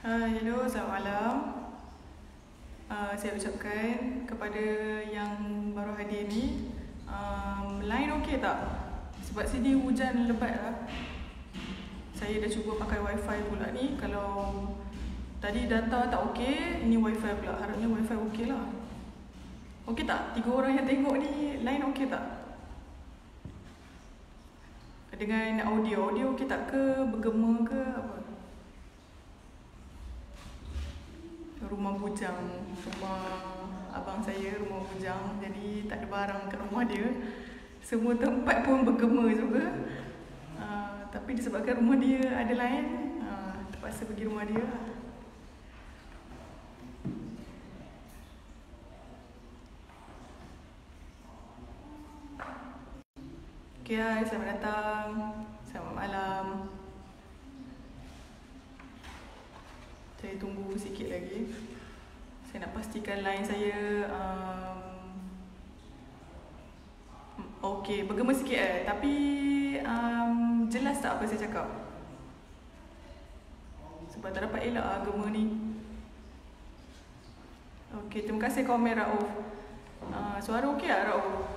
Hello, selamat malam. Saya ucapkan kepada yang baru hadir ni, line okey tak? Sebab sini hujan lebat lah. Saya dah cuba pakai wifi pula ni. Kalau tadi data tak okey, ini wifi pula. Harapnya wifi okey lah. Okey tak? 3 orang yang tengok ni, line okey tak? Dengan audio okey tak ke? Bergema ke apa? Rumah bujang, rumah abang saya, rumah bujang. Jadi tak ada barang kat rumah dia. Semua tempat pun bergema juga. Tapi disebabkan rumah dia ada lain, terpaksa pergi rumah dia. Okay, hai, selamat datang. Selamat malam. Saya tunggu sikit lagi. Saya nak pastikan line saya okey, bergema sikit tapi jelas tak apa saya cakap? Sebab tak dapat elak gema ni. Okey, terima kasih komen Rauf. Suara okey tak Rauf?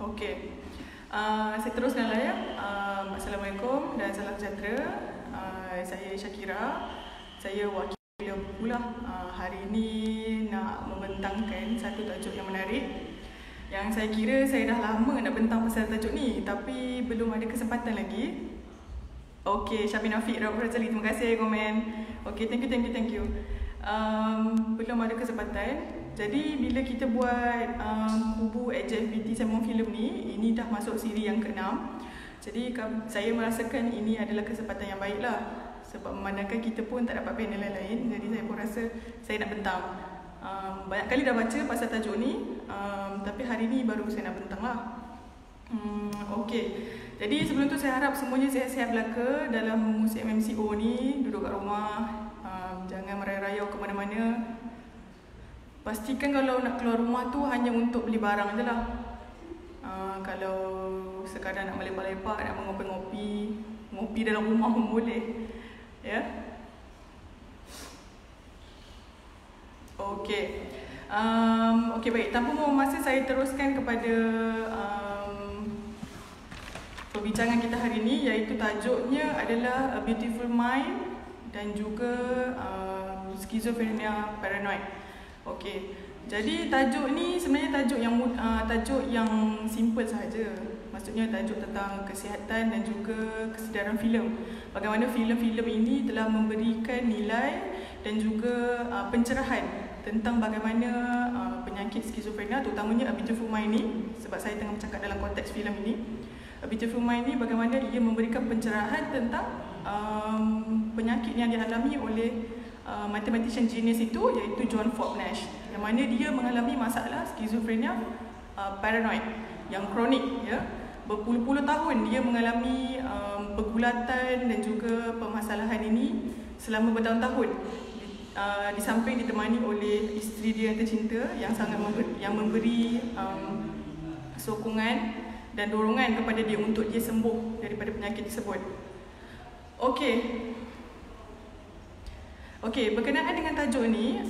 Okey. Saya teruskan lah ya. Assalamualaikum dan salam sejahtera. Saya Syakira. Saya wakil pula hari ini nak membentangkan satu tajuk yang menarik. Yang saya kira saya dah lama nak bentang pasal tajuk ni, tapi belum ada kesempatan lagi. Okey, Syafin Afiq, Rauf Razali, terima kasih komen. Okey, thank you. Belum ada kesempatan. Jadi bila kita buat kubu HFBT Sembang Filem ni, ini dah masuk siri yang ke-6. Jadi saya merasakan ini adalah kesempatan yang baik lah. Sebab memandangkan kita pun tak dapat panel lain, jadi saya pun rasa saya nak bentang. Banyak kali dah baca pasal tajuk ni, tapi hari ni baru saya nak bentang lah. Okey. Jadi sebelum tu saya harap semuanya sihat-sihat belaka dalam musim MCO ni. Duduk kat rumah, jangan merayau-rayau ke mana-mana. Pastikan kalau nak keluar rumah tu hanya untuk beli barang je lah. Kalau sekadar nak melepak-lepak, nak mengopi-ngopi, ngopi dalam rumah pun boleh. Ya. Okey. Okey, baik. Tanpa membuang masa, saya teruskan kepada perbincangan kita hari ini, iaitu tajuknya adalah A Beautiful Mind dan juga Schizophrenia Paranoid. Okey. Jadi tajuk ni sebenarnya tajuk yang simple sahaja. Maksudnya tajuk tentang kesihatan dan juga kesedaran filem. Bagaimana filem-filem ini telah memberikan nilai dan juga pencerahan tentang bagaimana penyakit skizofrenia, terutamanya A Beautiful Mind ni, sebab saya tengah bercakap dalam konteks filem ini. A Beautiful Mind ni bagaimana ia memberikan pencerahan tentang penyakit yang dialami oleh mathematician genius itu, iaitu John Forbes Nash, yang mana dia mengalami masalah skizofrenia paranoid yang kronik, ya. Berpuluh-puluh tahun dia mengalami pergulatan dan juga permasalahan ini selama bertahun-tahun. Di samping ditemani oleh isteri dia yang tercinta yang sangat memberi sokongan dan dorongan kepada dia untuk dia sembuh daripada penyakit tersebut. Okey, berkenaan dengan tajuk ni,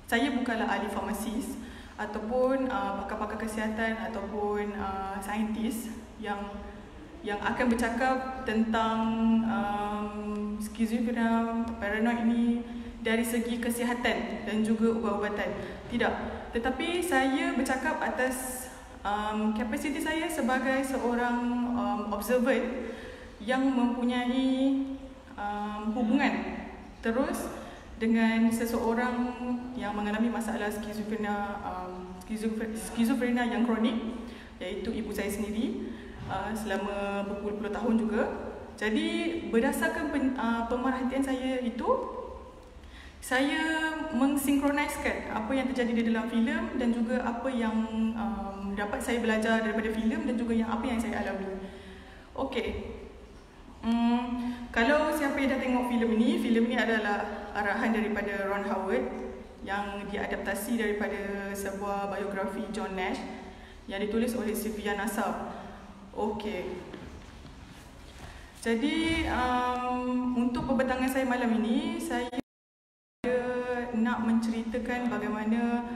saya bukanlah ahli farmasis ataupun pakar-pakar kesihatan ataupun saintis yang akan bercakap tentang skizofrenia paranoid ini dari segi kesihatan dan juga ubat-ubatan. Tidak, tetapi saya bercakap atas kapasiti saya sebagai seorang observer yang mempunyai hubungan terus dengan seseorang yang mengalami masalah skizofrenia yang kronik, iaitu ibu saya sendiri, selama berpuluh-puluh tahun juga. Jadi berdasarkan pemerhatian saya itu, saya mensinkroniskan apa yang terjadi di dalam filem dan juga apa yang dapat saya belajar daripada filem dan juga apa yang saya alami. Okey. Kalau siapa yang dah tengok filem ni adalah arahan daripada Ron Howard yang diadaptasi daripada sebuah biografi John Nash yang ditulis oleh Sylvia Nasar. Okey. Jadi untuk pembentangan saya malam ini, saya nak menceritakan bagaimana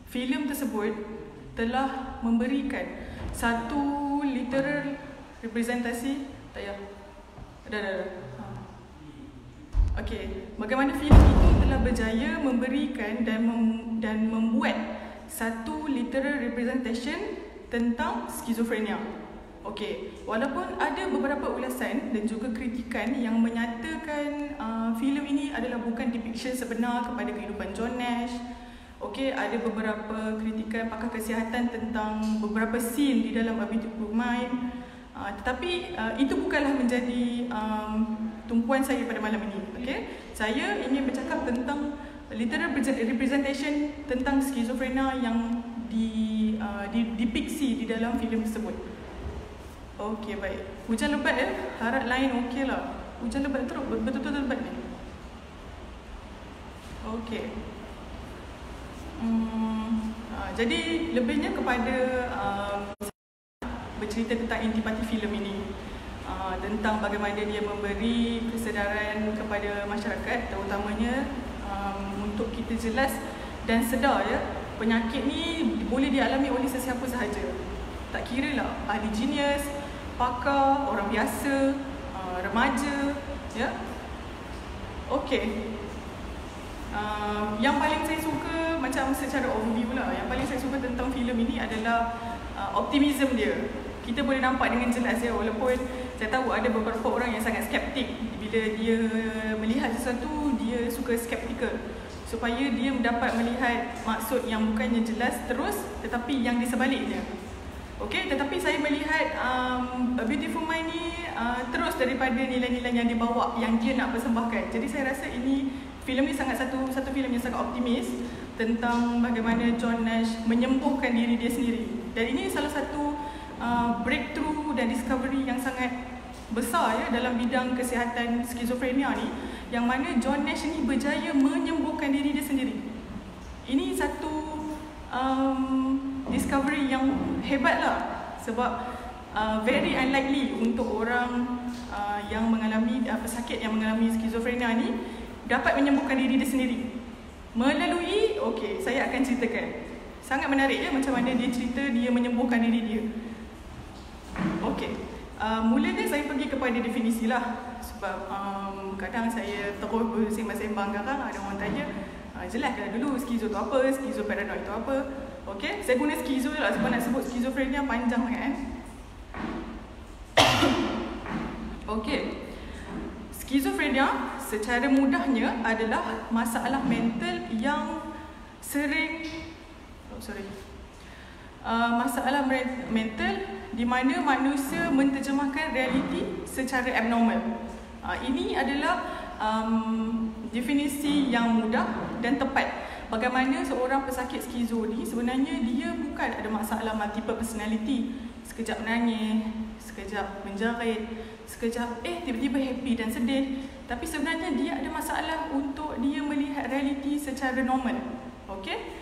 filem tersebut telah memberikan satu literal representasi. Tak payah. Dah. Okey, bagaimana filem itu telah berjaya memberikan dan membuat satu literal representation tentang skizofrenia. Okey, walaupun ada beberapa ulasan dan juga kritikan yang menyatakan filem ini adalah bukan depiction sebenar kepada kehidupan John Nash. Okey, ada beberapa kritikan pakar kesihatan tentang beberapa scene di dalam A Beautiful Mind. Tetapi itu bukanlah menjadi tumpuan saya pada malam ini. Okey, saya ingin bercakap tentang literal representation tentang skizofrenia yang dipiksi di dalam filem tersebut. Okey, baik. Hujan lebat ya. Harap lain okey lah. Hujan lebat teruk, betul-betul lebat ni. Okey. Jadi lebihnya kepada bercerita tentang intipati filem ini, tentang bagaimana dia memberi kesedaran kepada masyarakat, terutamanya untuk kita jelas dan sedar ya, penyakit ni boleh dialami oleh sesiapa sahaja. Tak kira lah ahli genius, pakar, orang biasa, remaja, ya. Okey. Yang paling saya suka, macam secara overview lah, yang paling saya suka tentang filem ini adalah optimism dia. Kita boleh nampak dengan jelas ya, walaupun saya tahu ada beberapa orang yang sangat skeptik bila dia melihat sesuatu, dia suka skeptikal supaya dia dapat melihat maksud yang bukannya jelas terus, tetapi yang di sebaliknya. Okey, tetapi saya melihat A Beautiful Mind ni terus daripada nilai-nilai yang dibawa, yang dia nak persembahkan. Jadi saya rasa filem ni satu filem yang sangat optimis tentang bagaimana John Nash menyembuhkan diri dia sendiri. Dan ini salah satu breakthrough dan discovery yang sangat besar ya dalam bidang kesihatan skizofrenia ni, yang mana John Nash ni berjaya menyembuhkan diri dia sendiri. Ini satu discovery yang hebat lah, sebab very unlikely untuk orang yang mengalami pesakit yang mengalami skizofrenia ni dapat menyembuhkan diri dia sendiri melalui, okey, saya akan ceritakan. Sangat menarik ya macam mana dia cerita dia menyembuhkan diri dia. Okey, mulanya saya pergi kepada definisi lah, sebab kadang saya terus bersembang-sembang, kadang ada orang tanya jelaskan dulu skizo tu apa, skizo paranoid tu apa. Okey, saya guna skizo je lah sebab nak sebut skizofrenia panjang sangat kan. Okey, skizofrenia secara mudahnya adalah masalah mental yang sering masalah mental di mana manusia menterjemahkan realiti secara abnormal. Ini adalah definisi yang mudah dan tepat. Bagaimana seorang pesakit skizo ni sebenarnya dia bukan ada masalah multiple personality. Sekejap menangis, sekejap menjerit, sekejap tiba-tiba happy dan sedih. Tapi sebenarnya dia ada masalah untuk dia melihat realiti secara normal. Okey?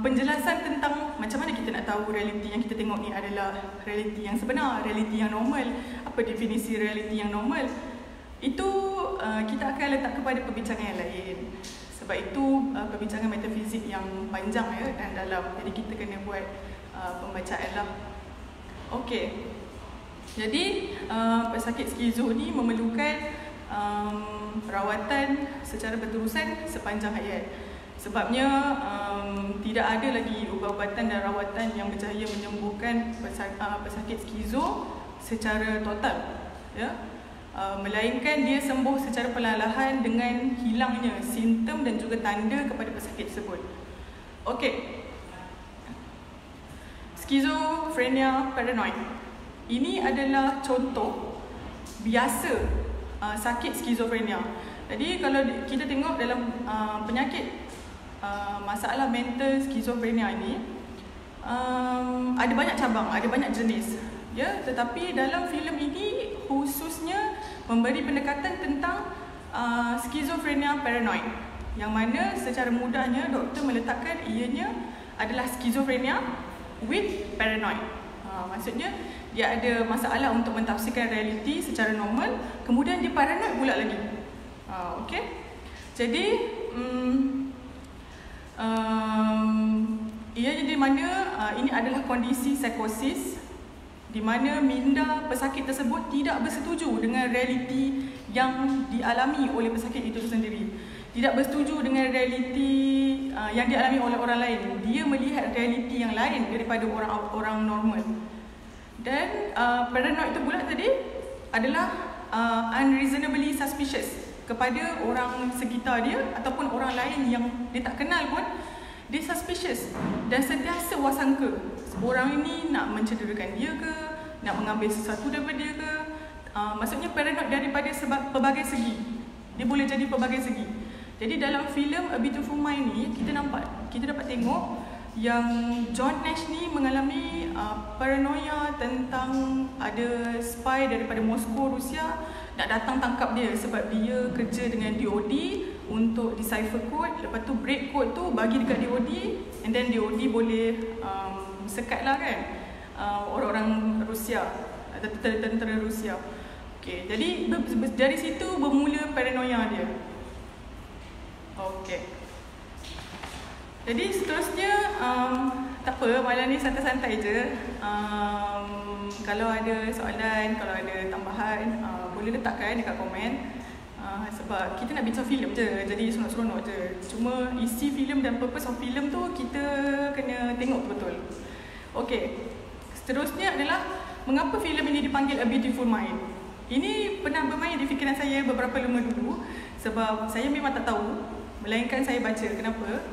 Penjelasan tentang macam mana kita nak tahu realiti yang kita tengok ni adalah realiti yang sebenar, realiti yang normal. Apa definisi realiti yang normal? Itu kita akan letak kepada perbincangan yang lain. Sebab itu perbincangan metafizik yang panjang ya dan dalam. Jadi kita kena buat pembacaan lah. Okey. Jadi pesakit skizo ni memerlukan rawatan secara berterusan sepanjang hayat. Sebabnya tidak ada lagi ubat-ubatan dan rawatan yang berjaya menyembuhkan pesakit skizo secara total, ya. Melainkan dia sembuh secara perlahan dengan hilangnya simptom dan juga tanda kepada pesakit tersebut. Okey. Skizofrenia paranoid. Ini adalah contoh biasa sakit skizofrenia. Jadi kalau kita tengok dalam penyakit masalah mental skizofrenia ini, ada banyak cabang, ada banyak jenis. ya, tetapi dalam filem ini khususnya memberi pendekatan tentang skizofrenia paranoid, yang mana secara mudahnya doktor meletakkan ianya adalah skizofrenia with paranoid. Maksudnya dia ada masalah untuk mentafsirkan realiti secara normal, kemudian dia paranoid pula lagi. Okey. Jadi ianya di mana ini adalah kondisi psikosis di mana minda pesakit tersebut tidak bersetuju dengan realiti yang dialami oleh pesakit itu sendiri. Tidak bersetuju dengan realiti yang dialami oleh orang lain. Dia melihat realiti yang lain daripada orang normal. Dan paranoid itu pula tadi adalah unreasonably suspicious kepada orang sekitar dia ataupun orang lain yang dia tak kenal pun. Dia suspicious dan sentiasa wasangka orang ini nak mencederakan dia ke, nak mengambil sesuatu daripada dia ke. Maksudnya paranoid daripada pelbagai segi. Dia boleh jadi pelbagai segi. Jadi dalam filem A Beautiful Mind ni kita dapat tengok yang John Nash ni mengalami paranoia tentang ada spy daripada Moskow, Rusia nak datang tangkap dia sebab dia kerja dengan DOD untuk decipher code. Lepas tu break code tu bagi dekat DOD, and then DOD boleh sekat lah kan orang-orang Rusia, tentera Rusia. Okay, jadi dari situ bermula paranoia dia. Okay. Jadi seterusnya tak apa, malam ni santai-santai je. Kalau ada soalan, kalau ada tambahan, boleh letakkan dekat komen. Sebab kita nak bincang filem je, jadi seronok-seronok je. Cuma isi filem dan purpose of filem tu kita kena tengok betul. Okey. Seterusnya adalah mengapa filem ini dipanggil A Beautiful Mind. Ini pernah bermain di fikiran saya beberapa lama dulu sebab saya memang tak tahu, melainkan saya baca kenapa.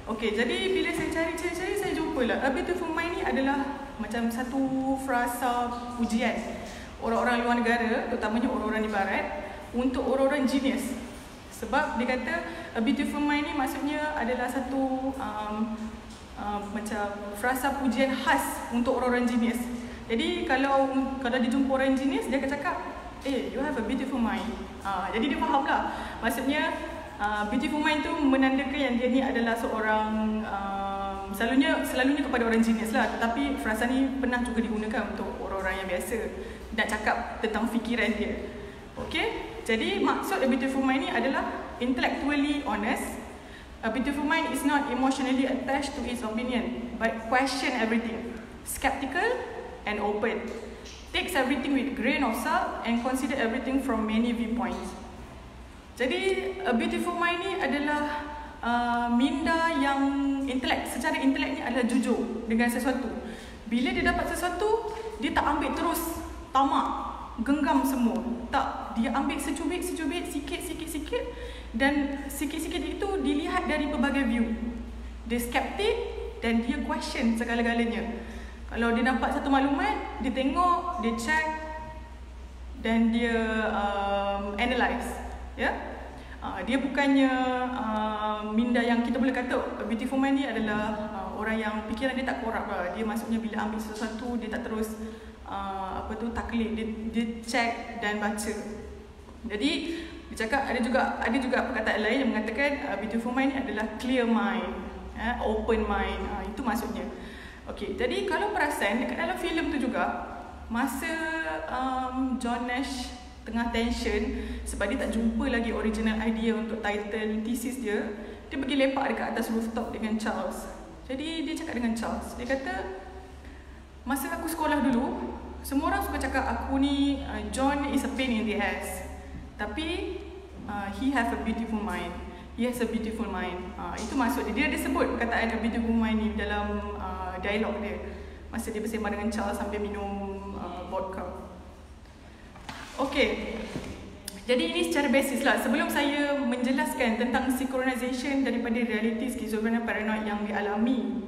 Okey, jadi bila saya cari saya jumpalah A Beautiful Mind ni adalah macam satu frasa pujian orang-orang luar negara, terutamanya orang-orang di barat, untuk orang-orang genius. Sebab dia kata A Beautiful Mind ni maksudnya adalah satu macam frasa pujian khas untuk orang-orang genius. Jadi kalau dia jumpa orang genius, dia akan cakap, you have a beautiful mind. Jadi dia faham lah. Maksudnya beautiful mind tu menandakan yang dia ni adalah seorang selalunya kepada orang genius lah. Tetapi frasa ni pernah juga digunakan untuk orang-orang yang biasa nak cakap tentang fikiran dia. Okay, jadi maksud A Beautiful Mind ni adalah intellectually honest. A beautiful mind is not emotionally attached to its opinion, but question everything, skeptical and open, takes everything with grain of salt and consider everything from many viewpoints. Jadi A Beautiful Mind ni adalah minda yang secara intelek ni adalah jujur dengan sesuatu. Bila dia dapat sesuatu, dia tak ambil terus tamak, genggam semua. Tak, dia ambil secubit, sikit, dan sikit-sikit itu dilihat dari pelbagai view. Dia skeptik dan dia question segala-galanya. Kalau dia dapat satu maklumat, dia tengok, dia check dan dia analyse, ya. Dia bukannya minda yang kita boleh kata A Beautiful Mind ni adalah orang yang fikiran dia tak korup lah. Dia maksudnya bila ambil sesuatu, dia tak terus taklid, dia check dan baca. Jadi dia cakap ada juga perkataan lain yang mengatakan beautiful mind ni adalah clear mind, open mind. Itu maksudnya. Okey, jadi kalau perasan dekat dalam filem tu juga, masa John Nash tengah tension sebab dia tak jumpa lagi original idea untuk title thesis dia, dia pergi lepak dekat atas rooftop dengan Charles. Jadi dia cakap dengan Charles, dia kata, masa aku sekolah dulu, semua orang suka cakap aku ni John is a pain in the ass. Tapi he have a beautiful mind. He has a beautiful mind. Itu maksud dia. Dia ada sebut perkataan a beautiful mind ni dalam dialog dia masa dia bersembang dengan Charles sambil minum vodka. Okey. Jadi ini secara basis lah. Sebelum saya menjelaskan tentang synchronization daripada realiti skizofrenia paranoid yang dialami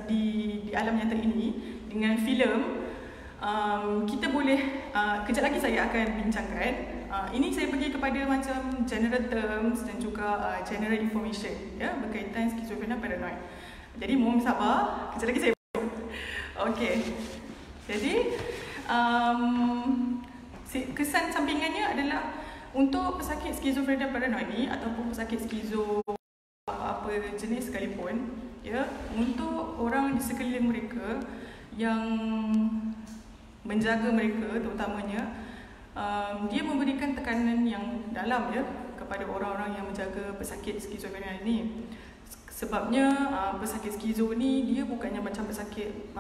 di alam nyata ini dengan filem, kita boleh kejap lagi saya akan bincangkan. Ini saya pergi kepada macam general terms dan juga general information ya berkaitan skizofrenia paranoid. Jadi mohon sabar, kejap lagi saya. Okey. Jadi Kesan sampingannya adalah untuk pesakit skizofrenia paranoid ni ataupun pesakit skizo apa jenis sekalipun, ya, untuk orang di sekeliling mereka yang menjaga mereka terutamanya, dia memberikan tekanan yang dalam, ya, kepada orang-orang yang menjaga pesakit skizofrenia ini. Sebabnya pesakit skizo ni dia bukannya macam pesakit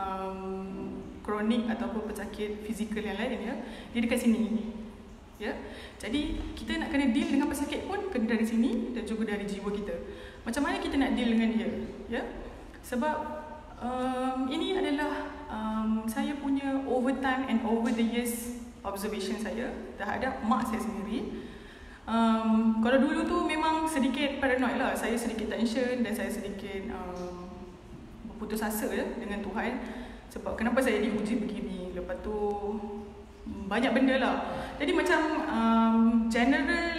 kronik ataupun pesakit fizikal yang lain, ya. Dia dekat sini, ya. Jadi kita nak kena deal dengan pesakit pun kena dari sini dan juga dari jiwa kita. Macam mana kita nak deal dengan dia, ya? Sebab ini adalah saya punya over time and over the years observation saya terhadap mak saya sendiri. Kalau dulu tu memang sedikit paranoid lah, saya sedikit tension dan saya sedikit berputus asa, ya, dengan Tuhan. Sebab kenapa saya diuji begini, lepas tu banyak benda lah. Jadi macam general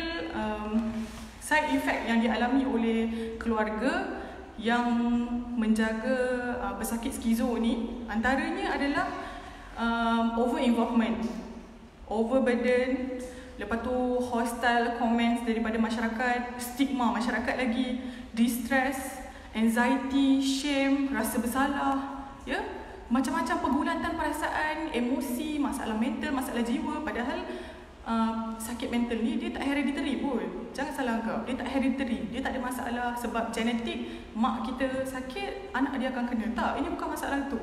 side effect yang dialami oleh keluarga yang menjaga pesakit skizo ni, antaranya adalah over involvement, overburden, lepas tu hostile comments daripada masyarakat, stigma masyarakat lagi, distress, anxiety, shame, rasa bersalah, ya, macam-macam pergulatan perasaan, emosi, masalah mental, masalah jiwa. Padahal sakit mental ni dia tak hereditary pun. Jangan salah anggap, dia tak hereditary, dia tak ada masalah sebab genetik mak kita sakit, anak dia akan kena. Tak, ini bukan masalah tu.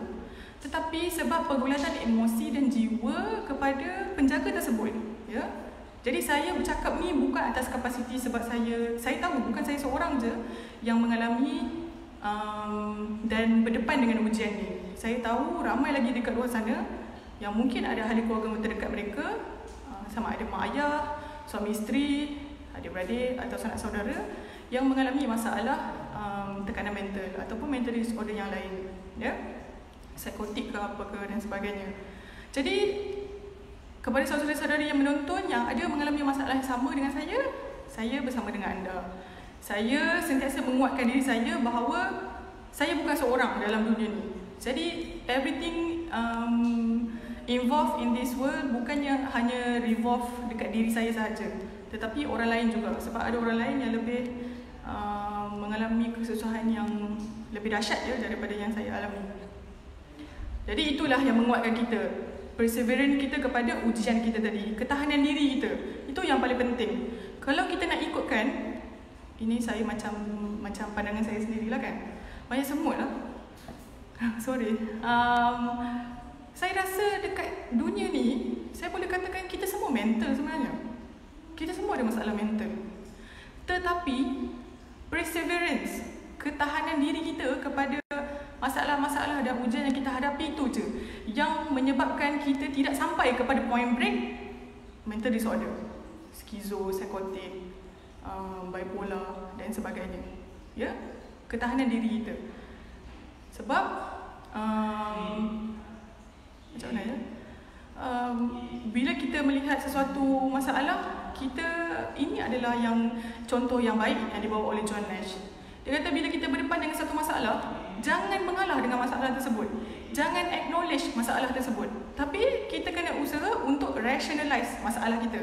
Tetapi sebab pergulatan emosi dan jiwa kepada penjaga tersebut, ya. Jadi saya bercakap ni bukan atas kapasiti sebab saya tahu bukan saya seorang je yang mengalami dan berdepan dengan ujian ni. Saya tahu ramai lagi dekat luar sana yang mungkin ada ahli keluarga terdekat mereka, sama ada mak ayah, suami isteri, adik-beradik atau sanak saudara yang mengalami masalah tekanan mental ataupun mental disorder yang lain, ya, psikotik ke apa ke dan sebagainya. Jadi kepada saudara-saudari yang menonton yang ada mengalami masalah yang sama dengan saya bersama dengan anda. Saya sentiasa menguatkan diri saya bahawa saya bukan seorang dalam dunia ni. Jadi everything involved in this world bukannya hanya revolve dekat diri saya sahaja, tetapi orang lain juga. Sebab ada orang lain yang lebih mengalami kesusahan yang lebih dahsyat, ya, daripada yang saya alami. Jadi itulah yang menguatkan kita, perseverance kita kepada ujian kita tadi, ketahanan diri kita. Itu yang paling penting. Kalau kita nak ikutkan, ini saya macam pandangan saya sendirilah kan. Banyak semut lah. Sorry. Saya rasa dekat dunia ni, saya boleh katakan kita semua mental sebenarnya. Kita semua ada masalah mental. Tetapi perseverance, ketahanan diri kita kepada masalah-masalah dan ujian yang kita hadapi itu je yang menyebabkan kita tidak sampai kepada point break mental disorder, skizo, psikotik, bipolar dan sebagainya, ya, ketahanan diri kita. Sebab macam mana, ya, bila kita melihat sesuatu masalah, kita, ini adalah yang contoh yang baik yang dibawa oleh John Nash. Dia kata bila kita berdepan dengan satu masalah, jangan mengalah dengan masalah tersebut, jangan acknowledge masalah tersebut, tapi kita kena usaha untuk rationalize masalah kita.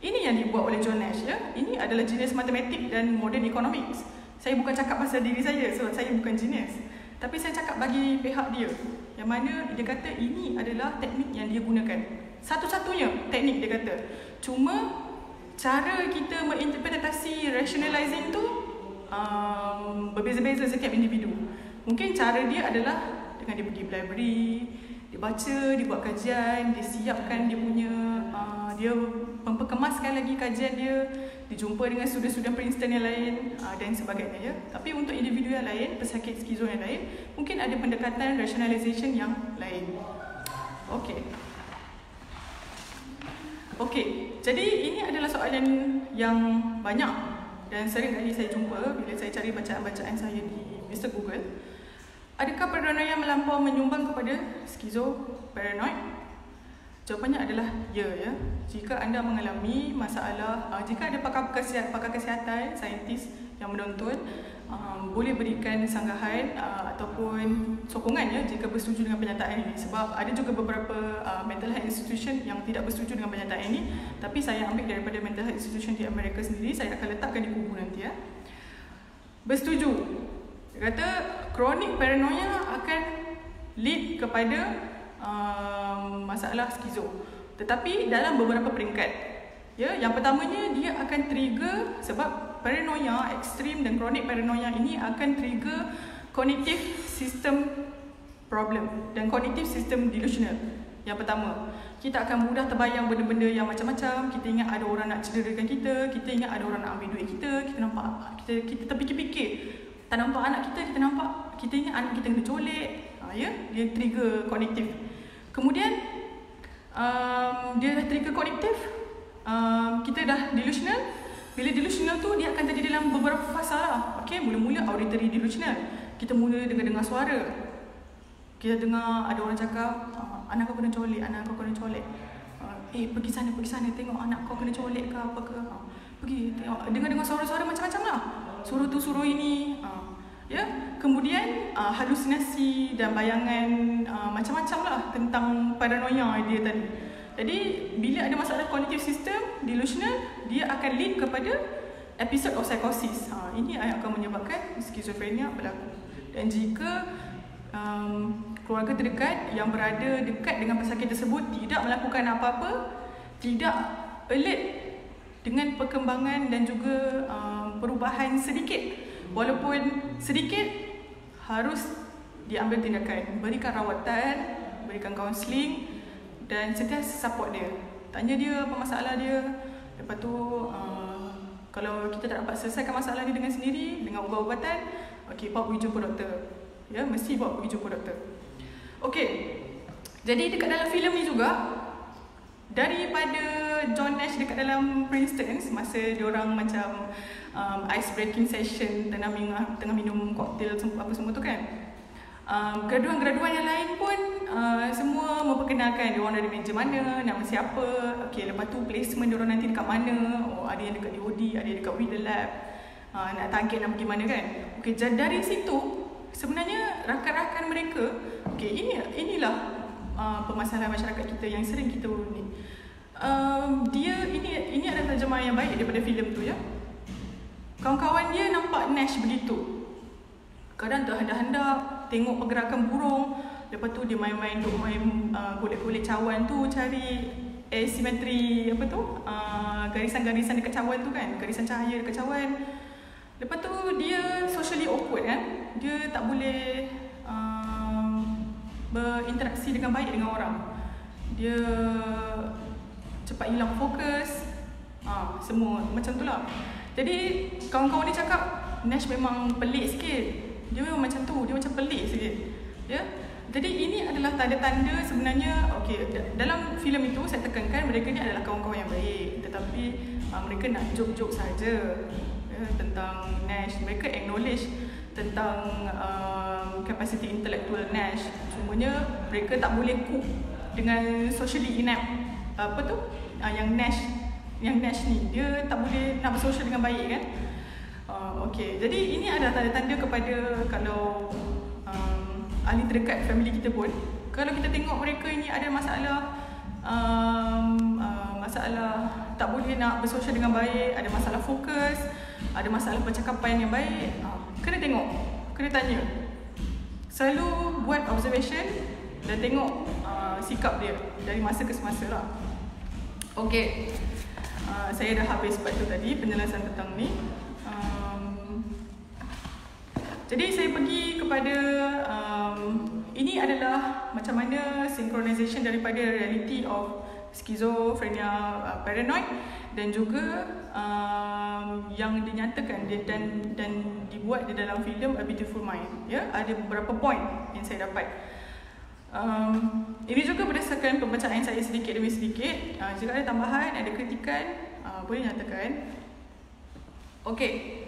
Ini yang dibuat oleh John Nash, ya. Ini adalah genius matematik dan modern economics. Saya bukan cakap pasal diri saya sebab saya bukan genius, tapi saya cakap bagi pihak dia, yang mana dia kata ini adalah teknik yang dia gunakan, satu-satunya teknik dia kata. Cuma cara kita menginterpretasi rationalizing tu berbeza-beza setiap individu. Mungkin cara dia adalah dengan dia pergi library, dia baca, dia buat kajian, dia siapkan dia punya, dia memperkemaskan lagi kajian dia, dia jumpa dengan student-student Princeton yang lain dan sebagainya, ya. Tapi untuk individu yang lain, pesakit skizo yang lain, mungkin ada pendekatan rationalization yang lain. Okey, jadi ini adalah soalan yang banyak dan sering kali saya jumpa bila saya cari bacaan-bacaan saya di Mr. Google. Adakah paranoia melampau menyumbang kepada skizo paranoid? Jawapannya adalah ya, ya. Jika anda mengalami masalah, jika ada pakar kesihatan, saintis yang menonton, boleh berikan sanggahan ataupun sokongan ya jika bersetuju dengan pernyataan ini. Sebab ada juga beberapa mental health institution yang tidak bersetuju dengan pernyataan ini, tapi saya ambil daripada mental health institution di Amerika sendiri. Saya akan letakkan di kubu nanti ya. Bersetuju. Dia kata chronic paranoia akan lead kepada masalah skizo, tetapi dalam beberapa peringkat. Ya, yang pertamanya dia akan trigger, sebab paranoia ekstrim dan chronic paranoia ini akan trigger cognitive system problem dan cognitive system delusional. Yang pertama, kita akan mudah terbayang benda-benda yang macam-macam. Kita ingat ada orang nak cederakan kita, kita ingat ada orang nak ambil duit kita, kita nampak, kita terfikir-fikir tak nampak anak kita, kita nampak, kita ingat anak kita kena colek. Ya, dia trigger kognitif. Kemudian dia dah trigger kognitif, kita dah delusional. Bila delusional tu dia akan terjadi dalam beberapa fasa lah. Okay, mula-mula auditory delusional. Kita mula dengar suara. Kita dengar ada orang cakap, anak kau kena colek, anak kau kena colek. Pergi sana tengok anak kau kena colek ke apa ke. Pergi tengok, dengar suara-suara macam-macam lah. Suruh tu suruh ini. Ya, kemudian halusinasi dan bayangan macam-macam lah tentang paranoia dia tadi. Jadi bila ada masalah cognitive system delusional, dia akan lead kepada episode of psychosis. Ini yang akan menyebabkan skizofrenia berlaku. Dan jika keluarga terdekat yang berada dekat dengan pesakit tersebut tidak melakukan apa-apa, tidak alert dengan perkembangan dan juga perubahan sedikit, walaupun sedikit, harus diambil tindakan, berikan rawatan, berikan kaunseling dan sentiasa support dia. Tanya dia apa masalah dia. Lepas tu kalau kita tak dapat selesaikan masalah dia dengan sendiri, dengan ubat-ubatan, okey, bawa pergi jumpa doktor. Ya, mesti bawa pergi jumpa doktor. Okey. Jadi dekat dalam filem ni juga, daripada John Nash dekat dalam Princeton, masa diorang macam ice breaking session tengah minum koktail apa semua tu kan, graduan-graduan yang lain pun semua memperkenalkan diorang dari meja mana, nama siapa. Okay, lepas tu placement diorang nanti dekat mana. Ada yang dekat DOD, ada yang dekat Wheeler Lab, nak target nak pergi mana kan. Okay, dari situ sebenarnya rakan-rakan mereka, okay, inilah permasalahan masyarakat kita yang sering kita ni. Ini adalah terjemahan yang baik daripada filem tu ya. Kawan-kawan dia nampak Nash begitu. Kadang terhendak-hendak tengok pergerakan burung. Lepas tu dia main golek-golek cawan tu, cari asimetri apa tu, garisan-garisan dekat cawan tu kan, garisan cahaya dekat cawan. Lepas tu dia socially awkward kan. Dia tak boleh berinteraksi dengan baik dengan orang. Dia cepat hilang fokus. Semua macam tu lah. Jadi kawan-kawan dia cakap Nash memang pelik sikit. Dia memang macam tu, dia macam pelik sikit. Ya. Jadi ini adalah tanda-tanda sebenarnya, okey, dalam filem itu saya tekankan mereka ni adalah kawan-kawan yang baik, tetapi mereka nak joke-joke saja ya, tentang Nash. Mereka acknowledge tentang capacity intellectual Nash. Cumanya mereka tak boleh cope dengan socially inept apa tu? Yang Nash ni dia tak boleh nak bersosial dengan baik kan. Okey, jadi ini adalah tanda-tanda kepada kalau ahli terdekat family kita pun, kalau kita tengok mereka ini ada masalah masalah tak boleh nak bersosial dengan baik, ada masalah fokus, ada masalah percakapan yang baik, kena tengok, kena tanya. Selalu buat observation dan tengok sikap dia dari masa ke semasa lah. Okey, saya dah habis part tu tadi, penjelasan tentang ni. Jadi saya pergi kepada ini adalah macam mana synchronization daripada reality of schizophrenia paranoid dan juga yang dinyatakan dan dibuat di dalam filem A Beautiful Mind. Ya, ada beberapa point yang saya dapat. Ini juga berdasarkan pembacaan saya sedikit demi sedikit. Jika ada tambahan, ada kritikan, boleh nyatakan. Okey.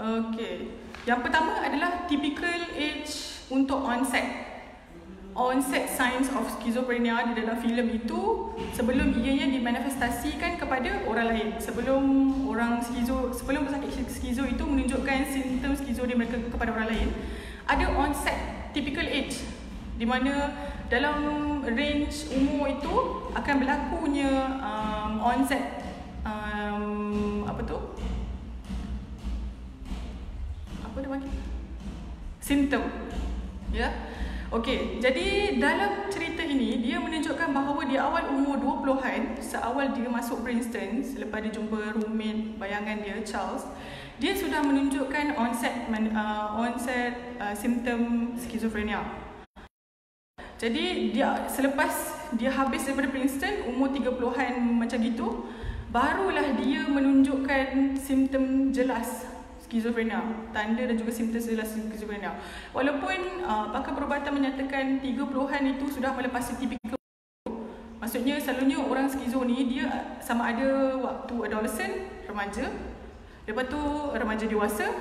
Okey. Yang pertama adalah typical age untuk onset. onset signs of schizophrenia di dalam filem itu sebelum ianya dimanifestasikan kepada orang lain. Sebelum pesakit skizo itu menunjukkan simptom skizo dia mereka kepada orang lain, ada onset typical age di mana dalam range umur itu akan berlakunya onset simptom, ya. Okey, jadi dalam cerita ini dia menunjukkan bahawa di awal umur 20-an, seawal dia masuk Princeton, selepas dia jumpa roommate bayangan dia Charles, dia sudah menunjukkan onset simptom skizofrenia. Jadi selepas dia habis daripada Princeton umur 30-an macam gitu, barulah dia menunjukkan simptom jelas skizofrenia, tanda dan juga simptom jelas skizofrenia. Walaupun pakar perubatan menyatakan 30-an itu sudah melepasi tipikal. Maksudnya selalunya orang skizo ni dia sama ada waktu adolescent, remaja, lepas tu remaja dewasa.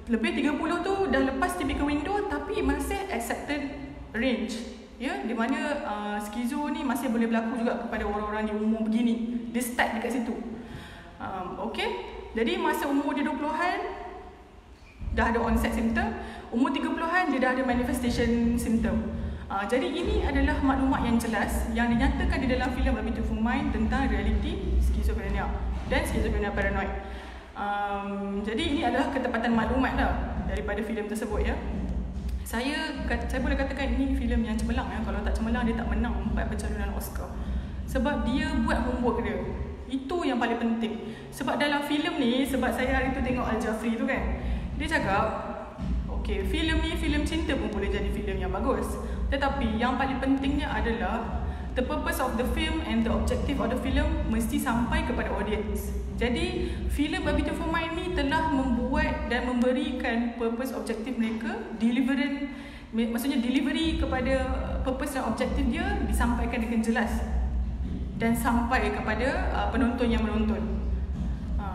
Lebih 30 tu dah lepas typical window tapi masih accepted range. Ya, di mana skizo ni masih boleh berlaku juga kepada orang-orang di umur begini. Dia start dekat situ. Okey. Jadi masa umur dia 20-an dah ada onset symptom, umur 30-an dia dah ada manifestation symptom. Jadi ini adalah maklumat yang jelas yang dinyatakan di dalam filem A Beautiful Mind tentang realiti skizofrenia dan skizofrenia paranoid. Jadi ini adalah ketepatan maklumat lah daripada filem tersebut, ya. Saya boleh katakan ini filem yang cemerlang, ya. Kalau tak cemerlang dia tak menang 4 pencalonan Oscar. Sebab dia buat homework dia. Itu yang paling penting. Sebab dalam filem ni, sebab saya hari tu tengok Al-Jafri tu kan, dia cakap, okey, filem ni filem cinta pun boleh jadi filem yang bagus. Tetapi yang paling pentingnya adalah the purpose of the film and the objective of the film mesti sampai kepada audience. Jadi filem A Beautiful Mind ni telah membuat dan memberikan purpose objektif mereka, maksudnya delivery kepada purpose dan objektif dia disampaikan dengan jelas dan sampai kepada penonton yang menonton.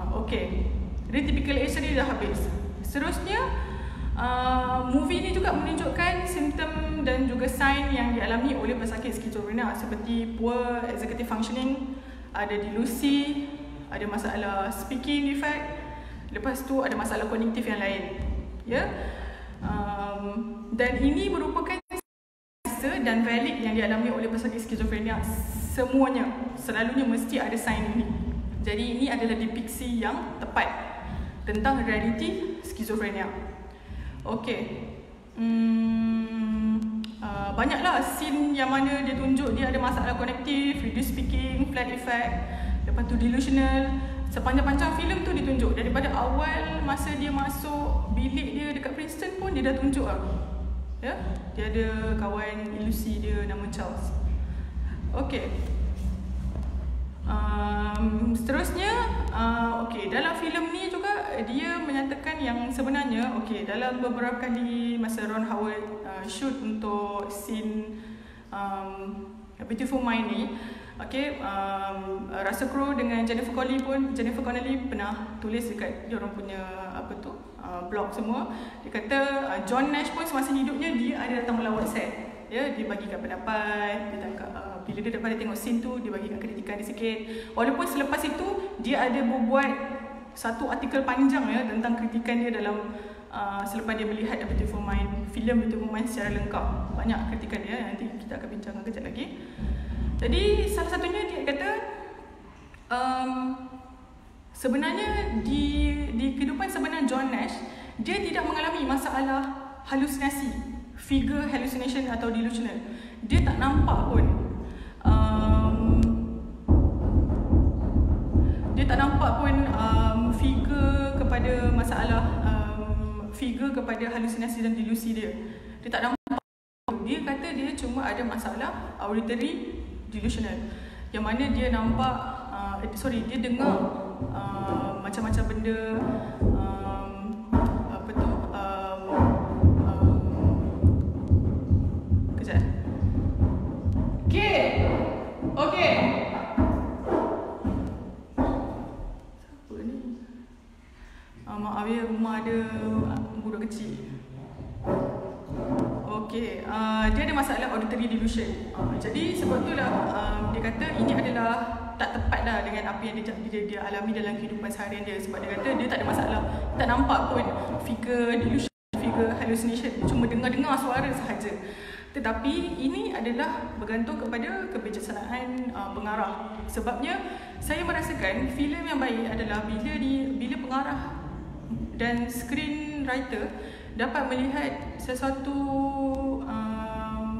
Okey, jadi typical age ni dah habis. Seterusnya, movie ni juga menunjukkan simptom dan juga sign yang dialami oleh pesakit skizofrenia seperti poor executive functioning, ada delusi, ada masalah speaking defect, lepas tu ada masalah kognitif yang lain, ya. Dan ini merupakan dan valid yang dialami oleh pesakit skizofrenia. Semuanya, selalunya mesti ada sign ini. Jadi ini adalah depiksi yang tepat tentang realiti skizofrenia. Okey, banyaklah scene yang mana dia tunjuk dia ada masalah kognitif, reduced speaking, flat effect, lepas tu delusional. Sepanjang-panjang filem tu ditunjuk. Daripada awal masa dia masuk bilik dia dekat Princeton pun dia dah tunjuk lah. Ya, dia ada kawan ilusi dia nama Charles. Okey. Seterusnya, okey, dalam filem ni juga dia menyatakan yang sebenarnya, okey, dalam beberapa kali masa Ron Howard shoot untuk scene A Beautiful Mind ni, okey, Russell Crowe dengan Jennifer Connelly pernah tulis dekat dia orang punya blog semua. Dia kata John Nash pun semasa hidupnya dia ada datang melawat set. Ya, dia bagikan pendapat, dia bila dia dapat tengok scene tu, dia bagikan kritikan dia sikit. Walaupun selepas itu dia ada berbuat satu artikel panjang, ya, tentang kritikan dia dalam selepas dia melihat A Beautiful Mind, filem Beautiful Mind secara lengkap. Banyak kritikan dia, nanti kita akan bincangkan kejap lagi. Jadi salah satunya dia kata sebenarnya di kehidupan sebenar John Nash, dia tidak mengalami masalah halusinasi, figure hallucination atau delusional. Dia tak nampak pun figure kepada masalah figure kepada halusinasi dan delusi dia. Dia tak nampak. Dia kata dia cuma ada masalah auditory delusional, yang mana dia nampak dia dengar macam-macam benda, Okey. Siapa ni? Maaf ya, rumah ada budak kecil. Okey. Okey, dia ada masalah auditory delusion. Jadi sebab itulah dia kata ini adalah tak tepat lah dengan apa yang dia alami dalam kehidupan seharian dia. Sebab dia kata dia tak ada masalah, tak nampak pun figure delusion, figure hallucination. Dia cuma dengar suara sahaja. Tetapi ini adalah bergantung kepada kebijaksanaan pengarah. Sebabnya saya merasakan filem yang baik adalah bila pengarah dan screenwriter dapat melihat sesuatu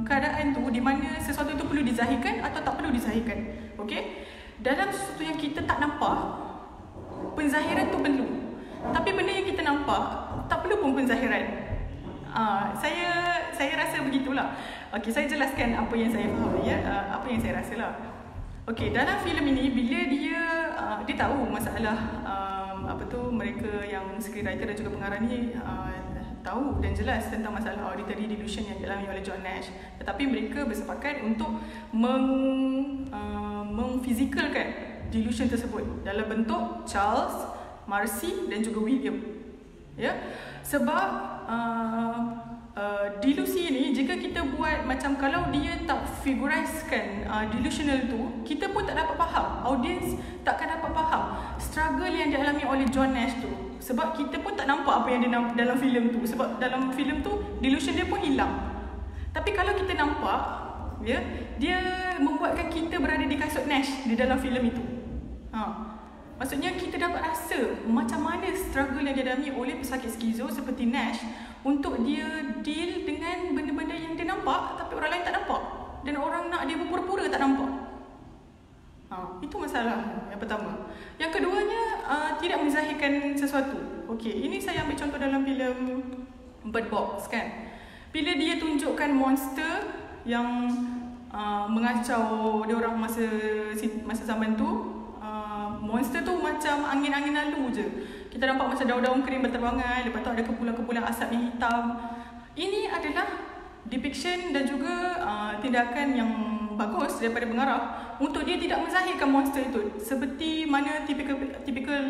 keadaan tu di mana sesuatu itu perlu dizahirkan atau tak perlu dizahirkan. Okey? Dalam sesuatu yang kita tak nampak, penzahiran tu perlu. Tapi benda yang kita nampak, tak perlu pun penzahiran. Saya rasa begitulah. Okey, saya jelaskan apa yang saya faham ya, apa yang saya rasalah. Okey, dalam filem ini bila dia tahu masalah mereka yang screenwriter dan juga pengarah ni tahu dan jelas tentang masalah auditory delusion yang dialami oleh John Nash. Tetapi mereka bersepakat untuk memfizikalkan delusion tersebut dalam bentuk Charles, Marcy dan juga William. Ya, sebab delusi ni jika kita buat macam kalau dia tak figuriskan delusional tu, kita pun tak dapat faham, audience takkan dapat faham struggle yang dialami oleh John Nash tu. Sebab kita pun tak nampak apa yang dia dalam filem tu. Sebab dalam filem tu delusion dia pun hilang. Tapi kalau kita nampak, ya, dia membuatkan kita berada di kasut Nash di dalam filem itu. Maksudnya kita dapat rasa macam mana struggle yang dialami oleh pesakit skizo seperti Nash untuk dia deal dengan benda-benda yang dia nampak tapi orang lain tak nampak. Dan orang nak dia berpura-pura tak nampak. Itu masalah yang pertama. Yang keduanya, tidak menzahirkan sesuatu. Okey, ini saya ambil contoh dalam filem Bird Box kan. Bila dia tunjukkan monster yang mengacau dia orang masa zaman tu, monster tu macam angin-angin lalu je. Kita nampak macam daun-daun kering berterbangan, lepas tu ada kepulan-kepulan asap yang hitam. Ini adalah depiction dan juga tindakan yang bagus daripada pengarah untuk dia tidak menzahirkan monster itu seperti mana typical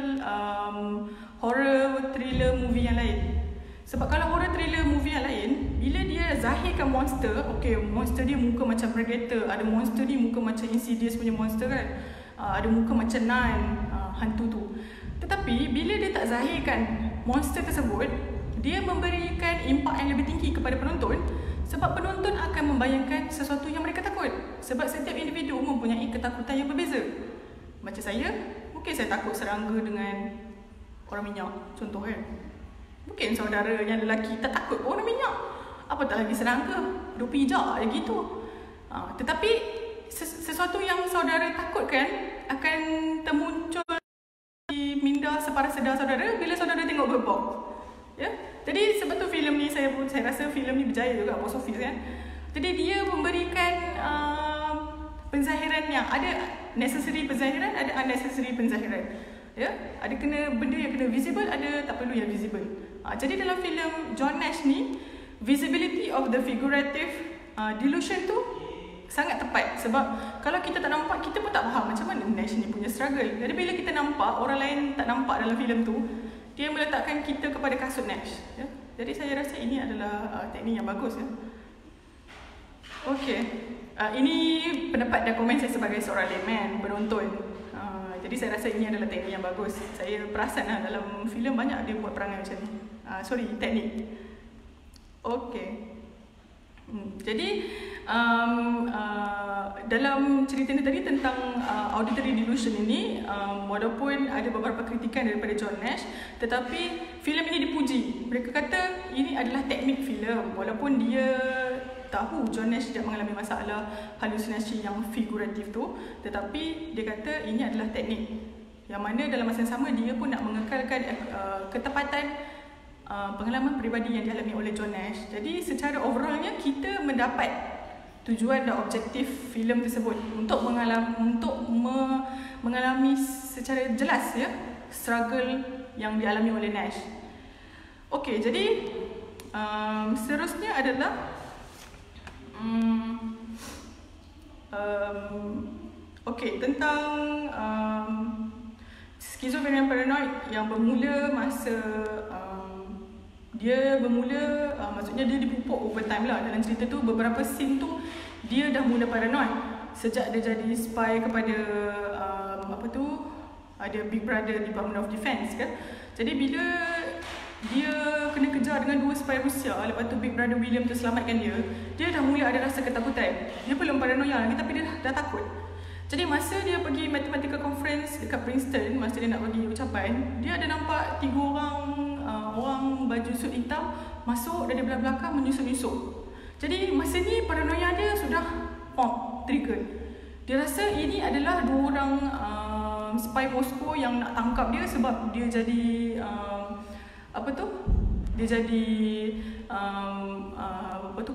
horror thriller movie yang lain. Sebab kalau horror thriller movie yang lain, bila dia zahirkan monster, okey, monster dia muka macam Predator, ada monster ni muka macam Insidious punya monster kan, ada muka macam Nun, hantu tu. Tetapi bila dia tak zahirkan monster tersebut, dia memberikan impak yang lebih tinggi kepada penonton. Sebab penonton akan membayangkan sesuatu yang mereka takut. Sebab setiap individu mempunyai ketakutan yang berbeza. Macam saya, mungkin saya takut serangga dengan orang minyak, contoh kan. Mungkin saudara yang lelaki tak takut orang minyak, apatah lagi serangga, duk pijak je gitu. Tetapi sesuatu yang saudara takutkan akan termuncul di minda separuh sedar saudara bila saudara tengok Bird Box. Ya? Jadi sebab tu filem ni saya rasa filem ni berjaya juga box office kan. Jadi dia memberikan penzahiran yang ada necessary penzahiran, ada unnecessary penzahiran. Ya, ada benda yang kena visible, ada tak perlu yang visible. Jadi dalam filem John Nash ni, visibility of the figurative delusion tu sangat tepat. Sebab kalau kita tak nampak, kita pun tak faham macam mana Nash ni punya struggle. Jadi bila kita nampak, orang lain tak nampak dalam filem tu, dia meletakkan kita kepada kasut Nash. Ya? Jadi saya rasa ini adalah teknik yang bagus. Ya? Okey, ini pendapat dan komen saya sebagai seorang layman, penonton. Jadi saya rasa ini adalah teknik yang bagus. Saya perasan dalam filem banyak dia buat perangai macam ni. Teknik. Okey. Jadi dalam cerita ni tadi tentang auditory delusion ini, walaupun ada beberapa kritikan daripada John Nash, tetapi filem ini dipuji. Mereka kata ini adalah teknik filem, walaupun dia tahu John Nash tidak mengalami masalah halusinasi yang figuratif tu, tetapi dia kata ini adalah teknik yang mana dalam masa yang sama dia pun nak mengekalkan ketepatan pengalaman peribadi yang dialami oleh John Nash. Jadi secara overallnya kita mendapat tujuan dan objektif filem tersebut untuk mengalami secara jelas ya struggle yang dialami oleh Nash. Okey, jadi seterusnya adalah tentang skizofrenia paranoid yang bermula masa Dia bermula, maksudnya dia dipupuk over time lah. Dalam cerita tu beberapa scene tu dia dah mula paranoid sejak dia jadi spy kepada ada Big Brother Department of Defense kan. Jadi bila dia kena kejar dengan 2 spy Rusia, lepas tu Big Brother William tu selamatkan dia, dia dah mula ada rasa ketakutan. Dia belum paranoia lagi tapi dia dah takut. Jadi masa dia pergi mathematical conference dekat Princeton, masa dia nak bagi ucapan, dia ada nampak 3 orang baju suit hitam masuk dari belakang menyusup-nyusup. Jadi masa ni paranoia dia sudah trigger. Dia rasa ini adalah 2 orang spy Moscow yang nak tangkap dia sebab dia jadi dia jadi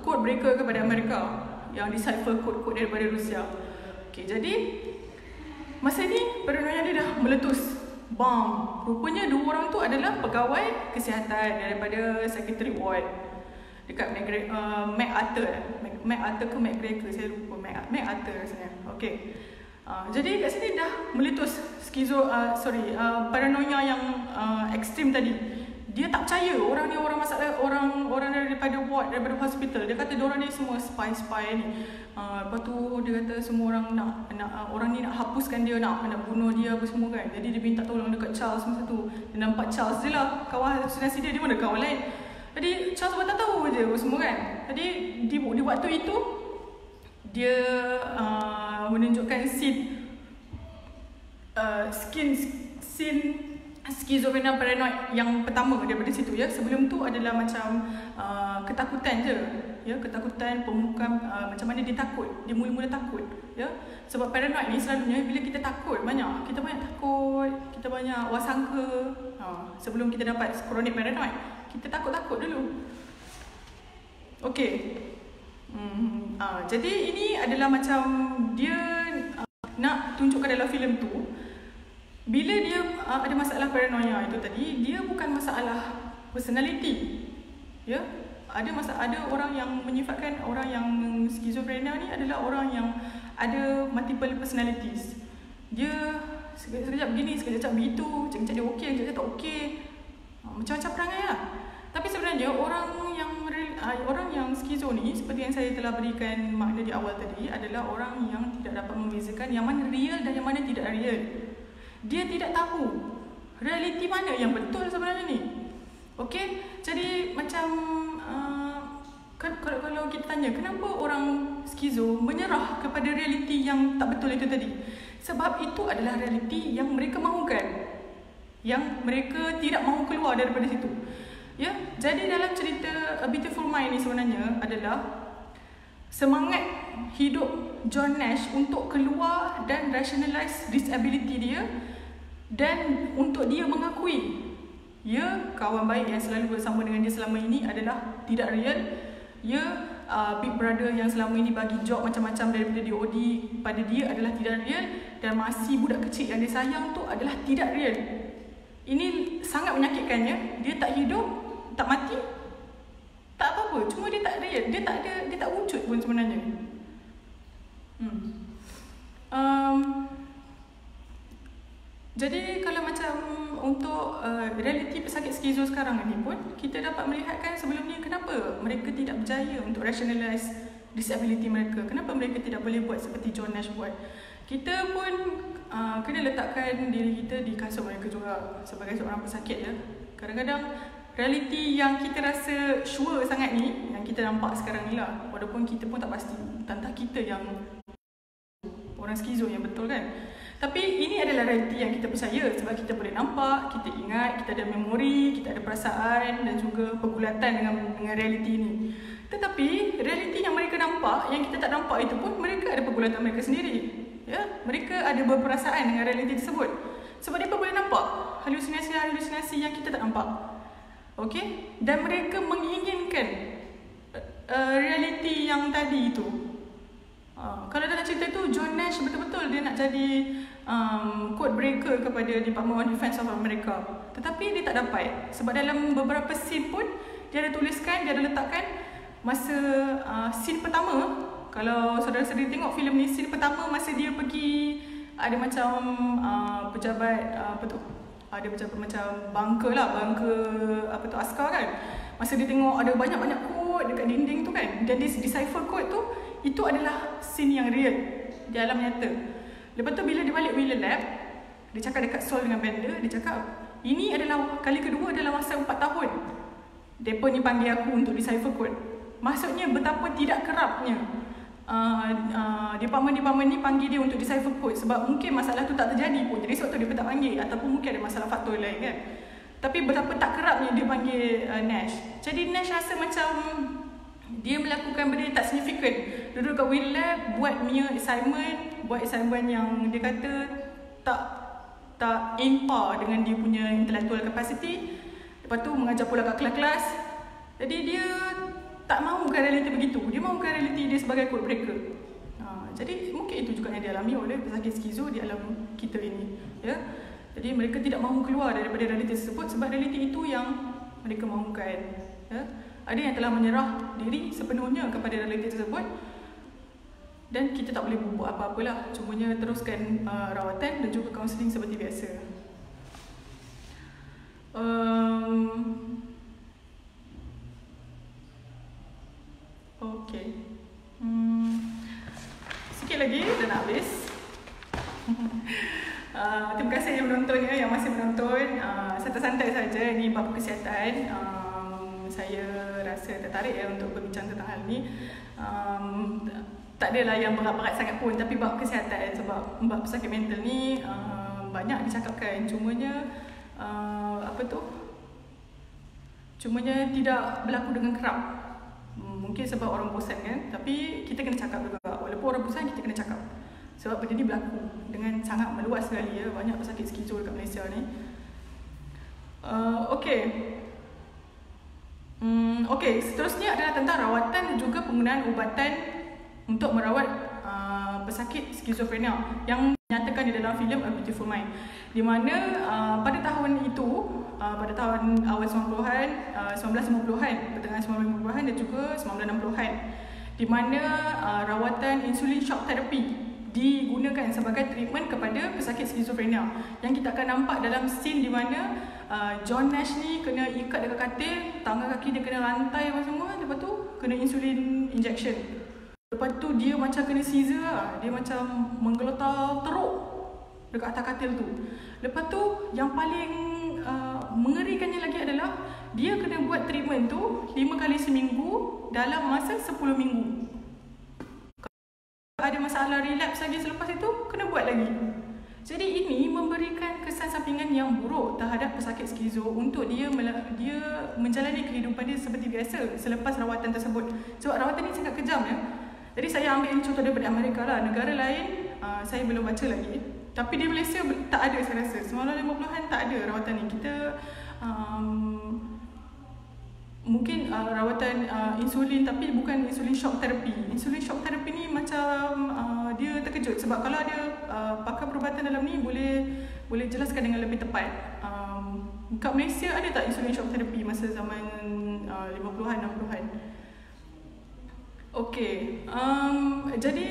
code breaker kepada Amerika yang decipher kod-kod daripada Rusia. Okey, jadi masa ni paranoia dia dah meletus. Bam. Rupanya 2 orang tu adalah pegawai kesihatan daripada Secretary Ward dekat MacArthur. MacArthur ke McGregor, saya lupa. MacArthur rasanya. Okey. Jadi kat sini dah meletus paranoia yang ekstrim tadi. Dia tak percaya orang ni orang masalah, orang daripada ward, daripada hospital. Dia kata diorang ni semua spy ni. Lepas tu dia kata semua orang nak orang ni nak hapuskan dia, nak bunuh dia apa semua kan. Jadi dia minta tolong dekat Charles masa tu. Dia nampak Charles je lah kawan halusinasi dia mana kawan lain. Jadi Charles pun tak tahu je apa semua kan. Jadi di waktu itu dia menunjukkan scene skizofrenia paranoid yang pertama daripada situ ya. Sebelum tu adalah macam ketakutan je ya, ketakutan pemukam, macam mana dia takut, dia mula-mula takut ya. Sebab paranoid ni selalunya bila kita takut kita banyak takut, kita banyak wasangka. Sebelum kita dapat chronic paranoid, kita takut-takut dulu. Okey. Jadi ini adalah macam dia nak tunjukkan dalam filem tu. Bila dia ada masalah paranoia itu tadi, dia bukan masalah personality. Ya, ada orang yang menyifatkan orang yang skizofrenia ni adalah orang yang ada multiple personalities. Dia sekejap begini, sekejap begitu, sekejap dia okey, sekejap tak okey. Macam-macam perangai lah. Tapi sebenarnya orang yang skizo ni, seperti yang saya telah berikan makna di awal tadi, adalah orang yang tidak dapat membezakan yang mana real dan yang mana tidak real. Dia tidak tahu realiti mana yang betul sebenarnya ni. Okey, jadi macam kalau kita tanya kenapa orang skizo menyerah kepada realiti yang tak betul itu tadi, sebab itu adalah realiti yang mereka mahukan, yang mereka tidak mahu keluar daripada situ. Ya, jadi dalam cerita A Beautiful Mind ni sebenarnya adalah semangat hidup John Nash untuk keluar dan rationalize disability dia, dan untuk dia mengakui kawan baik yang selalu bersama dengan dia selama ini adalah tidak real. Big Brother yang selama ini bagi job macam-macam daripada DOD pada dia adalah tidak real, dan masih budak kecil yang dia sayang tu adalah tidak real. Ini sangat menyakitkannya. Dia tak hidup, tak mati, tak apa-apa, cuma dia tak real, dia tak wujud pun sebenarnya. Jadi kalau macam untuk realiti pesakit skizo sekarang ni pun, kita dapat melihatkan sebelum ni kenapa mereka tidak berjaya untuk rationalize disability mereka. Kenapa mereka tidak boleh buat seperti John Nash buat. Kita pun kena letakkan diri kita di kasut mereka juga sebagai seorang pesakit ya. Kadang-kadang realiti yang kita rasa sure sangat ni, yang kita nampak sekarang ni lah, walaupun kita pun tak pasti tentang kita yang orang skizo yang betul kan. Tapi ini adalah realiti yang kita percaya sebab kita boleh nampak, kita ingat, kita ada memori, kita ada perasaan dan juga pergulatan dengan realiti ini. Tetapi realiti yang mereka nampak, yang kita tak nampak itu pun mereka ada pergulatan mereka sendiri. Ya, mereka ada berperasaan dengan realiti tersebut. Sebab mereka boleh nampak halusinasi-halusinasi yang kita tak nampak. Okey? Dan mereka menginginkan realiti yang tadi itu. Kalau dalam cerita itu, John Nash betul-betul dia nak jadi code breaker kepada Department of Defense of America. Tetapi dia tak dapat. Sebab dalam beberapa scene pun dia ada tuliskan, dia ada letakkan masa scene pertama. Kalau saudara-saudara tengok filem ni, scene pertama masa dia pergi, ada macam pejabat ada pejabat macam bunker askar kan. masa dia tengok ada banyak-banyak kod dekat dinding tu kan, dan dia decipher kod tu, itu adalah scene yang real di alam nyata. Lepas tu bila dia balik bilik lab, dia cakap dekat Sol dengan Bender, dia cakap ini adalah kali kedua dalam masa 4 tahun mereka ni panggil aku untuk decipher kod. Maksudnya betapa tidak kerapnya department ni panggil dia untuk decipher code, sebab mungkin masalah tu tak terjadi pun, jadi sebab tu dia tak panggil, ataupun mungkin ada masalah faktor lain kan. Tapi betapa tak kerapnya dia panggil Nash. Jadi Nash rasa macam dia melakukan benda yang tak signifikan. Duduk kat Will Lab, buat assignment yang dia kata tak in par dengan dia punya intellectual capacity. Lepas tu mengajar pula kat kelas-kelas. Jadi dia tak mahukan realiti begitu. Dia mahukan realiti dia sebagai code breaker. Jadi mungkin itu juga yang dialami oleh pesakit skizo di alam kita ini, ya. Jadi mereka tidak mahu keluar daripada realiti tersebut sebab realiti itu yang mereka mahukan, ya. Ada yang telah menyerah diri sepenuhnya kepada realiti tersebut, dan kita tak boleh buat apa-apalah, cumanya teruskan rawatan dan juga kaunseling seperti biasa. Okey. Sikit lagi dah nak habis. Terima kasih yang menonton, yang masih menonton. Santai-santai saja, ini bab kesihatan. Saya rasa tertarik untuk berbincang tentang hal ni. Tak adalah yang berat-berat sangat pun, tapi bab kesihatan, sebab bab pesakit mental ni banyak dicakapkan, cumanya cumanya tidak berlaku dengan kerap. Mungkin sebab orang bosan kan, tapi kita kena cakap juga. Walaupun orang bosan, kita kena cakap. Sebab benda ni berlaku dengan sangat meluas sekali, ya. Banyak pesakit skizo dekat Malaysia ni. Okey, seterusnya adalah tentang rawatan dan juga penggunaan ubatan untuk merawat pesakit skizofrenia yang dinyatakan di dalam filem A Beautiful Mind, di mana pada tahun itu, pada tahun awal 90-an, 1950-an, pertengahan 1950-an dan juga 1960-an, di mana rawatan insulin shock therapy digunakan sebagai treatment kepada pesakit skizofrenia, yang kita akan nampak dalam scene di mana John Nash ni kena ikat dekat katil, tangan kaki dia kena rantai apa semua, lepas tu kena insulin injection. Lepas tu dia macam kena seizure lah. Dia macam menggelotar teruk dekat atas katil tu. Lepas tu yang paling mengerikannya lagi adalah dia kena buat treatment tu 5 kali seminggu dalam masa 10 minggu. Kalau ada masalah relapse lagi selepas itu, kena buat lagi. Jadi ini memberikan kesan sampingan yang buruk terhadap pesakit skizo untuk dia menjalani kehidupan dia seperti biasa selepas rawatan tersebut. Sebab rawatan ni sangat kejam, ya. Jadi saya ambil contoh daripada Amerika lah. Negara lain saya belum baca lagi, tapi di Malaysia tak ada, saya rasa 1950-an tak ada rawatan ni. Kita mungkin rawatan insulin, tapi bukan insulin shock therapy. Insulin shock therapy ni macam dia terkejut sebab kalau ada pakar perubatan dalam ni boleh jelaskan dengan lebih tepat. Kat Malaysia ada tak insulin shock therapy masa zaman 50-an, 60-an? Okey, jadi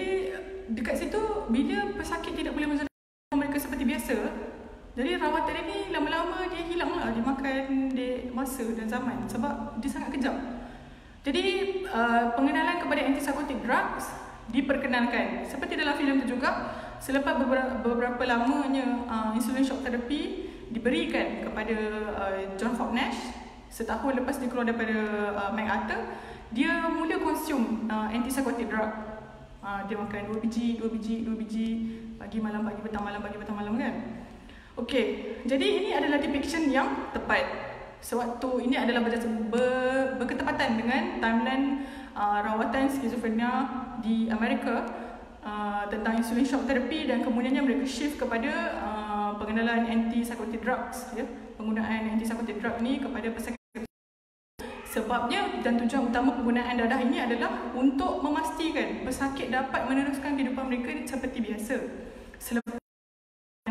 dekat situ bila pesakit tidak boleh menjalankan mereka seperti biasa, jadi rawatan ini lama-lama dia hilang lah, dia makan masa dan zaman sebab dia sangat kejam. Jadi pengenalan kepada antipsychotic drugs diperkenalkan seperti dalam filem tu juga. Selepas beberapa lamanya insulin shock therapy diberikan kepada John Fox Nash, setahun lepas dia keluar daripada MacArthur, dia mula konsum antipsychotic drug. Dia makan 2 biji, pagi malam, pagi petang malam, pagi petang malam kan. Okey, jadi ini adalah depiction yang tepat. Sewaktu ini adalah berketepatan dengan timeline rawatan skizofrenia di Amerika tentang insulin shock therapy, dan kemudiannya mereka shift kepada pengenalan antipsychotic drugs, ya. Penggunaan antipsychotic drug ni kepada pesakit. Sebabnya dan tujuan utama penggunaan dadah ini adalah untuk memastikan pesakit dapat meneruskan kehidupan mereka seperti biasa selepas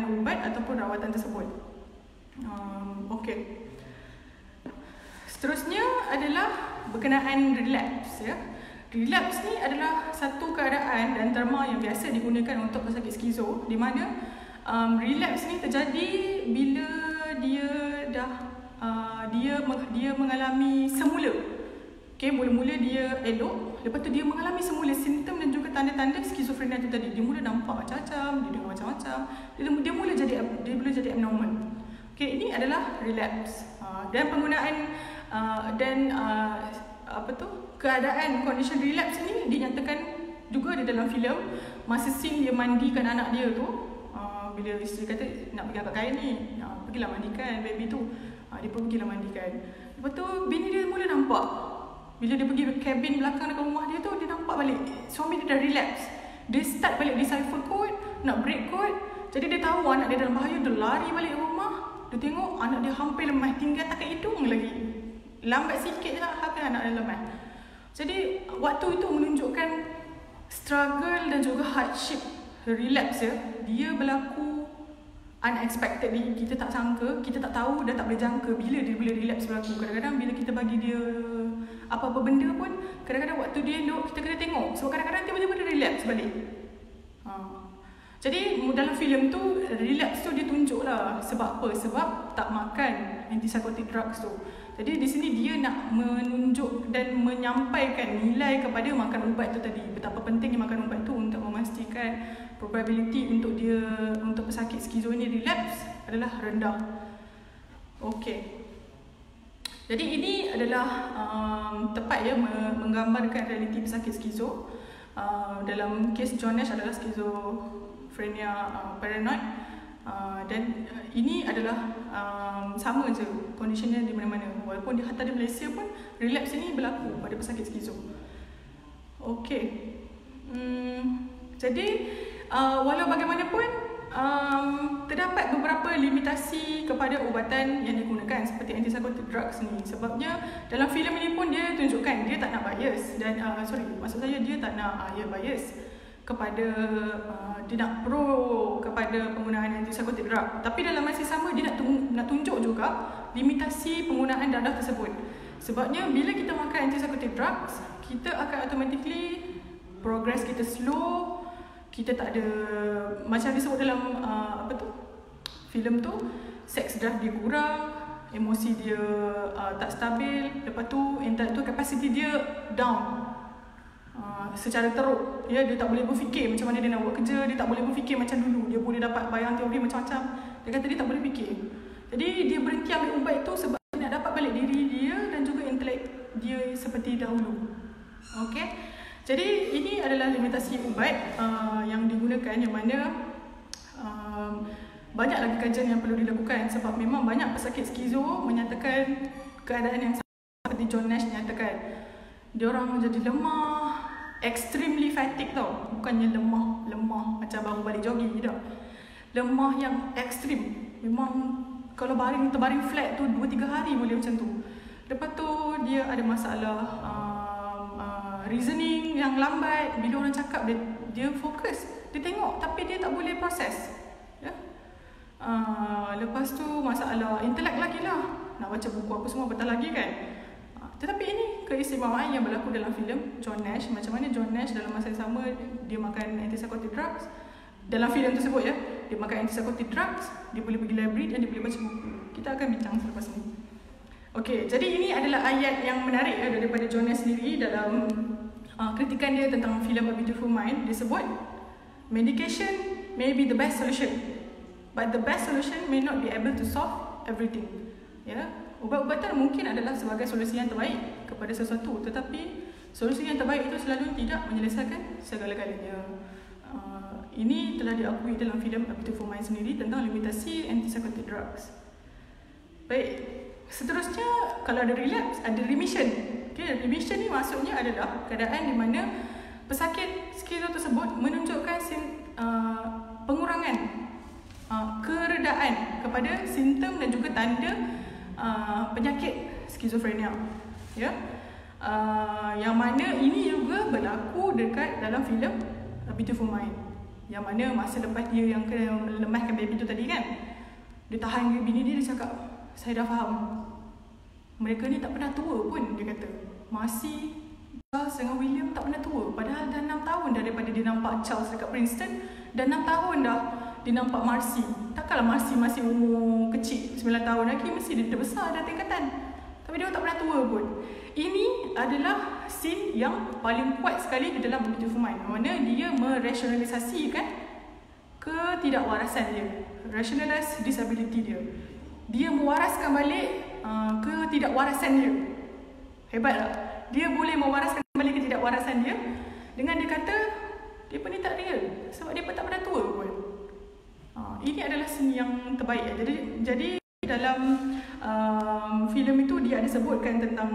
ubat ataupun rawatan tersebut. Okey. Seterusnya adalah berkenaan relapse, ya. Relapse ni adalah satu keadaan dan terma yang biasa digunakan untuk pesakit skizo, di mana relapse ni terjadi bila dia dah dia mengalami semula. Okay, mula-mula dia elok, lepas tu dia mengalami semula simptom dan juga tanda-tanda skizofrenia tu tadi. Dia mula nampak macam-macam, dia dengar macam-macam, dia mula jadi abnormal. Okay, ini adalah relapse. Dan penggunaan keadaan condition relapse ni dinyatakan juga di dalam filem. Masa scene dia mandikan anak dia tu, bila isteri kata nak pergi angkat kain ni, pergilah mandikan baby tu, dia pun pergilah mandikan. Lepas tu bini dia mula nampak, bila dia pergi cabin belakang dekat rumah dia tu, dia nampak balik suami dia dah relapse. Dia start balik decipher code, nak break code. Jadi dia tahu anak dia dalam bahaya, dia lari balik rumah. Dia tengok anak dia hampir lemah, tinggal takat hidung lagi. Lambat sikit je hampir anak dia lemah. Jadi waktu itu menunjukkan struggle dan juga hardship relapse ya. Dia berlaku unexpectedly. Kita tak sangka, kita tak tahu, dah tak boleh jangka bila dia boleh relapse berlaku. Kadang-kadang bila kita bagi dia apa-apa benda pun, kadang-kadang waktu dia elok kita kena tengok. Sebab kadang-kadang tiba-tiba dia relapse balik. Jadi dalam filem tu relapse tu dia tunjuk lah. Sebab apa? Sebab tak makan antipsychotic drugs tu. Jadi di sini dia nak menunjuk dan menyampaikan nilai kepada makan ubat tu tadi. Betapa pentingnya makan ubat tu untuk memastikan probability untuk pesakit skizo ni relapse adalah rendah. Okey. Jadi ini adalah tepat ya menggambarkan realiti pesakit skizo. Dalam kes John Nash adalah skizofrenia paranoid. Dan ini adalah sama je conditionnya di mana-mana. Walaupun di hatta di Malaysia pun relapse ini berlaku pada pesakit skizo. Okey. Jadi walau bagaimanapun terdapat beberapa limitasi kepada ubatan yang digunakan seperti antipsychotic drugs ni. Sebabnya dalam filem ini pun dia tunjukkan dia tak nak bias dan dia tak nak bias kepada dia nak pro kepada penggunaan antipsychotic drug. Tapi dalam masa sama dia nak tunjuk juga limitasi penggunaan dadah tersebut. Sebabnya bila kita makan antipsychotic drugs, kita akan automatically progress kita slow. Kita tak ada, macam disebut dalam filem tu, seks drive dia kurang, emosi dia tak stabil, lepas tu intellectual capacity dia down secara teruk. Dia tak boleh berfikir macam mana dia nak buat kerja, dia tak boleh berfikir macam dulu. Dia boleh dapat bayang teori macam-macam. Dia kata dia tak boleh fikir. Jadi dia berhenti ambil ubat itu sebab dia nak dapat balik diri dia dan juga intelek dia seperti dahulu. Okey. Jadi ini adalah limitasi ubat yang digunakan, yang mana banyak lagi kajian yang perlu dilakukan sebab memang banyak pesakit skizo menyatakan keadaan yang seperti John Nash nyatakan. Diorang jadi lemah, extremely fatigue tau. Bukannya lemah macam baru balik jogging, tidak. Lemah yang ekstrim. Memang kalau terbaring flat tu 2-3 hari boleh macam tu. Lepas tu dia ada masalah reasoning yang lambat. Bila orang cakap dia fokus, dia tengok tapi dia tak boleh proses ya? Lepas tu masalah intelek lagi lah, nak baca buku apa semua betul lagi kan. Tetapi ini keistimewaan yang berlaku dalam filem John Nash. Macam mana John Nash dalam masa yang sama dia makan antipsychotic drugs. Dalam filem tersebut ya, dia makan antipsychotic drugs, dia boleh pergi library dan dia boleh baca buku. Kita akan bincang selepas ini. Okey, jadi ini adalah ayat yang menarik ya, daripada John Nash sendiri dalam kritikan dia tentang filem A Beautiful Mind. Dia sebut, medication may be the best solution, but the best solution may not be able to solve everything. Ya, ubat-ubatan mungkin adalah sebagai solusi yang terbaik kepada sesuatu, tetapi solusi yang terbaik itu selalu tidak menyelesaikan segala-galanya. Ini telah diakui dalam filem A Beautiful Mind sendiri tentang limitasi antipsychotic drugs. Baik, seterusnya kalau ada relapse, ada remission. Okay, remission ni maksudnya adalah keadaan di mana pesakit skizo tersebut menunjukkan pengurangan, keredaan kepada simptom dan juga tanda penyakit skizofrenia. Ya, yang mana ini juga berlaku dekat dalam filem A Beautiful Mind. Yang mana masa lepas dia yang kena melemahkan baby tu tadi kan, dia tahan bini dia cakap, saya dah faham, mereka ni tak pernah tua pun, dia kata. Masih Charles dengan William tak pernah tua. Padahal dah 6 tahun dah daripada dia nampak Charles dekat Princeton, dan 6 tahun dah dia nampak Marcy. Takkanlah Marcy masih umur kecil, 9 tahun lagi, mesti dia besar dah tingkatan. Tapi dia tak pernah tua pun. Ini adalah scene yang paling kuat sekali di dalam A Beautiful Mind, mana dia merasionalisasikan ketidakwarasan dia, rationalize disability dia. Dia mewaraskan balik ketidakwarasan dia. Hebat tak? Dia boleh mewaraskan balik ketidakwarasan dia dengan dia kata dia pun ni tak real sebab dia pun tak pernah tua pun. Ini adalah scene yang terbaik. Jadi dalam filem itu dia ada sebutkan tentang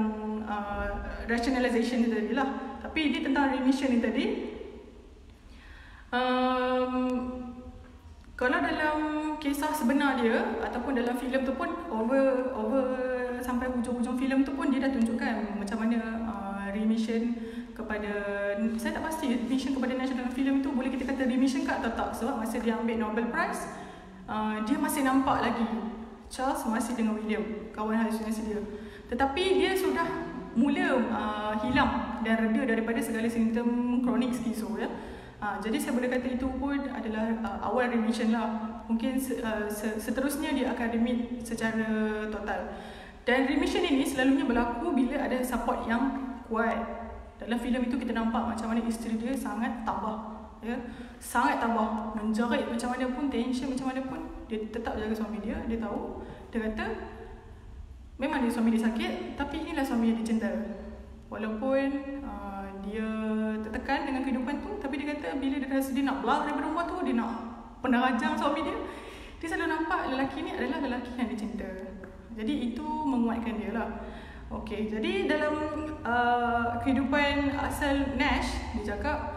rationalization ni tadi lah. Tapi dia tentang remission ni tadi. Kalau dalam kisah sebenar dia ataupun dalam filem tu pun over sampai hujung-hujung filem tu pun dia dah tunjukkan macam mana remission kepada, saya tak pasti remission kepada Nash dalam filem tu boleh kita kata remission ke atau tak, sebab masa dia ambil Nobel Prize dia masih nampak lagi Charles masih dengan William, kawan halusinasi dia. Tetapi dia sudah mula hilang dan reda daripada segala simptom kronik skizo ya. Jadi saya boleh kata itu pun adalah awal remission lah. Mungkin seterusnya dia akan remit secara total. Dan remission ini selalunya berlaku bila ada support yang kuat. Dalam filem itu kita nampak macam mana isteri dia sangat tabah, ya, sangat tabah, menjerit macam mana pun, tension macam mana pun, dia tetap jaga suami dia. Dia tahu, dia kata memang dia suami dia sakit, tapi inilah suami yang dia cinta. Walaupun dia tertekan dengan kehidupan tu, tapi dia kata bila dia rasa dia nak keluar daripada rumah tu, dia nak penerajang suami dia, dia selalu nampak lelaki ni adalah lelaki yang dia cinta. Jadi itu menguatkan dia lah. Okey, jadi dalam kehidupan asal Nash, dia cakap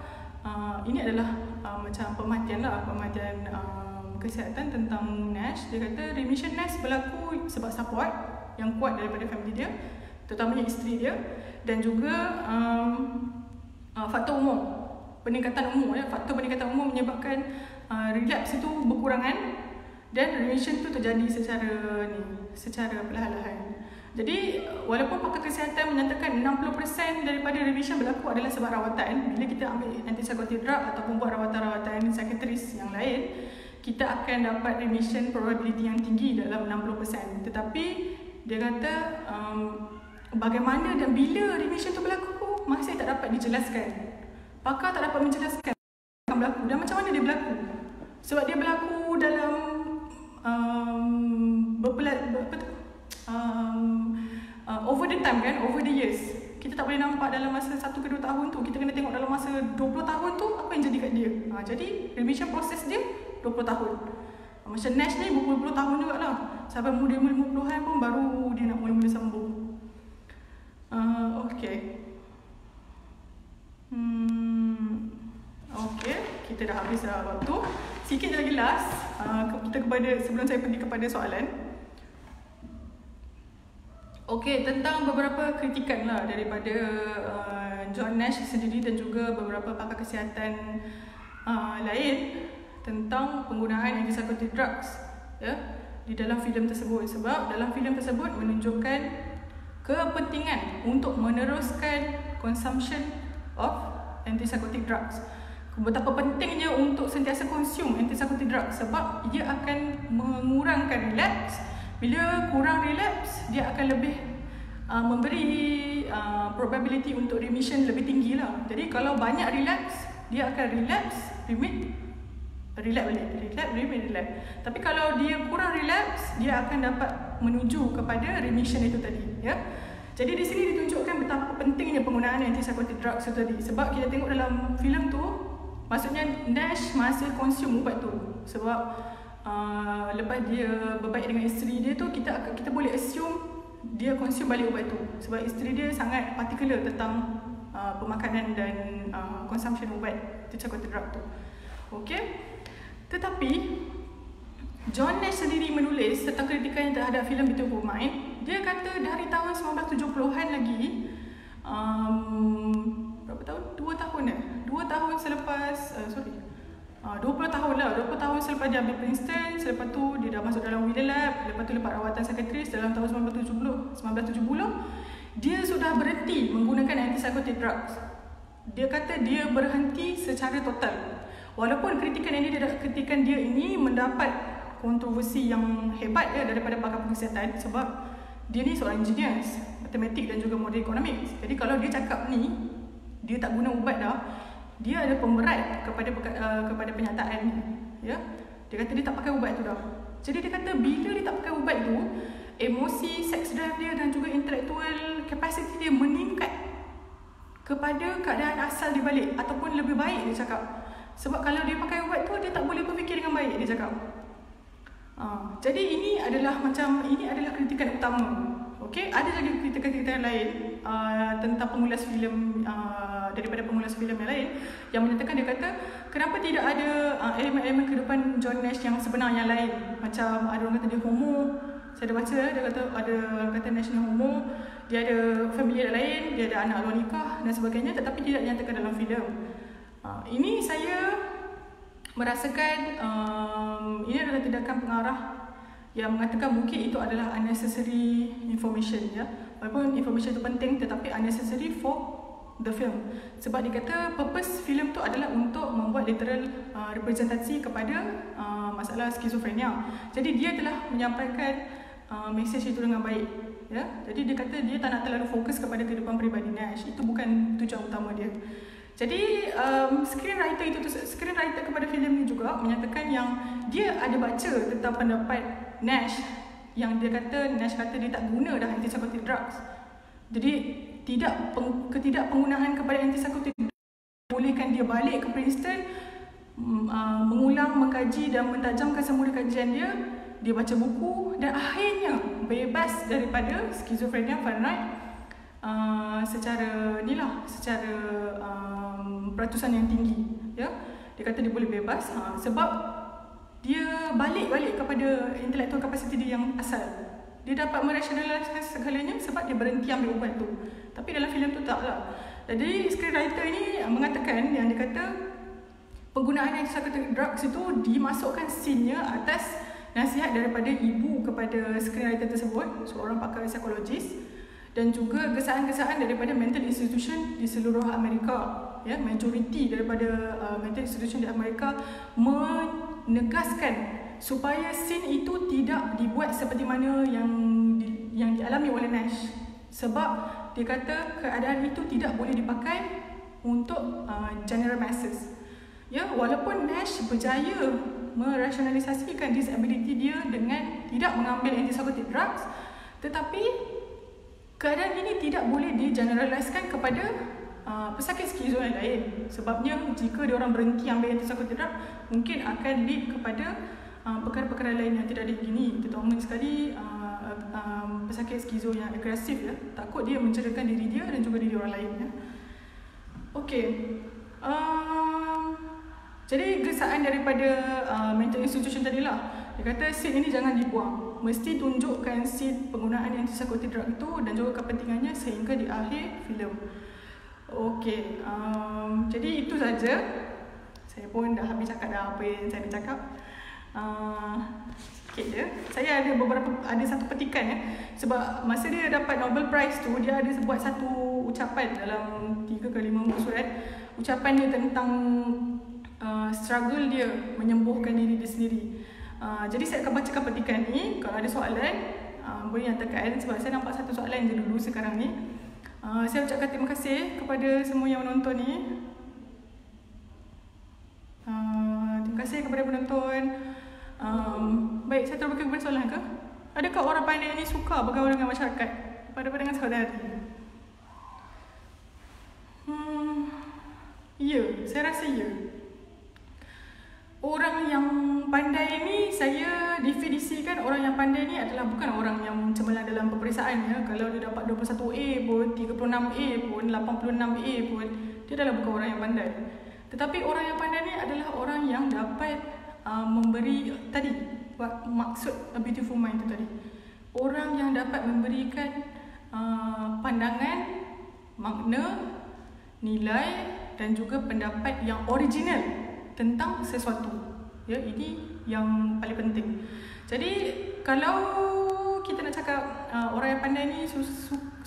ini adalah macam pematian lah, pematian kesihatan tentang Nash. Dia kata remission Nash berlaku sebab support yang kuat daripada family dia, terutamanya isteri dia, dan juga faktor umur, peningkatan umur ya. Faktor peningkatan umur menyebabkan relapse itu berkurangan dan remission tu terjadi secara perlahan-lahan. Jadi walaupun pakar kesihatan menyatakan 60% daripada remission berlaku adalah sebab rawatan, bila kita ambil antipsychotic drug ataupun buat rawatan-rawatan psikiatris yang lain, kita akan dapat remission probability yang tinggi dalam 60%. Tetapi dia kata bagaimana dan bila remission tu berlaku masih tak dapat dijelaskan. Pakar tak dapat menjelaskan akan berlaku dan macam mana dia berlaku. Sebab dia berlaku dalam over the time kan, over the years. Kita tak boleh nampak dalam masa 1 ke 2 tahun tu. Kita kena tengok dalam masa 20 tahun tu apa yang jadi kat dia. Jadi remission proses dia 20 tahun. Macam Nash ni berpuluh-puluh tahun jugalah. Sampai muda 50-an pun baru dia nak mula-mula sembuh. Okay. Okay, kita dah habis dah waktu. Sikit lagi last kita sebelum saya pergi kepada soalan. Okey, tentang beberapa kritikan lah daripada John Nash sendiri dan juga beberapa pakar kesihatan lain tentang penggunaan antipsychotic drugs ya di dalam filem tersebut. Sebab dalam filem tersebut menunjukkan kepentingan untuk meneruskan consumption of antipsychotic drugs. Betapa pentingnya untuk sentiasa consume antipsychotic drugs sebab ia akan mengurangkan relapse. Bila kurang relapse, dia akan lebih memberi probability untuk remission lebih tinggi lah. Jadi kalau banyak relapse, dia akan relapse, relapse. Tapi kalau dia kurang relapse, dia akan dapat menuju kepada remission itu tadi ya. Jadi di sini ditunjukkan betapa pentingnya penggunaan antipsychotic drugs itu tadi. Sebab kita tengok dalam filem tu, maksudnya Nash masih consume ubat tu. Sebab lepas dia berbaik dengan isteri dia tu, kita boleh assume dia consume balik ubat tu. Sebab isteri dia sangat particular tentang pemakanan dan consumption ubat antipsychotic drug tu. Okey. Tetapi John Nash sendiri menulis tentang kritikan terhadap filem Beautiful Mind. Dia kata dari tahun 1970-an lagi, berapa tahun? 2 tahun 2 tahun selepas 20 tahun lah, 20 tahun selepas dia ambil Princeton, selepas tu dia dah masuk dalam Wheeler Lab, lepas tu lepas rawatan psikiatris dalam tahun 1970, dia sudah berhenti menggunakan antipsychotic drugs. Dia kata dia berhenti secara total. Walaupun kritikan dia ini mendapat kontroversi yang hebat ya daripada pakar kesihatan sebab dia ni seorang genius matematik dan juga model economics. Jadi kalau dia cakap ni dia tak guna ubat dah, dia ada pemberat kepada penyataan ni, ya. Dia kata dia tak pakai ubat tu dah. Jadi dia kata bila dia tak pakai ubat tu, emosi, sex drive dia dan juga intellectual capacity dia meningkat kepada keadaan asal dia balik, ataupun lebih baik dia cakap. Sebab kalau dia pakai ubat tu, dia tak boleh berfikir dengan baik, dia cakap. Jadi ini adalah kritikan utama. Okey, ada lagi kritikan lain tentang pengulas filem, daripada pengulas filem yang lain yang menyatakan, dia kata kenapa tidak ada elemen-elemen kehidupan John Nash yang sebenar yang lain. Macam ada orang kata dia homo, saya ada baca, dia kata ada orang kata Nash ni homo, dia ada family yang lain, dia ada anak luar nikah dan sebagainya, tetapi tidak dinyatakan dalam filem. Ini saya merasakan ini adalah tindakan pengarah yang mengatakan mungkin itu adalah unnecessary information, ya. Walaupun information itu penting, tetapi unnecessary for the film. Sebab dia kata purpose filem tu adalah untuk membuat literal representasi kepada masalah skizofrenia. Jadi dia telah menyampaikan mesej itu dengan baik, ya. Jadi dia kata dia tak nak terlalu fokus kepada kehidupan peribadi Nash. Itu bukan tujuan utama dia. Jadi screenwriter kepada filem ni juga menyatakan yang dia ada baca tentang pendapat Nash yang Nash kata dia tak guna dah antipsychotic drugs. Jadi ketidakpenggunaan kepada antipsychotic bolehkan dia balik ke Princeton, mengulang, mengkaji dan mentajamkan semula kajian dia. Dia baca buku dan akhirnya bebas daripada skizofrenia paranoid secara peratusan yang tinggi, ya. Dia kata dia boleh bebas sebab dia balik kepada intellectual capacity dia yang asal. Dia dapat merasionalisasi segalanya sebab dia berhenti ambil ubat tu. Tapi dalam filem tu taklah. Jadi screenwriter ini mengatakan yang dia kata penggunaan antipsychotic drugs itu dimasukkan scene-nya atas nasihat daripada ibu kepada screenwriter tersebut, seorang pakar psikologis, dan juga gesaan-gesaan daripada mental institution di seluruh Amerika, ya. Majoriti daripada mental institution di Amerika menegaskan supaya scene itu tidak dibuat seperti mana yang dialami oleh Nash. Sebab dia kata keadaan itu tidak boleh dipakai untuk general masses, ya. Walaupun Nash berjaya merasionalisasikan disability dia dengan tidak mengambil antipsychotic drugs, tetapi keadaan ini tidak boleh digeneraliskan kepada pesakit skizo yang lain. Sebabnya jika diorang berhenti ambil antipsychotic drug, mungkin akan lead kepada perkara-perkara lain yang tidak diingini. Terutama sekali pesakit skizo yang agresif, ya. Takut dia mencederakan diri dia dan juga diri orang lain, ya. Okey. Jadi gesaan daripada mental institution tadilah, dia kata scene ini jangan dibuang. Mesti tunjukkan scene penggunaan antipsychotic drug itu dan juga kepentingannya sehingga di akhir filem. Okey, jadi itu saja. Saya pun dah habis cakap dah apa yang saya nak cakap. Sikit je. Saya ada satu petikan, ya. Sebab masa dia dapat Nobel Prize tu, dia ada buat satu ucapan dalam 3 ke 5 muka surat. Ucapan dia tentang struggle dia menyembuhkan diri dia sendiri. Jadi saya akan bacakan petikan ni. Kalau ada soalan, boleh nyatakan. Sebab saya nampak satu soalan je dulu sekarang ni. Saya ucapkan terima kasih kepada semua yang menonton ni. Terima kasih kepada penonton. Baik, saya terus kepada soalan ke? Adakah orang pandai ni suka bergaul dengan masyarakat pada dengan saudari? Ya, saya rasa ya. Orang yang pandai ni, saya definisikan orang yang pandai ni adalah bukan orang yang cemerlang dalam peperiksaan, ya. Kalau dia dapat 21A pun, 36A pun, 86A pun, dia adalah bukan orang yang pandai. Tetapi orang yang pandai ni adalah orang yang dapat memberi tadi, maksud A Beautiful Mind tu tadi. Orang yang dapat memberikan pandangan, makna, nilai dan juga pendapat yang original tentang sesuatu, ya. Ini yang paling penting. Jadi kalau kita nak cakap orang yang pandai ni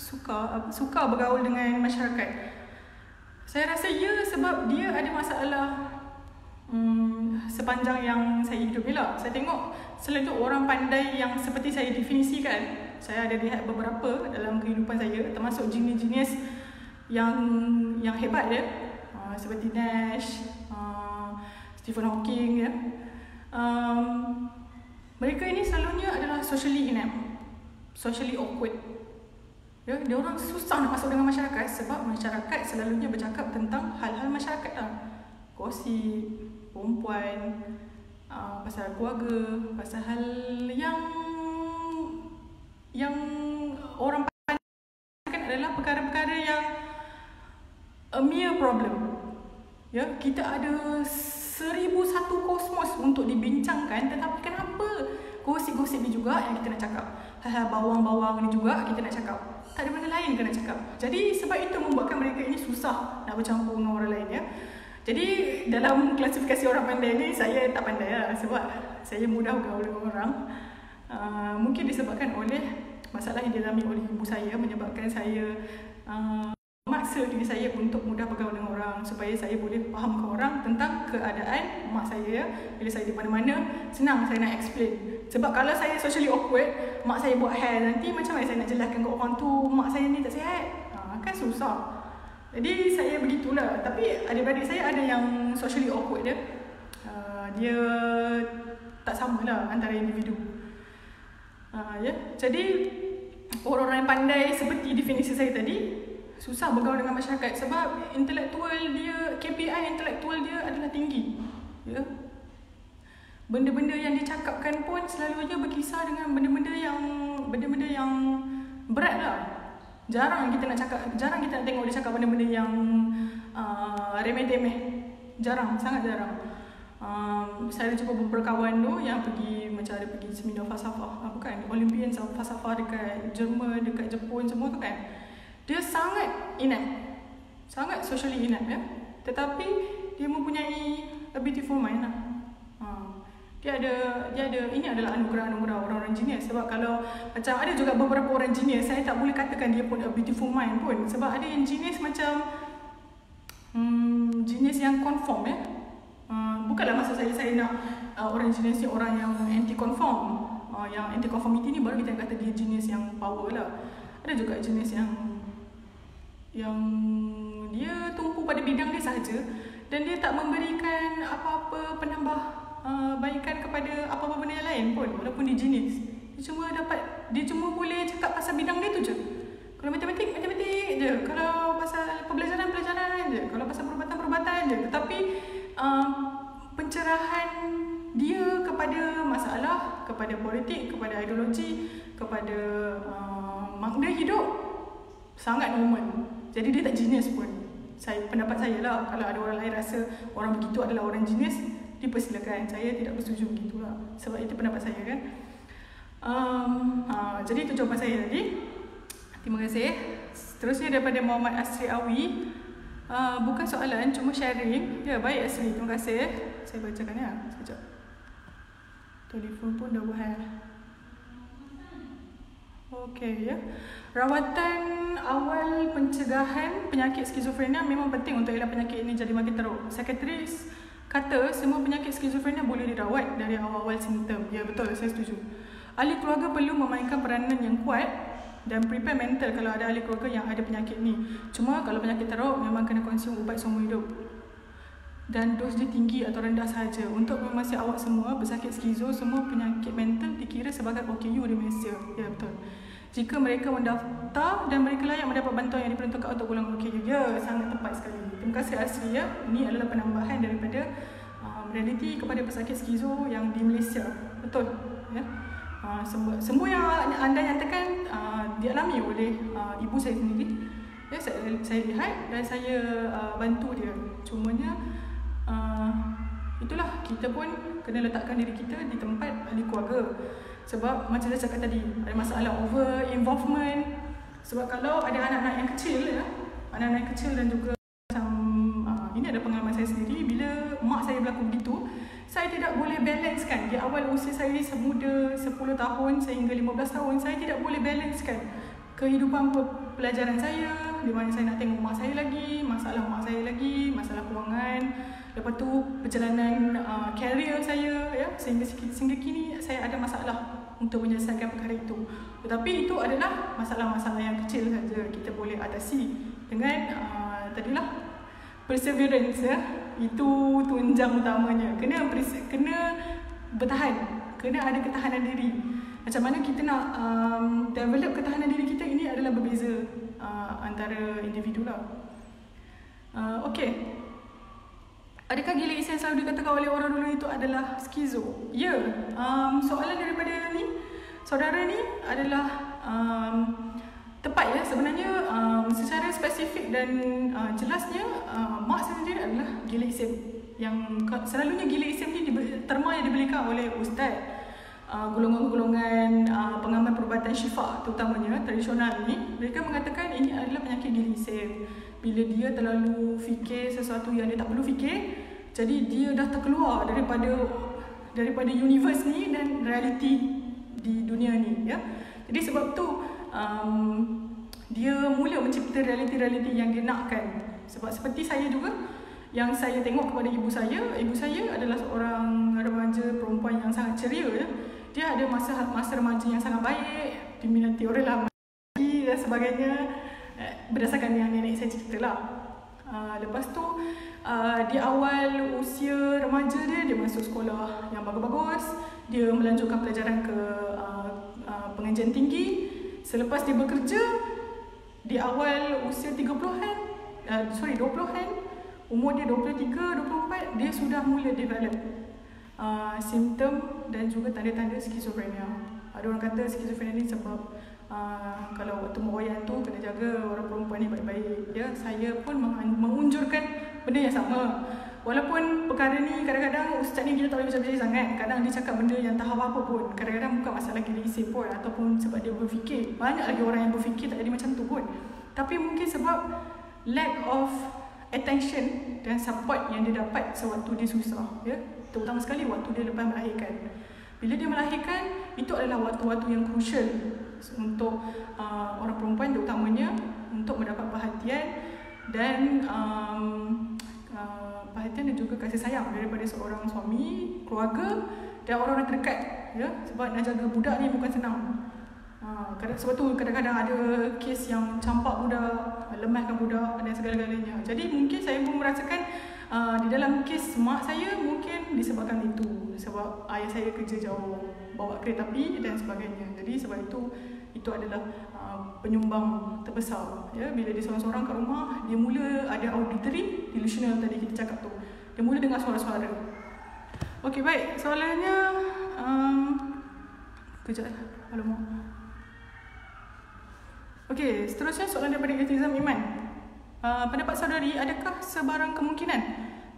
suka bergaul dengan masyarakat, saya rasa ya, sebab dia ada masalah sepanjang yang saya hidup ni lah. Saya tengok selalu orang pandai yang seperti saya definisikan, Saya ada lihat beberapa dalam kehidupan saya, termasuk genius-genius yang hebat ya, seperti Nash, Stephen Hawking ya. Mereka ini selalunya adalah socially inept, socially awkward. Ya, dia orang susah nak masuk dengan masyarakat sebab masyarakat selalunya bercakap tentang hal-hal masyarakat lah. Gosip, perempuan, pasal keluarga, pasal hal yang orang pandangkan adalah perkara-perkara yang a mere problem. Ya, kita ada 1001 kosmos untuk dibincangkan, tetapi kenapa gosip-gosip ni juga yang kita nak cakap? Hal-hal bawang-bawang ni juga kita nak cakap. Tak ada benda lain kita nak cakap. Jadi sebab itu membuatkan mereka ini susah nak bercampur dengan orang lain ya. Jadi dalam klasifikasi orang pandai ni, saya tak pandai lah sebab saya mudah bergaul dengan orang. Mungkin disebabkan oleh masalah yang dialami oleh ibu saya, menyebabkan saya memaksa diri saya untuk mudah bergaul dengan orang supaya saya boleh fahamkan orang tentang keadaan mak saya. Bila saya di mana-mana, senang saya nak explain. Sebab kalau saya socially awkward, mak saya buat hal, nanti macam mana saya nak jelaskan ke orang tu mak saya ni tak sihat? Kan susah. Jadi saya begitulah. Tapi adik-beradik saya ada yang socially awkward dia. Dia tak samalah antara individu. Ya. Jadi orang-orang yang pandai seperti definisi saya tadi susah bergaul dengan masyarakat sebab intelektual dia, KPI intelektual dia adalah tinggi. Ya. Benda-benda yang dicakapkan pun selalunya berkisar dengan benda-benda yang berat lah. Jarang kita nak tengok dia cakap benda-benda yang remeh-temeh. Jarang, sangat jarang. Saya jumpa beberapa kawan tu yang pergi, macam ada pergi seminar falsafah, bukan, Olympian falsafah dekat Jerman, dekat Jepun semua tu kan. Dia sangat inept, sangat socially inept ya. Tetapi dia mempunyai a beautiful mind lah. Dia ada, ini adalah anugerah-anugerah orang-orang genius. Sebab kalau macam ada juga beberapa orang genius, saya tak boleh katakan dia pun a beautiful mind pun. Sebab ada yang genius macam genius yang conform ya. Bukanlah maksud saya nak orang genius ni orang yang anti-conform. Yang anti-conformity ni baru kita kata dia genius yang power lah. Ada juga genius yang dia tumpu pada bidang dia sahaja dan dia tak memberikan apa-apa penambah baikan kepada apa-apa benda yang lain pun, walaupun dia genius. Dia cuma boleh cakap pasal bidang dia tu je. Kalau matematik je, kalau pasal pembelajaran je, kalau pasal perubatan je. Tetapi pencerahan dia kepada masalah, kepada politik, kepada ideologi, kepada makna hidup sangat normal. Jadi dia tak genius pun. Pendapat saya lah, kalau ada orang lain rasa orang begitu adalah orang genius, dipersilakan. Saya tidak bersetuju begitulah. Sebab itu pendapat saya kan. Jadi itu jawapan saya tadi. Terima kasih. Seterusnya daripada Muhammad Asri Awi. Bukan soalan, cuma sharing. Ya, baik Asri, terima kasih. Saya bacakan ya. Sekejap. Telefon pun dah berhal. Okey ya. Rawatan awal pencegahan penyakit skizofrenia memang penting untuk elak penyakit ini jadi makin teruk. Psikiatris kata semua penyakit skizofrenia boleh dirawat dari awal-awal simptom. Ya betul, saya setuju. Ahli keluarga perlu memainkan peranan yang kuat dan prepare mental kalau ada ahli keluarga yang ada penyakit ni. Cuma kalau penyakit teruk memang kena konsum ubat seumur hidup. Dan dos dia tinggi atau rendah sahaja. Untuk memastikan awak semua bersakit skizo, semua penyakit mental dikira sebagai OKU di Malaysia. Ya betul. Jika mereka mendaftar dan mereka layak mendapat bantuan yang diperuntukkan untuk golongan OKU. Ya, sangat tepat sekali. Terima kasih Asri ya. Ini adalah penambahan daripada realiti kepada pesakit skizo yang di Malaysia. Betul. Ya. Semua yang anda nyatakan dialami oleh ibu saya sendiri. Ya, saya lihat dan saya bantu dia. Cumanya itulah, kita pun kena letakkan diri kita di tempat ahli keluarga. Sebab macam saya cakap tadi, ada masalah over involvement. Sebab kalau ada anak-anak yang kecil ya, anak-anak yang kecil dan juga macam ini ada pengalaman saya sendiri. Bila mak saya berlaku begitu, saya tidak boleh balancekan. Di awal usia saya semuda 10 tahun sehingga 15 tahun, saya tidak boleh balancekan kehidupan pelajaran saya di mana saya nak tengok mak saya lagi, masalah mak saya lagi, masalah kewangan. Lepas tu perjalanan career saya, ya, sehingga kini saya ada masalah untuk menyelesaikan perkara itu. Tetapi itu adalah masalah-masalah yang kecil saja, kita boleh atasi dengan tadilah perseverance, ya. Itu tunjang utamanya. Kena bertahan, kena ada ketahanan diri. Macam mana kita nak develop ketahanan diri kita, ini adalah berbeza antara individu lah. Okey. Adakah gila isi yang selalu dikatakan oleh orang dulu itu adalah skizo? Ya. Soalan daripada saudara ni adalah tepat, ya. Sebenarnya secara spesifik dan jelasnya mak saya sendiri adalah gila isim. Yang selalunya gila isim ni terma yang diberikan oleh ustaz, golongan-golongan pengamal perubatan syifa terutamanya tradisional ni, mereka mengatakan ini adalah penyakit gila isim. Bila dia terlalu fikir sesuatu yang dia tak perlu fikir, jadi dia dah terkeluar daripada universe ni dan realiti di dunia ni, ya. Jadi sebab tu dia mula mencipta realiti-realiti yang dia nakkan. Sebab seperti saya juga, yang saya tengok kepada ibu saya adalah seorang remaja perempuan yang sangat ceria, ya. Dia ada masa remaja yang sangat baik, diminati orang ramai dan sebagainya, berdasarkan yang nenek saya ceritalah. Lepas tu di awal usia remaja dia masuk sekolah yang bagus-bagus, dia melanjutkan pelajaran ke pengajian tinggi. Selepas dia bekerja di awal usia 20-an, umur dia 23-24, dia sudah mula develop simptom dan juga tanda-tanda skizofrenia. Ada orang kata skizofrenia ni sebab kalau waktu meroyan tu kena jaga orang perempuan ni baik-baik, ya. Saya pun mengunjurkan benda yang sama. Walaupun perkara ni kadang-kadang ustaz ni kita tak boleh percaya sangat. Kadang dia cakap benda yang tak apa-apa pun. Kadang-kadang bukan masalah gila isim pun, ataupun sebab dia berfikir. Banyak lagi orang yang berfikir tak jadi macam tu pun. Tapi mungkin sebab lack of attention dan support yang dia dapat sewaktu dia susah, ya. Terutama sekali waktu dia lepas melahirkan. Bila dia melahirkan, itu adalah waktu-waktu yang crucial untuk orang perempuan terutamanya untuk mendapat perhatian dan perhatian dan juga kasih sayang daripada seorang suami, keluarga dan orang-orang terdekat, ya. Sebab nak jaga budak ni bukan senang. Sebab tu kadang-kadang ada kes yang campak budak, lemahkan budak dan segala-galanya. Jadi mungkin saya pun merasakan di dalam kes mak saya mungkin disebabkan itu. Sebab ayah saya kerja jauh, bawa kereta api dan sebagainya. Jadi sebab itu adalah penyumbang terbesar, ya. Bila dia seorang-seorang kat rumah, dia mula ada auditory delusional tadi kita cakap tu. Dia mula dengar suara-suara. Okey, baik. Soalannya kejap. Alamak. Okey, seterusnya soalan daripada Iltizam Iman. Pendapat saudari, adakah sebarang kemungkinan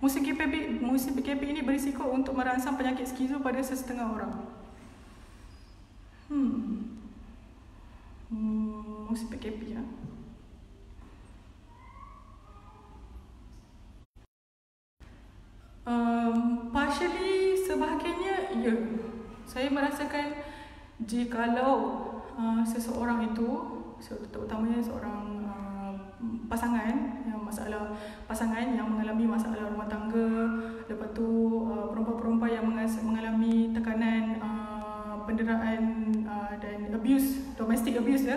musim PKP ini berisiko untuk merangsang penyakit skizo pada sesetengah orang? Musim PKP, ya. Partially, sebahagiannya, ya. Saya merasakan jikalau seseorang itu, terutamanya seorang pasangan yang mengalami masalah rumah tangga, lepas tu perempuan-perempuan yang mengalami tekanan penderaan dan domestic abuse, ya.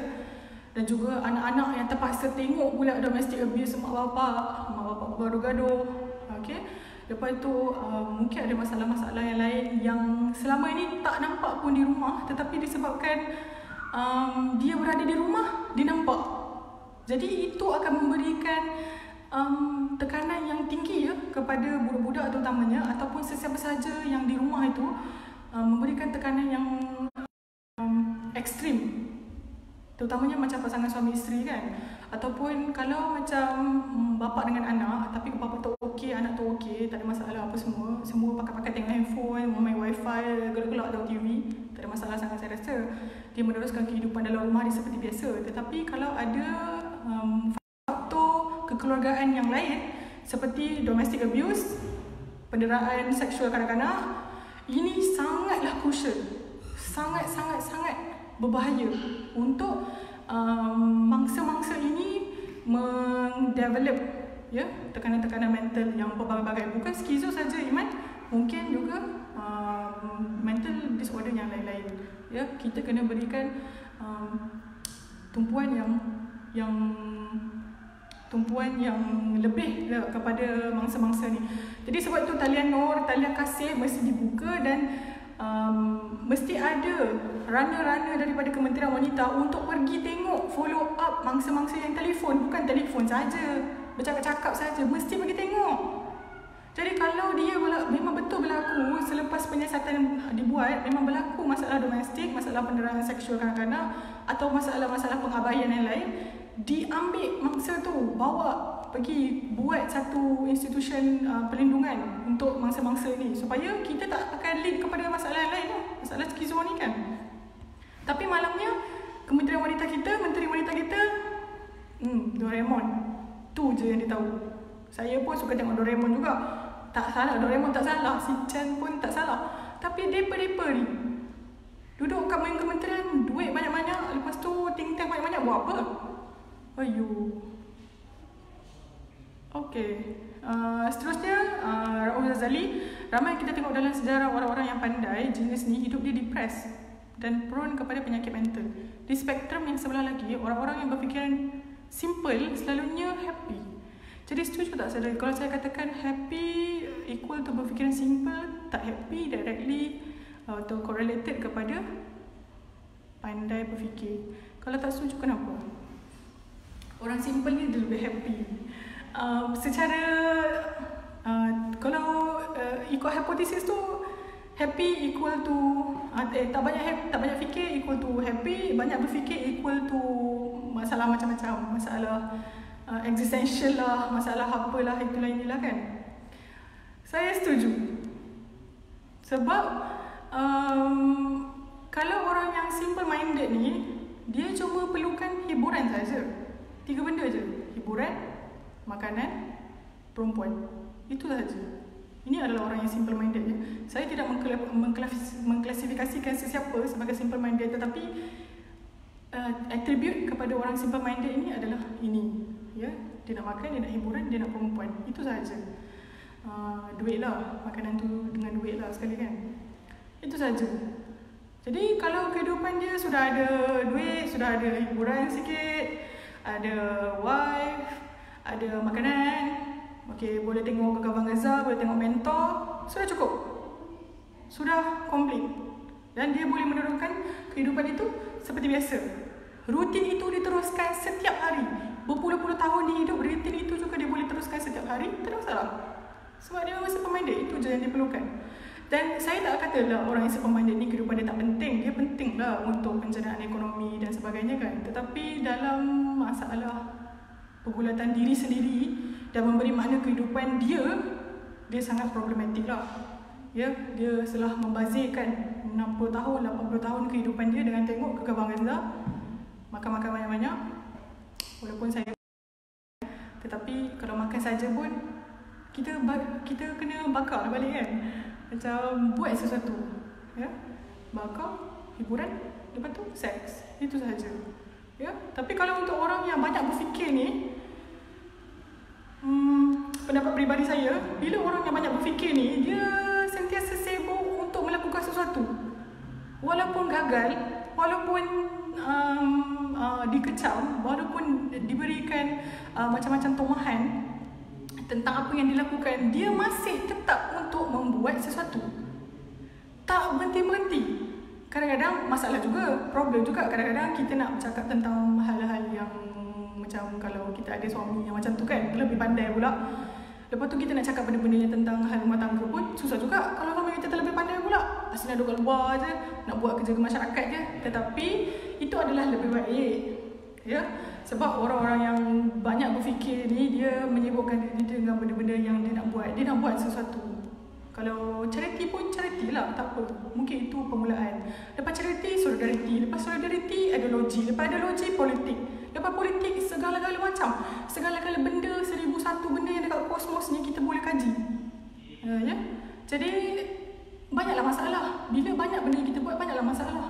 Dan juga anak-anak yang terpaksa tengok pula domestic abuse mak bapak bergaduh. Okey. Lepas tu mungkin ada masalah-masalah yang lain yang selama ini tak nampak pun di rumah, tetapi disebabkan dia berada di rumah, dia nampak. Jadi itu akan memberikan tekanan yang tinggi, ya, kepada budak-budak terutamanya, ataupun sesiapa sahaja yang di rumah itu memberikan tekanan yang ekstrim. Terutamanya macam pasangan suami isteri, kan. Ataupun kalau macam bapa dengan anak, tapi bapa tu okey, anak tu okey, tak ada masalah apa semua pakai tengok handphone, main wifi, gelak-gelak tengok TV, tak ada masalah sangat saya rasa. Dia meneruskan kehidupan dalam rumah dia seperti biasa. Tetapi kalau ada faktor kekeluargaan yang lain seperti domestic abuse, penderaan seksual kanak-kanak, ini sangatlah crucial, sangat berbahaya untuk mangsa-mangsa ini mendevelop tekanan-tekanan mental yang berbagai-bagai. Bukan skizo saja, Iman, mungkin juga mental disorder yang lain-lain. Kita kena berikan tumpuan yang lebih kepada mangsa-mangsa ni. Jadi sebab itu talian nur, talian kasih mesti dibuka dan mesti ada runner-runner daripada Kementerian Wanita untuk pergi tengok, follow up mangsa-mangsa yang telefon. Bukan telefon saja, bercakap-cakap saja, mesti pergi tengok. Jadi kalau dia memang betul berlaku selepas penyiasatan dibuat, memang berlaku masalah domestik, masalah penderaan seksual kanak-kanak atau masalah-masalah pengabaian yang lain, diambil mangsa tu, bawa pergi buat satu institusi perlindungan untuk mangsa-mangsa ni supaya kita tak akan lead kepada masalah yang lain lah, masalah skizo ni kan. Tapi malangnya Kementerian Wanita kita, Menteri Wanita kita Doraemon tu je yang dia tahu. Saya pun suka tengok Doraemon juga. Tak salah, Doraemon tak salah, si Chan pun tak salah. Tapi depa-depa ni duduk kat kementerian, duit banyak-banyak, lepas tu think tank banyak-banyak, buat apa? Ayuh. Okey. Seterusnya, Raoul Ghazali. Ramai kita tengok dalam sejarah orang-orang yang pandai jenis ni, hidup dia depressed dan prone kepada penyakit mental. Di spektrum yang sebelah lagi, orang-orang yang berfikiran simple selalunya happy. Jadi setuju tak saya kalau saya katakan happy equal to berfikiran simple, tak happy directly atau correlated kepada pandai berfikir. Kalau tak setuju, kenapa? Orang simple ni dia lebih happy. Secara kalau ikut hipotesis tu, happy equal to tak banyak fikir equal to happy, banyak berfikir equal to masalah macam-macam, masalah existential lah, masalah apalah, itulah inilah kan. Saya setuju. Sebab kalau orang yang simple minded ni, dia cuma perlukan hiburan saja. 3 benda je. Hiburan, makanan, perempuan. Itu saja. Ini adalah orang yang simple minded ya. Saya tidak mengklasifikasikan sesiapa sebagai simple minded, tetapi atribut kepada orang simple minded ini adalah ini. Ya, dia nak makan, dia nak hiburan, dia nak perempuan. Itu sahaja. Duit lah, makanan tu dengan duit lah sekali kan. Itu sahaja. Jadi kalau kehidupan dia sudah ada duit, sudah ada hiburan sikit, ada wife, ada makanan, okey, boleh tengok Kakaban Gaza, boleh tengok mentor, sudah cukup. Sudah komplit. Dan dia boleh meneruskan kehidupan itu seperti biasa. Rutin itu diteruskan setiap hari. Berpuluh-puluh tahun dia hidup, rutin itu juga dia boleh teruskan setiap hari, tak ada masalah. Sebab dia memang simple-minded, itu je yang dia perlukan. Dan saya tak katalah orang yang simple-minded ni kehidupan dia tak penting. Dia penting lah untuk penjanaan ekonomi dan sebagainya kan. Tetapi dalam masalah pergulatan diri sendiri dan memberi makna kehidupan dia sangat problematik lah. Ya, dia telah membazirkan 60 tahun, 80 tahun kehidupan dia dengan tengok Kakaban Gaza, makan-makan banyak-banyak. Walaupun saya, tetapi kalau makan saja pun kita kena bakar balik kan. Macam buat sesuatu, ya, bakar, hiburan, lepas tu seks, itu sahaja. Ya, tapi kalau untuk orang yang banyak berfikir ni, pendapat peribadi saya, bila orang yang banyak berfikir ni, dia sentiasa sibuk untuk melakukan sesuatu. Walaupun gagal, walaupun dikecam, walaupun diberikan macam-macam tomahan tentang apa yang dilakukan, dia masih tetap untuk membuat sesuatu. Tak berhenti-berhenti. Kadang-kadang masalah juga, problem juga. Kadang-kadang kita nak bercakap tentang hal-hal yang macam kalau kita ada suami yang macam tu kan, lebih pandai pula. Lepas tu kita nak cakap benda-benda yang tentang hal rumah tangga pun susah juga. Kalau suami kita terlebih pandai pula, asyik nak duduk kat luar je, nak buat kerja ke masyarakat je. Tetapi itu adalah lebih baik. Ya, sebab orang-orang yang banyak berfikir ni, dia menyibukkan diri dia dengan benda-benda yang dia nak buat. Dia nak buat sesuatu. Kalau charity pun charity lah, tak apa. Mungkin itu permulaan. Lepas charity, solidarity. Lepas solidarity, ideologi. Lepas ideologi, politik. Lepas politik, segala-gala macam. Segala-gala benda, 1001 benda yang dekat kosmos ni kita boleh kaji. Ya? Jadi, banyaklah masalah. Bila banyak benda yang kita buat, banyaklah masalah.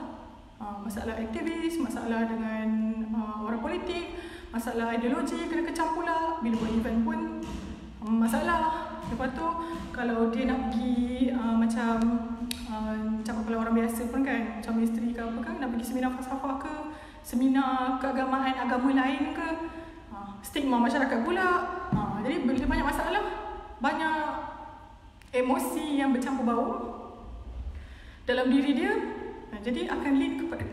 Masalah aktivis, masalah dengan orang politik, masalah ideologi kena kecam pula. Bila buat event pun masalah. Lepas tu kalau dia nak pergi macam kalau orang biasa pun kan, macam isteri ke apa kan, nak pergi seminar falsafah ke, seminar keagamaan agama lain ke, stigma masyarakat pula. Jadi bila banyak masalah, banyak emosi yang bercampur baur dalam diri dia. Jadi akan lead kepada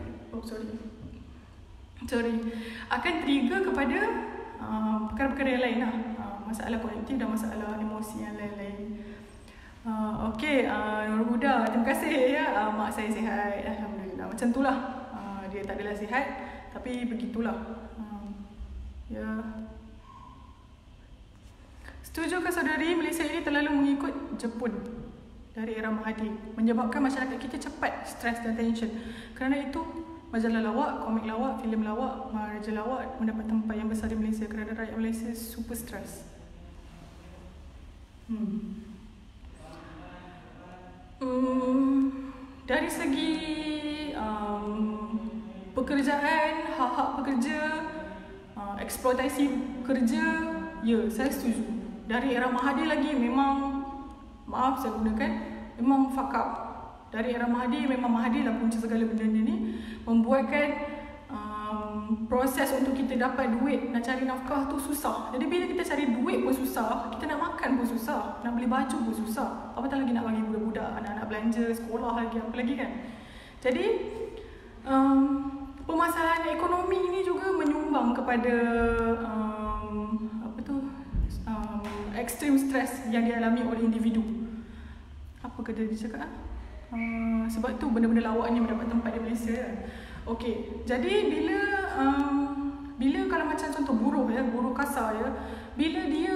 akan trigger kepada perkara-perkara yang lain lah. Masalah kognitif dan masalah emosi yang lain-lain. Okey, Nur Huda, terima kasih ya. Mak saya sihat, alhamdulillah. Macam itulah. Dia tak adalah sihat, tapi begitulah. Ya. Setujukah saudari Malaysia ini terlalu mengikut Jepun dari era Mahathir, menyebabkan masyarakat kita cepat stres dan tension? Kerana itu majalah lawak, komik lawak, filem lawak, maharaja lawak mendapat tempat yang besar di Malaysia kerana rakyat Malaysia super stres. Dari segi pekerjaan, hak-hak pekerja, eksploitasi kerja, ya saya setuju. Dari era Mahathir lagi memang, maaf saya gunakan, memang fuck up. Dari era Mahathir, memang Mahathir lah punca segala benda ni, membuatkan proses untuk kita dapat duit, nak cari nafkah tu susah. Jadi bila kita cari duit pun susah, kita nak makan pun susah, nak beli baju pun susah, apatah lagi nak bagi budak-budak, anak-anak belanja, sekolah lagi, apa lagi kan. Jadi permasalahan ekonomi ini juga menyumbang kepada extreme stress yang dialami oleh individu. Apa kata dia cakap? Sebab tu benda-benda lawak ni mendapat tempat di Malaysia. Okey, jadi bila kalau macam contoh buruh ya, buruh kasar ya, bila dia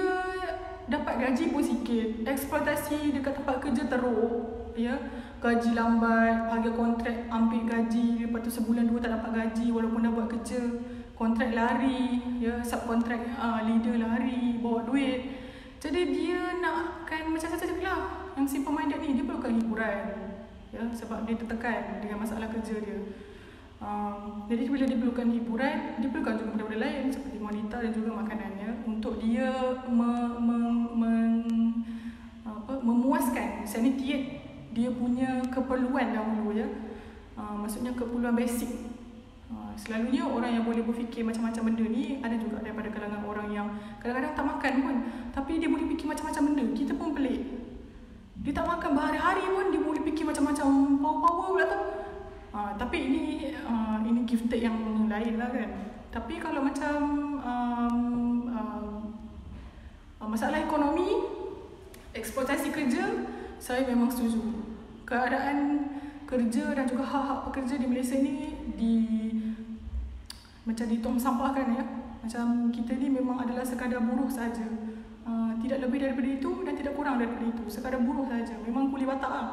dapat gaji pun sikit, eksploitasi dekat tempat kerja teruk ya, gaji lambat, harga kontrak ambil gaji, lepas tu sebulan dua tak dapat gaji walaupun dah buat kerja, kontrak lari ya, subkontrak leader lari bawa duit. Jadi dia nakkan macam saya cakap lah, yang simple minded ni dia perlukan hiburan ya, sebab dia tertekan dengan masalah kerja dia. Jadi bila dia perlukan hiburan, dia perlukan juga benda-benda lain seperti wanita dan juga makanannya untuk dia memuaskan sanitiate dia punya keperluan dahulu ya. Maksudnya keperluan basic. Selalunya orang yang boleh berfikir macam-macam benda ni ada juga daripada kalangan orang yang kadang-kadang tak makan pun, tapi dia boleh fikir macam-macam benda. Kita pun pelik. Dia tak makan berhari-hari pun dia boleh fikir macam-macam power-power pula tu. Tapi ini gifted yang lain lah kan. Tapi kalau macam masalah ekonomi, eksploitasi kerja, saya memang setuju. Keadaan kerja dan juga hak-hak pekerja di Malaysia ni macam ditong sampahkan ya. Macam kita ni memang adalah sekadar buruh saja. Tidak lebih daripada itu dan tidak kurang daripada itu. Sekadar buruh saja. Memang kuli batak lah.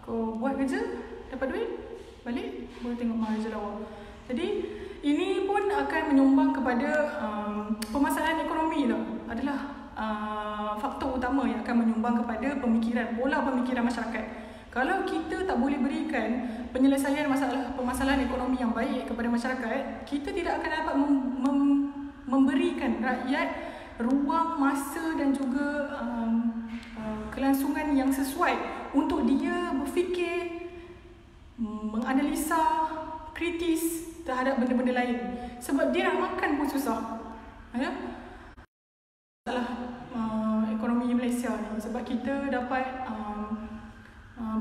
Kau buat kerja, dapat duit, balik boleh tengok maharaja lawak. Jadi ini pun akan menyumbang kepada permasalahan ekonomi lah. Adalah faktor utama yang akan menyumbang kepada pola pemikiran masyarakat. Kalau kita tak boleh berikan penyelesaian permasalahan ekonomi yang baik kepada masyarakat, kita tidak akan dapat memberikan rakyat ruang, masa dan juga kelangsungan yang sesuai untuk dia berfikir, menganalisa, kritis terhadap benda-benda lain. Sebab dia nak makan pun susah. Ya? Masalah ekonomi Malaysia ni. Sebab kita dapat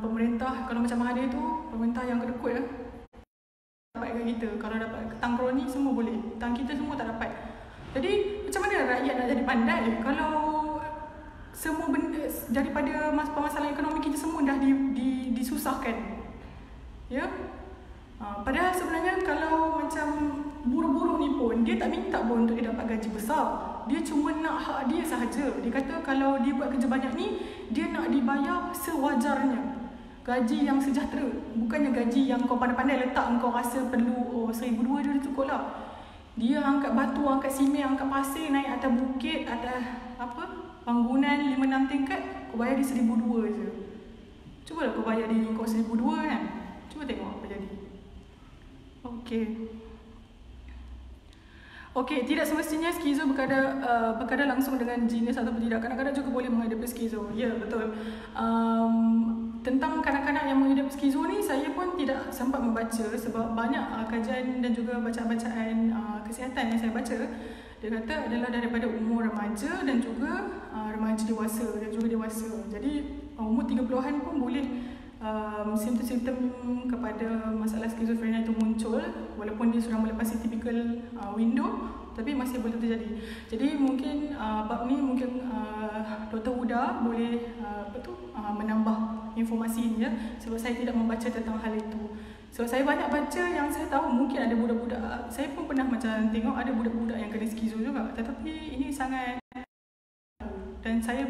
pemerintah, kalau macam Mahathir tu, pemerintah yang kedekut ya. Dapat kat kita. Kalau dapat ketang kroni semua boleh. Ketang kita semua tak dapat. Jadi macam mana rakyat nak jadi pandai kalau semua benda daripada permasalahan ekonomi kita semua dah disusahkan. Ya? Padahal sebenarnya kalau macam buruh-buruh ni pun dia tak minta pun untuk dia dapat gaji besar. Dia cuma nak hak dia sahaja. Dia kata kalau dia buat kerja banyak ni, dia nak dibayar sewajarnya. Gaji yang sejahtera. Bukannya gaji yang kau pandai-pandai letak, kau rasa perlu RM1,200 dia cukup lah. Dia angkat batu, angkat simen, angkat pasir, naik atas bukit, atas bangunan 5-6 tingkat, kau bayar dia RM1,200 je. Cuba lah kau bayar diri kau RM1,200 kan. Cuba tengok apa jadi. Okey. Okey, tidak semestinya skizo berkadar langsung dengan genius atau tidak. Kanak-kanak juga boleh menghadapi skizo. Ya, betul. Tentang kanak-kanak yang menghadapi skizo ni, saya pun tidak sempat membaca sebab banyak kajian dan juga bacaan-bacaan kesihatan yang saya baca. Dia kata adalah daripada umur remaja dan juga remaja dewasa dan juga dewasa. Jadi umur 30-an pun boleh simptom-simptom kepada masalah skizofrenia itu muncul walaupun dia sudah melepasi typical window, tapi masih boleh terjadi. Jadi mungkin bab ni mungkin Dr. Huda boleh menambah informasinya sebab saya tidak membaca tentang hal itu. So saya banyak baca yang saya tahu mungkin ada budak-budak, saya pun pernah macam tengok ada budak-budak yang kena skizo juga, tetapi ini sangat, dan saya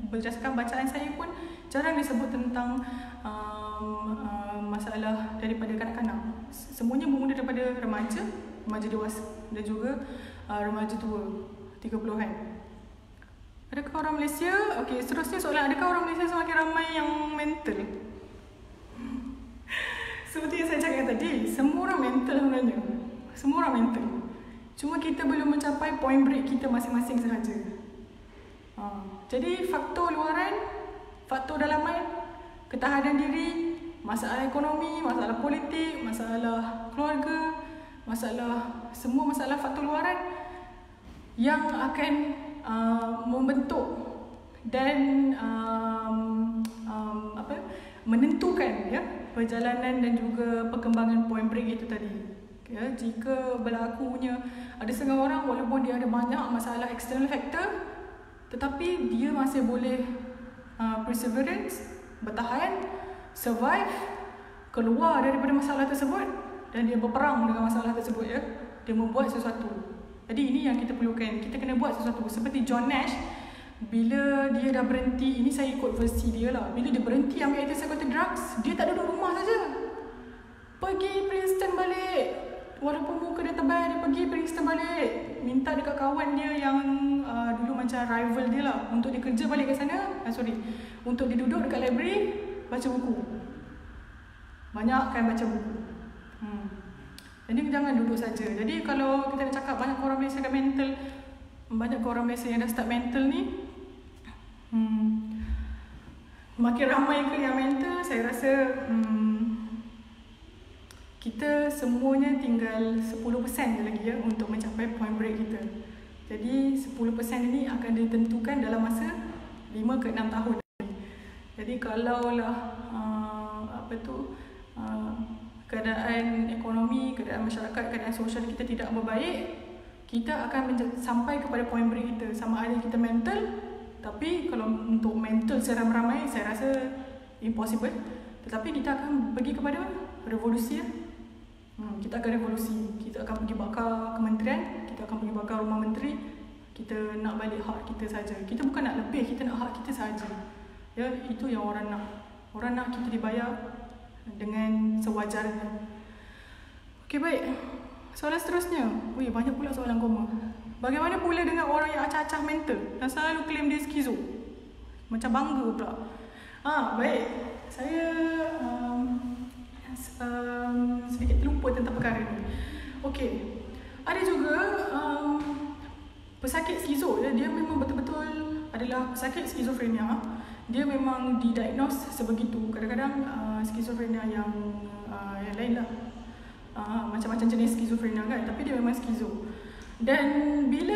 berdasarkan bacaan saya pun jarang disebut tentang masalah daripada kanak-kanak. Semuanya bermula daripada remaja dewasa dan juga remaja tua 30-an. Adakah orang Malaysia, okey, seterusnya soalan, adakah orang Malaysia semakin ramai yang mental? Seperti yang saya cakap tadi, semua orang mental sebenarnya. Semua orang mental. Cuma kita belum mencapai point break kita masing-masing sahaja. Jadi faktor luaran, faktor dalaman, ketahanan diri, masalah ekonomi, masalah politik, masalah keluarga, semua masalah faktor luaran yang akan membentuk dan menentukan ya perjalanan dan juga perkembangan point break itu tadi. Ya, jika berlakunya ada setengah orang walaupun dia ada banyak masalah external factor, tetapi dia masih boleh perseverance, bertahan, survive, keluar daripada masalah tersebut dan dia berperang dengan masalah tersebut ya. Dia membuat sesuatu. Jadi ini yang kita perlukan. Kita kena buat sesuatu. Seperti John Nash, bila dia dah berhenti, ini saya ikut versi dia lah. Bila dia berhenti ambil antipsychotic drugs, dia tak duduk rumah saja. Pergi Princeton balik. Walaupun muka dia tebal, dia pergi Princeton balik. Minta dekat kawan dia yang dulu macam rival dia lah untuk dia kerja balik kat sana. Untuk dia duduk dekat library, baca buku. Banyakkan baca buku. Jadi jangan duduk saja. Jadi kalau kita nak cakap banyak orang Malaysia kat mental, banyak orang Malaysia yang dah start mental ni, makin ramai ke yang mental, saya rasa kita semuanya tinggal 10% je lagi ya untuk mencapai point break kita. Jadi 10% ini akan ditentukan dalam masa 5 ke 6 tahun. Jadi kalaulah keadaan ekonomi, keadaan masyarakat, keadaan sosial kita tidak berbaik, kita akan sampai kepada point break kita. Sama ada kita mental, tapi kalau untuk mental secara ramai saya rasa impossible. Tetapi kita akan pergi kepada revolusi ya. Kita akan revolusi. Kita akan pergi bakar kementerian, kita akan pergi bakar rumah menteri. Kita nak balik hak kita saja. Kita bukan nak lebih, kita nak hak kita saja. Ya, itu yang orang nak. Orang nak kita dibayar dengan sewajarnya. Okey, baik. Soalan seterusnya. Banyak pula soalan koma. Bagaimana pula dengan orang yang acah-acah mental dan selalu klaim dia skizo? Macam bangga pula. Baik. Saya sedikit terlupa tentang perkara ni. Okey. Ada juga pesakit skizo. Dia memang betul-betul adalah pesakit skizofrenia. Dia memang didiagnose sebegitu. Kadang-kadang skizofrenia yang lain lah. Macam-macam jenis skizofrenia kan, tapi dia memang skizo. Dan bila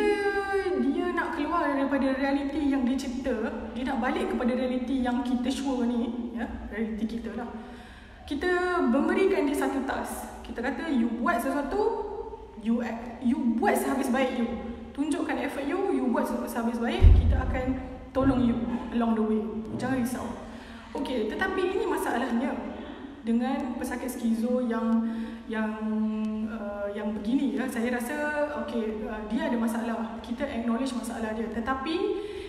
dia nak keluar daripada realiti yang dia cipta, dia nak balik kepada realiti yang kita sure ni, ya, realiti kita lah. Kita memberikan dia satu task. Kita kata you buat sesuatu, you buat sehabis baik you. Tunjukkan effort you buat sehabis baik, kita akan tolong you along the way. Jangan risau. Okey, tetapi ini masalahnya dengan pesakit skizo yang begini ya. Saya rasa dia ada masalah. Kita acknowledge masalah dia. Tetapi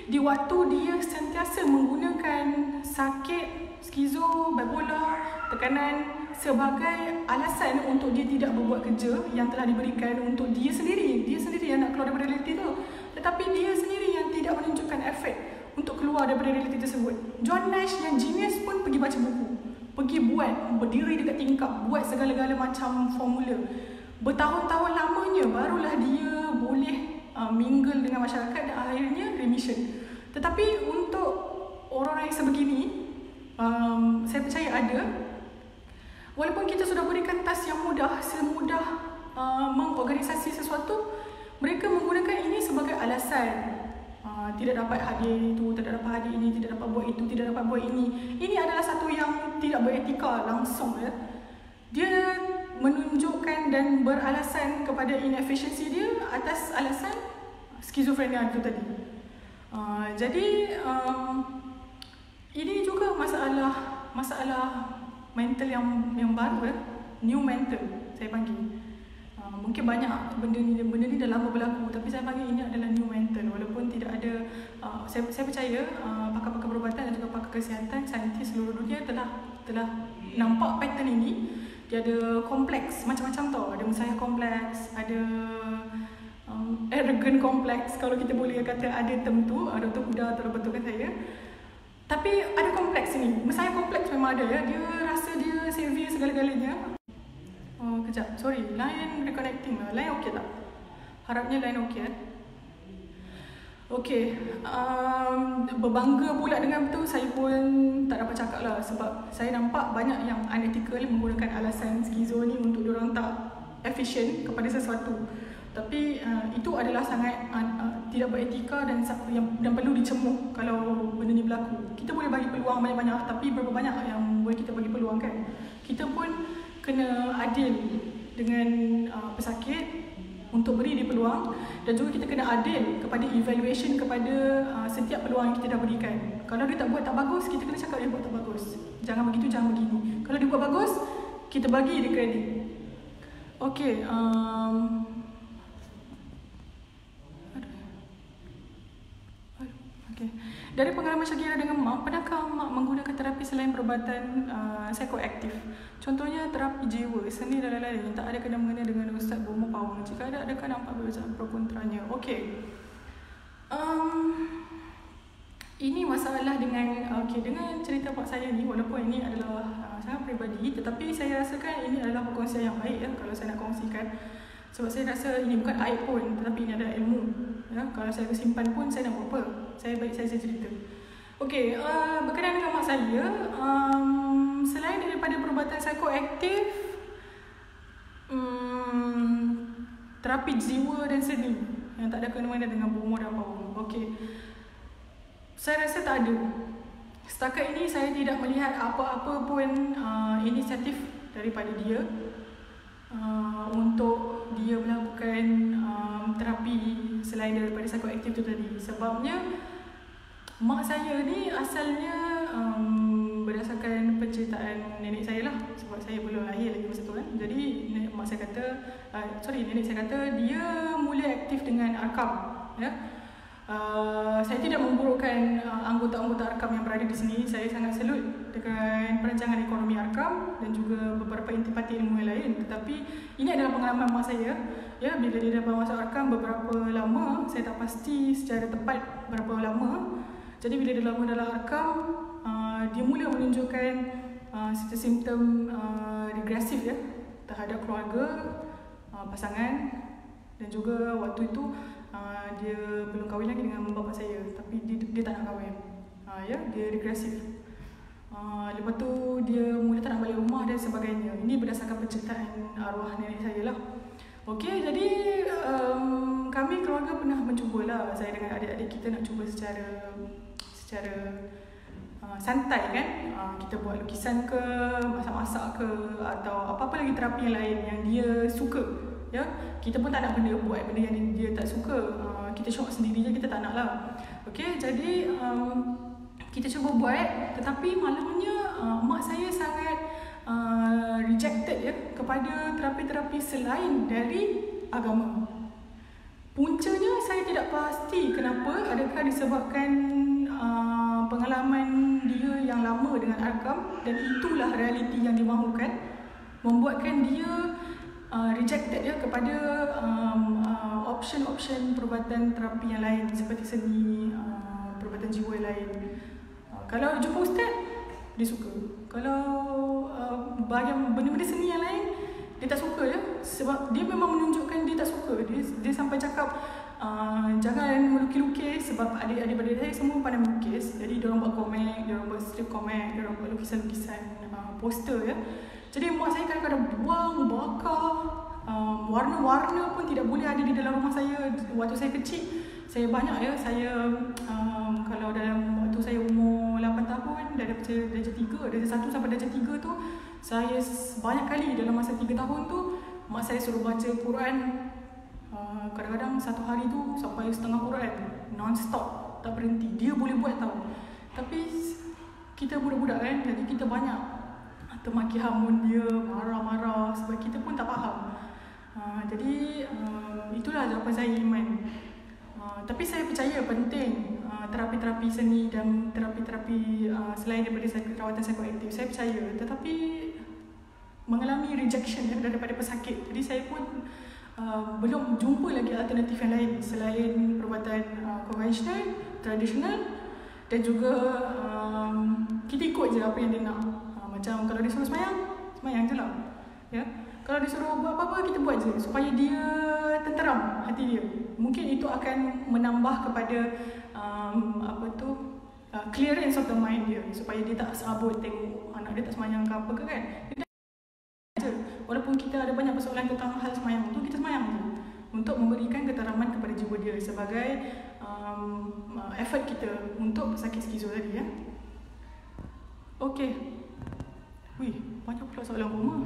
di waktu dia sentiasa menggunakan sakit skizo, bipolar, tekanan sebagai alasan untuk dia tidak berbuat kerja yang telah diberikan untuk dia sendiri. Dia sendiri yang nak keluar daripada realiti tu. Tetapi dia sendiri yang tidak menunjukkan efort untuk keluar daripada realiti tersebut. John Nash yang genius pun pergi baca buku. Pergi buat, berdiri dekat tingkap, buat segala-gala macam formula. Bertahun-tahun lamanya barulah dia boleh mingle dengan masyarakat dan akhirnya remission. Tetapi untuk orang-orang yang sebegini, saya percaya ada. Walaupun kita sudah berikan task yang mudah, semudah mengorganisasi sesuatu, mereka menggunakan ini sebagai alasan. Tidak dapat hadir itu, tidak dapat hadir ini, tidak dapat buat itu, tidak dapat buat ini. Ini adalah satu yang tidak beretika langsung, ya. Dia menunjukkan dan beralasan kepada inefficiency dia atas alasan skizofrenia itu tadi. Jadi ini juga masalah mental yang baru, ya. New mental saya panggil. Mungkin banyak benda ni dah lama berlaku, tapi saya panggil ini adalah new mental. Walaupun tidak ada, saya percaya pakar-pakar perubatan dan juga pakar kesihatan, saintis seluruh dunia telah nampak pattern ini. Dia ada kompleks macam-macam tau. Ada Messiah kompleks, ada arrogant kompleks, kalau kita boleh kata ada term tu. Dr. Huda telah betulkan saya. Tapi ada kompleks ni. Messiah kompleks memang ada, ya. Dia rasa dia savior segala-galanya. Kejap, sorry, line reconnecting lah. Line okey tak? Harapnya line okey, Okey, berbangga pula dengan itu, saya pun tak dapat cakap lah. Sebab saya nampak banyak yang unethical menggunakan alasan skizo ni untuk diorang tak efficient kepada sesuatu. Tapi itu adalah sangat tidak beretika dan perlu dicemooh kalau benda ni berlaku. Kita boleh bagi peluang banyak-banyak, tapi berapa banyak yang boleh kita bagi peluang, kan? Kita pun kena adil dengan pesakit untuk beri dia peluang, dan juga kita kena adil kepada evaluation kepada setiap peluang yang kita dah berikan. Kalau dia tak buat tak bagus, kita kena cakap dia buat tak bagus. Jangan begitu, jangan begini. Kalau dia buat bagus, kita bagi dia kredit. Okey, okay. Dari pengalaman Syakira dengan Mak, pernahkah Mak menggunakan terapi selain perubatan psikoaktif? Contohnya terapi jiwa, seni dan lain-lain yang tak ada kena-mengena dengan Ustaz Bomo Pawang. Jika ada, adakah nampak perbezaan pro kontranya? Okey. Ini masalah dengan cerita Pak saya ni, walaupun ini adalah sangat peribadi, tetapi saya rasakan ini adalah perkongsian yang baik, ya, kalau saya nak kongsikan. Sebab saya rasa ini bukan aib pun, tetapi ini adalah ilmu. Ya, kalau saya simpan pun saya nak buat apa? Saya cerita. Okey, berkenaan dengan mak saya, selain daripada perubatan psikoaktif, terapi jiwa dan seni yang tak ada kena-mengena dengan Bomo dan Pawang. Okey, saya rasa tak ada. Setakat ini saya tidak melihat apa-apa pun inisiatif daripada dia untuk dia melakukan terapi selain daripada psikoaktif tu tadi. Sebabnya mak saya ni asalnya berdasarkan penceritaan nenek saya lah, sebab saya belum lahir lagi masa tu, kan. Jadi nenek saya kata dia mula aktif dengan Arkam, ya. Saya tidak memburukkan anggota-anggota Arkam yang berada di sini. Saya sangat salut dengan perancangan ekonomi Arkam dan juga beberapa intipati ilmu yang lain. Tetapi ini adalah pengalaman mak saya, ya. Bila dia dapat masuk Arkam beberapa lama, saya tak pasti secara tepat berapa lama. Jadi bila dia lama dalam Arkam, dia mula menunjukkan simptom regresif, ya, terhadap keluarga, pasangan, dan juga waktu itu dia belum kahwin lagi dengan bapa saya, tapi dia tak nak kahwin. Ya, dia regresif. Lepas tu dia mula tak nak balik rumah dan sebagainya. Ini berdasarkan penceritaan arwah nenek saya lah. Okey, jadi kami keluarga pernah mencubalah, saya dengan adik-adik kita nak cuba secara santai, kan. Kita buat lukisan ke, masak-masak ke, atau apa-apa lagi terapi yang lain yang dia suka, ya. Kita pun tak nak buat benda yang dia tak suka. Kita syok sendiri je, kita tak nak lah. Okey, jadi kita cuba buat, tetapi malangnya mak saya sangat rejected, ya, kepada terapi-terapi selain dari agama. Puncanya saya tidak pasti kenapa, adakah disebabkan pengalaman dia yang lama dengan Arkam dan itulah realiti yang dimahukan, membuatkan dia rejected, ya, kepada option-option perubatan terapi yang lain seperti seni, perubatan jiwa yang lain. Kalau jumpa ustaz, dia suka. Kalau bahagian benda-benda seni yang lain, dia tak suka je. Sebab dia memang menunjukkan dia tak suka. Dia sampai cakap jangan melukis-lukis sebab adik-adik saya semua pandai melukis. Jadi diorang buat komik, diorang buat strip komik, diorang buat lukisan-lukisan poster ya. Jadi mak saya kadang-kadang buang, bakar, warna-warna pun tidak boleh ada di dalam rumah saya. Waktu saya kecil, saya banyak ya, saya kalau dalam waktu saya umur 8 tahun, darjah 3, darjah 1 sampai darjah 3 tu, saya banyak kali dalam masa 3 tahun tu, mak saya suruh baca Quran. Kadang-kadang satu hari tu sampai setengah Quran, non-stop, tak berhenti. Dia boleh buat tahu. Tapi kita budak-budak kan, jadi kita banyak termaki hamun dia, marah-marah sebab kita pun tak faham. Jadi itulah jawapan saya, iman. Tapi saya percaya penting terapi-terapi seni dan terapi-terapi selain daripada rawatan psikoaktif. Saya percaya, tetapi mengalami rejection ya, daripada pesakit. Jadi saya pun belum jumpa lagi alternatif yang lain selain perubatan konvensional, tradisional, dan juga kita ikut je apa yang dia nak. Macam kalau dia suruh semayang je lah ya. Kalau dia suruh buat apa-apa, kita buat je supaya dia tenteram hati dia. Mungkin itu akan menambah kepada clearance of the mind dia, supaya dia tak serabut tengok anak dia tak semayang ke apa ke kan. Walaupun kita ada banyak persoalan tentang hal semayang tu, kita semayang je untuk memberikan keteraman kepada jiwa dia sebagai effort kita untuk pesakit skizo tadi ya. Okey. Wih, banyak pula soalan rumah.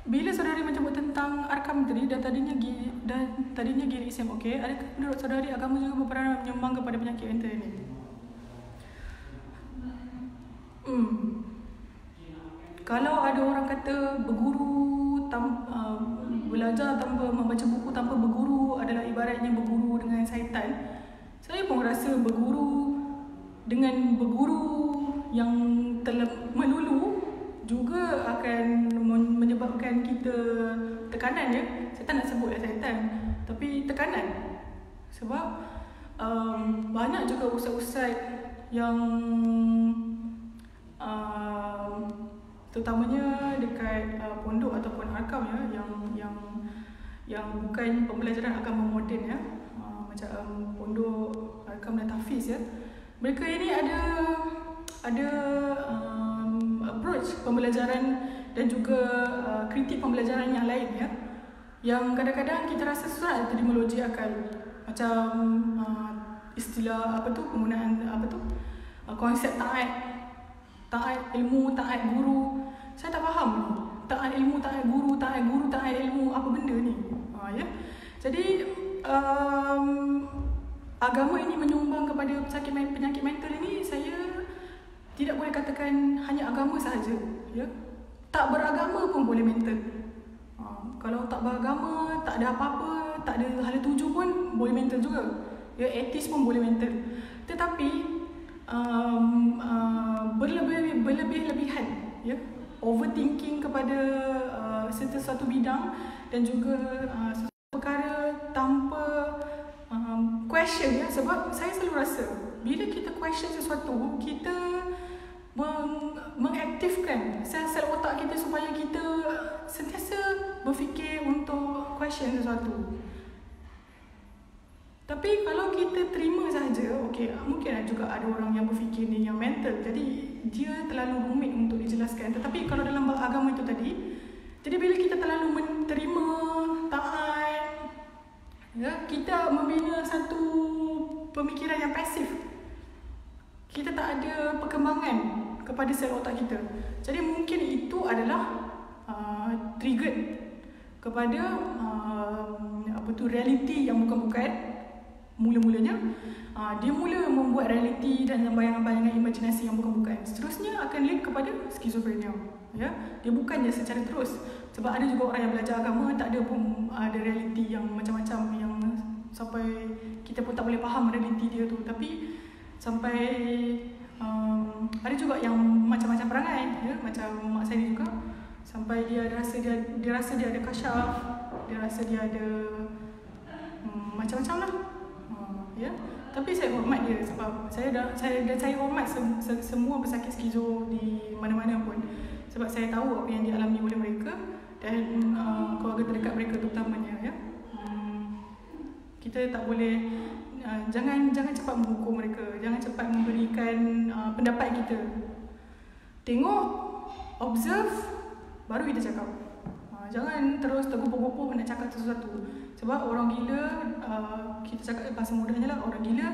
Bila saudari menyebut tentang Arkham tadi dan tadinya Giri Islam, okey, adakah menurut saudari agama juga berperan menyumbang kepada penyakit mental ini? Kalau ada orang kata belajar tanpa membaca buku tanpa berguru adalah ibaratnya berguru dengan syaitan, saya pun rasa berguru dengan berguru yang melulu juga akan menyebabkan kita tekanan ya. Saya tak nak sebutlah syaitan, tapi tekanan. Sebab banyak juga ustaz-ustaz yang terutamanya dekat pondok ataupun Arkham ya, yang bukan pembelajaran agama moden ya, macam pondok Arkham dan Tahfiz ya. Mereka ini ada approach pembelajaran dan juga kritik pembelajaran yang lain ya, yang kadang-kadang kita rasa susah etimologi akal. Macam istilah penggunaan konsep taat ilmu, taat guru. Saya tak faham ni. Taat ilmu, taat guru, taat ilmu, apa benda ni? Ya. Jadi agama ini menyumbang kepada penyakit mental ini, saya tidak boleh katakan hanya agama sahaja, ya. Tak beragama pun boleh mental. Kalau tak beragama, tak ada apa-apa, tak ada hala tuju pun boleh mental juga. Ya, etis pun boleh mental. Tetapi berlebih-lebihan, ya. Overthinking kepada sesuatu bidang dan juga sesuatu perkara tanpa question ya. Sebab saya selalu rasa bila kita question sesuatu, kita mengaktifkan sel-sel otak kita supaya kita sentiasa berfikir untuk question sesuatu. Tapi kalau kita terima sahaja, okey, mungkin juga ada orang yang berfikir ni yang mental, jadi dia terlalu rumit untuk dijelaskan. Tetapi kalau dalam agama itu tadi, jadi bila kita terlalu menerima, taat, ya, kita membina satu pemikiran yang pasif. Kita tak ada perkembangan kepada sel otak kita. Jadi mungkin itu adalah trigger kepada realiti yang bukan-bukan. Mula-mulanya dia mula membuat realiti dan bayangan-bayangan imajinasi yang bukan-bukan. Seterusnya akan link kepada skizofrenia, ya. Dia bukannya secara terus. Sebab ada juga orang yang belajar agama tak ada pun ada realiti yang macam-macam, yang sampai kita pun tak boleh faham realiti dia tu. Tapi sampai ada juga yang macam-macam perangai, ya, macam mak saya juga. Sampai dia rasa dia ada kasyaf, dia rasa dia ada macam-macam lah. Ya, Tapi saya hormat dia sebab saya hormat semua pesakit skizo di mana-mana pun. Sebab saya tahu apa yang dialami oleh mereka dan keluarga terdekat mereka terutamanya, ya. Kita tak boleh jangan cepat menghukum mereka, jangan cepat memberikan pendapat kita. Tengok, observe, baru kita cakap. Jangan terus tergopoh-gopoh nak cakap sesuatu. Sebab orang gila, kita cakap bahasa mudahnya lah, orang gila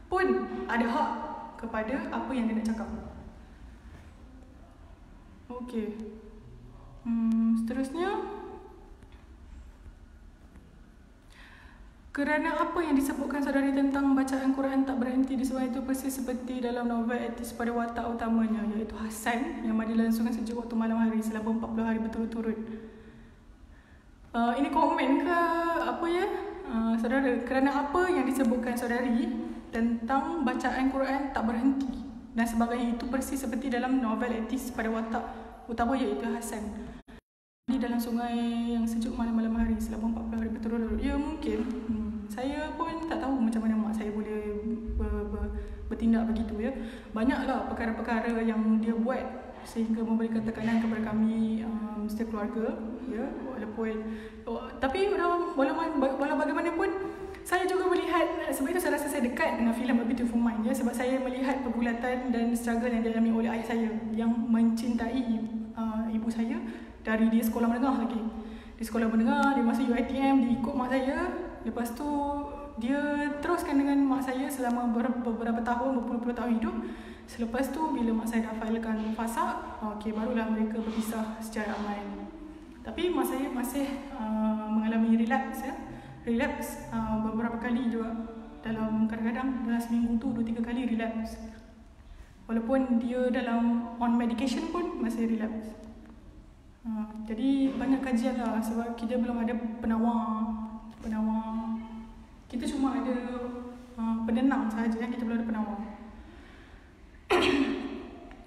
pun ada hak kepada apa yang dia nak cakap. Okey. Seterusnya, kerana apa yang disebutkan saudari tentang bacaan Quran tak berhenti di sebuah itu persis seperti dalam novel etis pada watak utamanya, iaitu Hasan yang dilangsungkan sejak waktu malam hari selama 40 hari berturut-turut. Ini komen ke apa ya? Saudara, kerana apa yang disebutkan saudari tentang bacaan Quran tak berhenti dan sebagainya itu persis seperti dalam novel etis pada watak utama, iaitu Hasan di dalam sungai yang sejuk malam-malam hari selama 40 hari berturut-turut. Ya, mungkin saya pun tak tahu macam mana mak saya boleh bertindak begitu, ya. Banyaklah perkara-perkara yang dia buat sehingga memberikan tekanan kepada kami sekeluarga, ya. Tapi walau bagaimanapun saya juga melihat, sebab itu saya rasa saya dekat dengan filem A Beautiful Mind, ya, sebab saya melihat pergulatan dan struggle yang dialami oleh ayah saya yang mencintai ibu saya dari dia sekolah menengah lagi. Di sekolah menengah, dia masuk UiTM, dia ikut mak saya. Lepas tu dia teruskan dengan mak saya selama beberapa tahun, berpuluh-puluh tahun hidup. Selepas tu bila mak saya dah filekan fasakh, okey, barulah mereka berpisah secara aman. Tapi mak saya masih mengalami relapse, ya. Relapse beberapa kali juga. Kadang-kadang dalam seminggu tu 2-3 kali relapse. Walaupun dia dalam on medication pun masih relapse. Jadi banyak kajian lah, sebab kita belum ada penawar. Kita cuma ada penenang sahaja, yang kita belum ada penawar.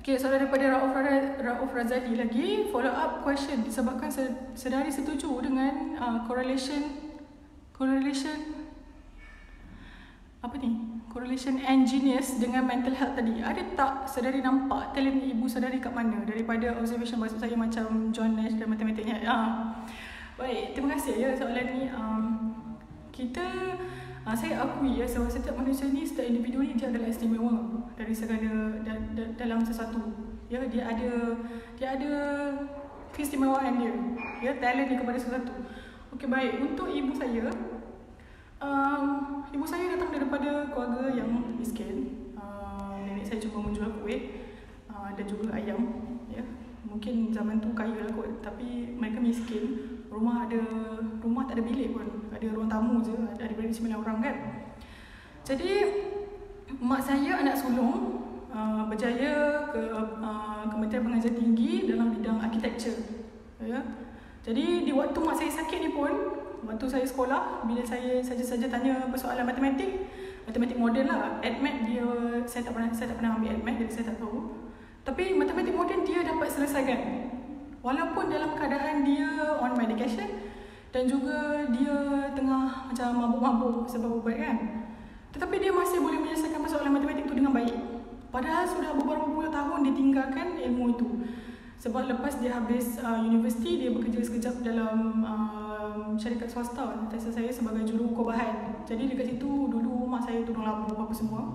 Okay, soalan daripada Rauf Razali lagi, follow up question, disebabkan saudari setuju dengan correlation and genius dengan mental health tadi. Ada tak saudari nampak talent ibu saudari kat mana daripada observation maksud saya macam John Nash dan matematiknya? Baik, terima kasih, ya, soalan ni. Saya akui, ya, sebab setiap manusia ni, setiap individu ni dia adalah istimewa dari segala dalam sesuatu. Ya, dia ada keistimewaan dia, ya, talent dia kepada sesuatu. Okey, baik, untuk ibu saya, ibu saya datang daripada keluarga yang miskin. Nenek saya cuma menjual kuih dan juga ayam, ya. Mungkin zaman tu kaya lah kot, tapi mereka miskin. Rumah tak ada bilik pun, ada ruang tamu je, ada adik-beradik 9 orang kan. Jadi mak saya anak sulung, berjaya ke Kementerian Pengajian Tinggi dalam bidang architecture, ya. Jadi di waktu mak saya sakit ni pun, waktu saya sekolah, bila saya saja tanya persoalan matematik moden lah, ADMAT saya tak pernah ambil ADMAT, jadi saya tak tahu. Tapi matematik moden dia dapat selesaikan, walaupun dalam keadaan dia on medication dan juga dia tengah macam mabuk-mabuk sebab ubat kan. Tetapi dia masih boleh menyelesaikan persoalan matematik itu dengan baik. Padahal sudah beberapa puluh tahun dia tinggalkan ilmu itu. Sebab lepas dia habis universiti, dia bekerja sekejap dalam syarikat swasta. Saya sebagai juru ukur bahan. Jadi dekat situ dulu mak saya tolong labur apa semua.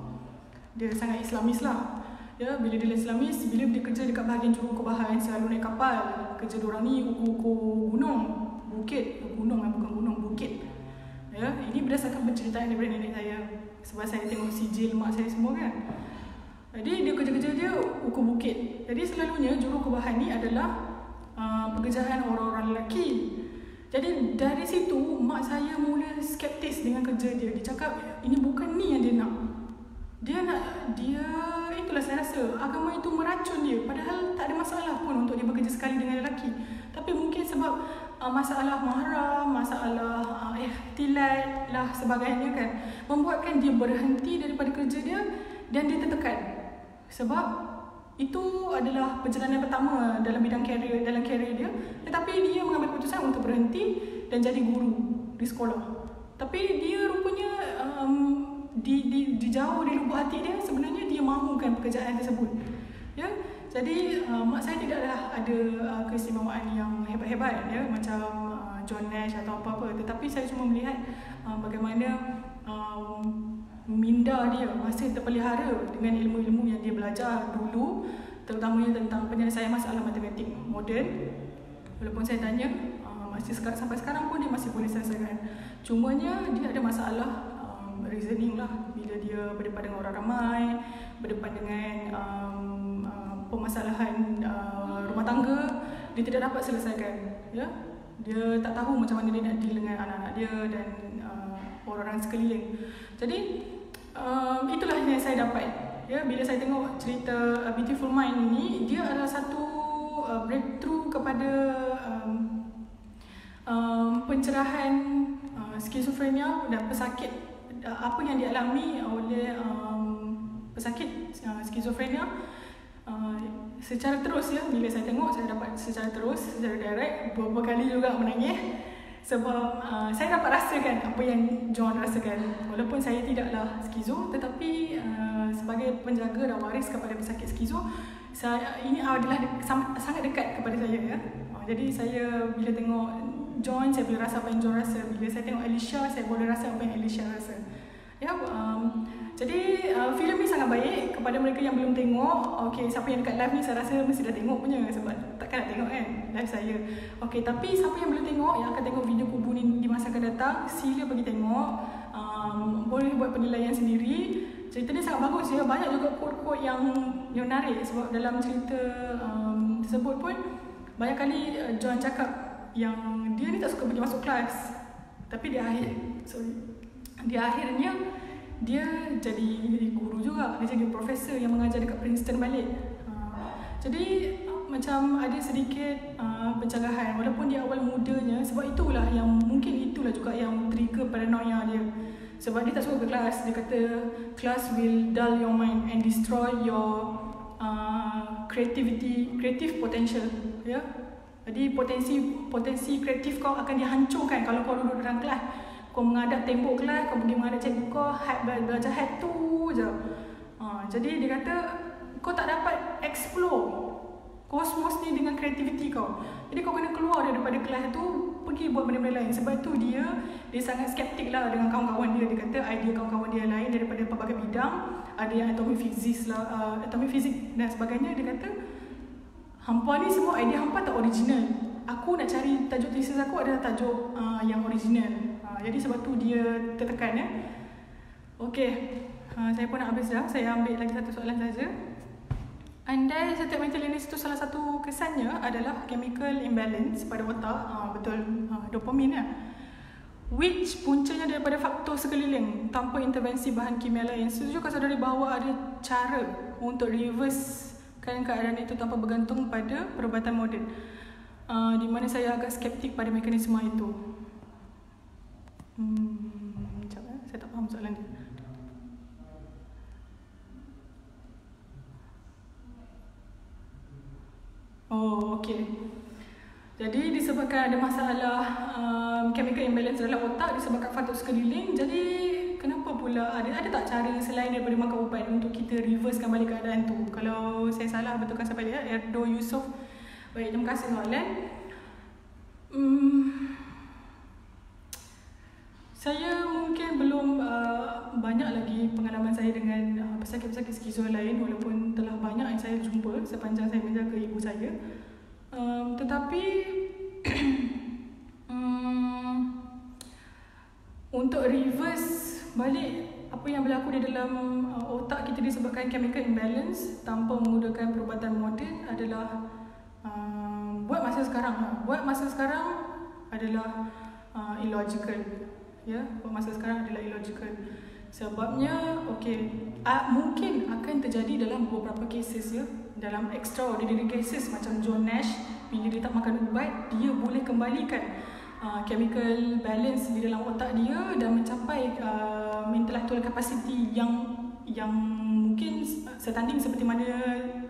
Dia sangat Islamis lah. Ya, bila dia Islamis, bila dia kerja dekat bahagian juru ukur bahan, selalu naik kapal. Kerja diorang ni ukur bukit. Ya, ini berdasarkan penceritaan daripada nenek saya. Sebab saya tengok sijil mak saya semua kan. Jadi dia kerja-kerja dia ukur bukit. Jadi selalunya juru ukur bahan ni adalah pekerjaan orang-orang lelaki. Jadi dari situ mak saya mula skeptis dengan kerja dia. Dia cakap ini bukan ni yang dia nak. Itulah saya rasa agama itu meracun dia. Padahal tak ada masalah pun untuk dia bekerja sekali dengan lelaki. Tapi mungkin sebab masalah mahram, masalah ikhtilat lah sebagainya kan, membuatkan dia berhenti daripada kerja dia dan dia tertekan. Sebab itu adalah perjalanan pertama dalam bidang dalam karier dia. Tetapi dia mengambil keputusan untuk berhenti dan jadi guru di sekolah. Tapi dia rupanya di jauh di lubuk hati dia sebenarnya dia mahukan pekerjaan tersebut. Ya. Jadi mak saya tidaklah ada keistimewaan yang hebat-hebat ya macam John Nash atau apa-apa, tetapi saya cuma melihat bagaimana minda dia masih terpelihara dengan ilmu-ilmu yang dia belajar dulu, terutamanya tentang penyelesaian masalah matematik moden. Walaupun saya tanya masih sampai sekarang pun dia masih boleh selesaikan. Cumanya dia ada masalah reasoning lah bila dia berdepan dengan orang ramai, berdepan dengan permasalahan rumah tangga, dia tidak dapat selesaikan, ya. Dia tak tahu macam mana dia nak deal dengan anak-anak dia dan orang-orang sekeliling. Jadi itulah yang saya dapat, ya, bila saya tengok cerita Beautiful Mind ni. Dia adalah satu breakthrough kepada pencerahan skizofrenia dan pesakit apa yang dialami oleh pesakit skizofrenia secara terus, ya. Bila saya tengok, saya dapat secara terus, secara direct, beberapa kali juga menangis sebab saya dapat rasakan apa yang John rasakan. Walaupun saya tidaklah skizo, tetapi sebagai penjaga dan waris kepada pesakit skizo, ini adalah sangat dekat kepada saya, ya. Jadi saya bila tengok John, saya boleh rasa apa yang John rasa. Bila saya tengok Alicia, saya boleh rasa apa yang Alicia rasa, ya. Jadi filem ni sangat baik kepada mereka yang belum tengok. Okey, siapa yang dekat live ni saya rasa mesti dah tengok punya, sebab takkan nak tengok kan live saya. Okey, tapi siapa yang belum tengok, yang akan tengok video Kubu ni di masa akan datang, sila pergi tengok. Boleh buat penilaian sendiri. Cerita ni sangat bagus, ya. Banyak juga quote-quote yang menarik, sebab dalam cerita tersebut pun banyak kali John cakap yang dia ni tak suka pergi masuk kelas, tapi di akhirnya dia jadi guru juga, dia jadi profesor yang mengajar dekat Princeton balik. Jadi macam ada sedikit pencegahan walaupun di awal mudanya, sebab itulah juga yang trigger paranoia dia. Sebab dia tak suka ke kelas. Dia kata class will dull your mind and destroy your creative potential, ya. Jadi potensi kreatif kau akan dihancurkan kalau kau duduk dalam kelas. Kau menghadap tembok kelas, kau pergi menghadap cikgu kau, belajar hat tu je. Jadi dia kata kau tak dapat explore kosmos ni dengan kreativiti kau. Jadi kau kena keluar daripada kelas tu, pergi buat benda-benda lain. Sebab tu dia sangat skeptik lah dengan kawan-kawan dia. Dia kata idea kawan-kawan dia lain daripada pelbagai bidang. Ada yang atomic physics lah, atomic physics dan sebagainya. Dia kata hampa ni semua idea hampa tak original. Aku nak cari tajuk tesis aku adalah tajuk yang original. Jadi sebab tu dia tertekan, ya. Okey, saya pun nak habis dah. Saya ambil lagi satu soalan saja. Andai setiap mental illness itu salah satu kesannya adalah chemical imbalance pada otak, betul, dopamin, ya. Which puncanya daripada faktor sekeliling tanpa intervensi bahan kimia lain. Setujukah saudari bahawa ada cara untuk reversekan keadaan itu tanpa bergantung pada perubatan moden? Di mana saya agak skeptik pada mekanisme itu. Sekejap, saya tak faham soalan dia. Oh, okey. Jadi disebabkan ada masalah chemical imbalance dalam otak disebabkan faktor sekeliling. Jadi kenapa pula ada tak cara selain daripada makan ubat untuk kita reversekan balik keadaan tu? Kalau saya salah, betulkan saya balik, ya. Erdo Yusof. Baik, terima kasih soalan. Saya mungkin belum banyak lagi pengalaman saya dengan pesakit-pesakit skizo lain, walaupun telah banyak yang saya jumpa sepanjang saya menjaga ibu saya. Tetapi untuk reverse balik apa yang berlaku di dalam otak kita disebabkan chemical imbalance tanpa menggunakan perubatan moden adalah buat masa sekarang adalah illogical, ya. Buat masa sekarang adalah illogical. Sebabnya mungkin akan terjadi dalam beberapa cases, ya. Dalam extraordinary cases macam John Nash, bila dia tak makan ubat, dia boleh kembalikan chemical balance di dalam otak dia dan mencapai intellectual capacity yang mungkin setanding seperti mana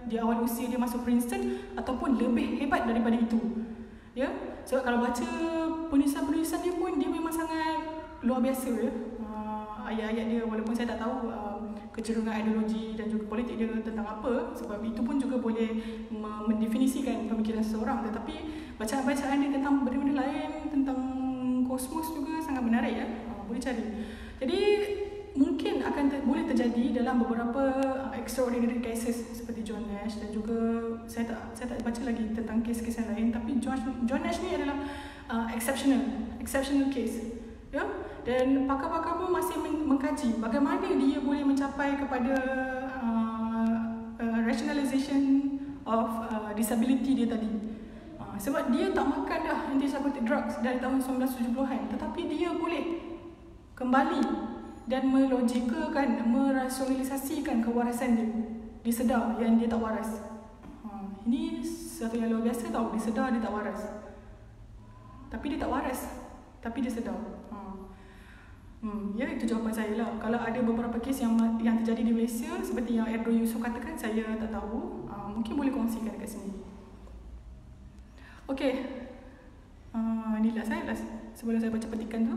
di awal usia dia masuk Princeton ataupun lebih hebat daripada itu, ya. Sebab kalau baca penulisan dia pun dia memang sangat luar biasa, ya. ayat-ayat dia, walaupun saya tak tahu kecenderungan ideologi dan juga politik dia tentang apa, sebab itu pun juga boleh mendefinisikan pemikiran seseorang. Tetapi bacaan-bacaan dia tentang benda-benda lain, tentang kosmos juga sangat menarik ya. Boleh cari. Jadi mungkin akan boleh terjadi dalam beberapa extraordinary cases seperti John Nash, dan juga saya tak baca lagi tentang kes-kes yang lain, tapi John Nash ni adalah exceptional case ya. Dan pakar-pakar pun masih mengkaji bagaimana dia boleh mencapai kepada rationalization of disability dia tadi. Sebab dia tak makan dah antipsychotic drugs dari tahun 1970-an, tetapi dia boleh kembali dan melogikakan, merasionalisasikan kewarasan dia. Dia sedar yang dia tak waras. Ini sesuatu yang luar biasa tau. Dia sedar dia tak waras, tapi dia tak waras, tapi dia sedar. Ya, itu jawapan saya lah. Kalau ada beberapa kes yang terjadi di Malaysia seperti yang Edro Yusof katakan, saya tak tahu. Mungkin boleh kongsikan dekat sini. Okey, inilah saya lah sebelum saya baca petikan tu.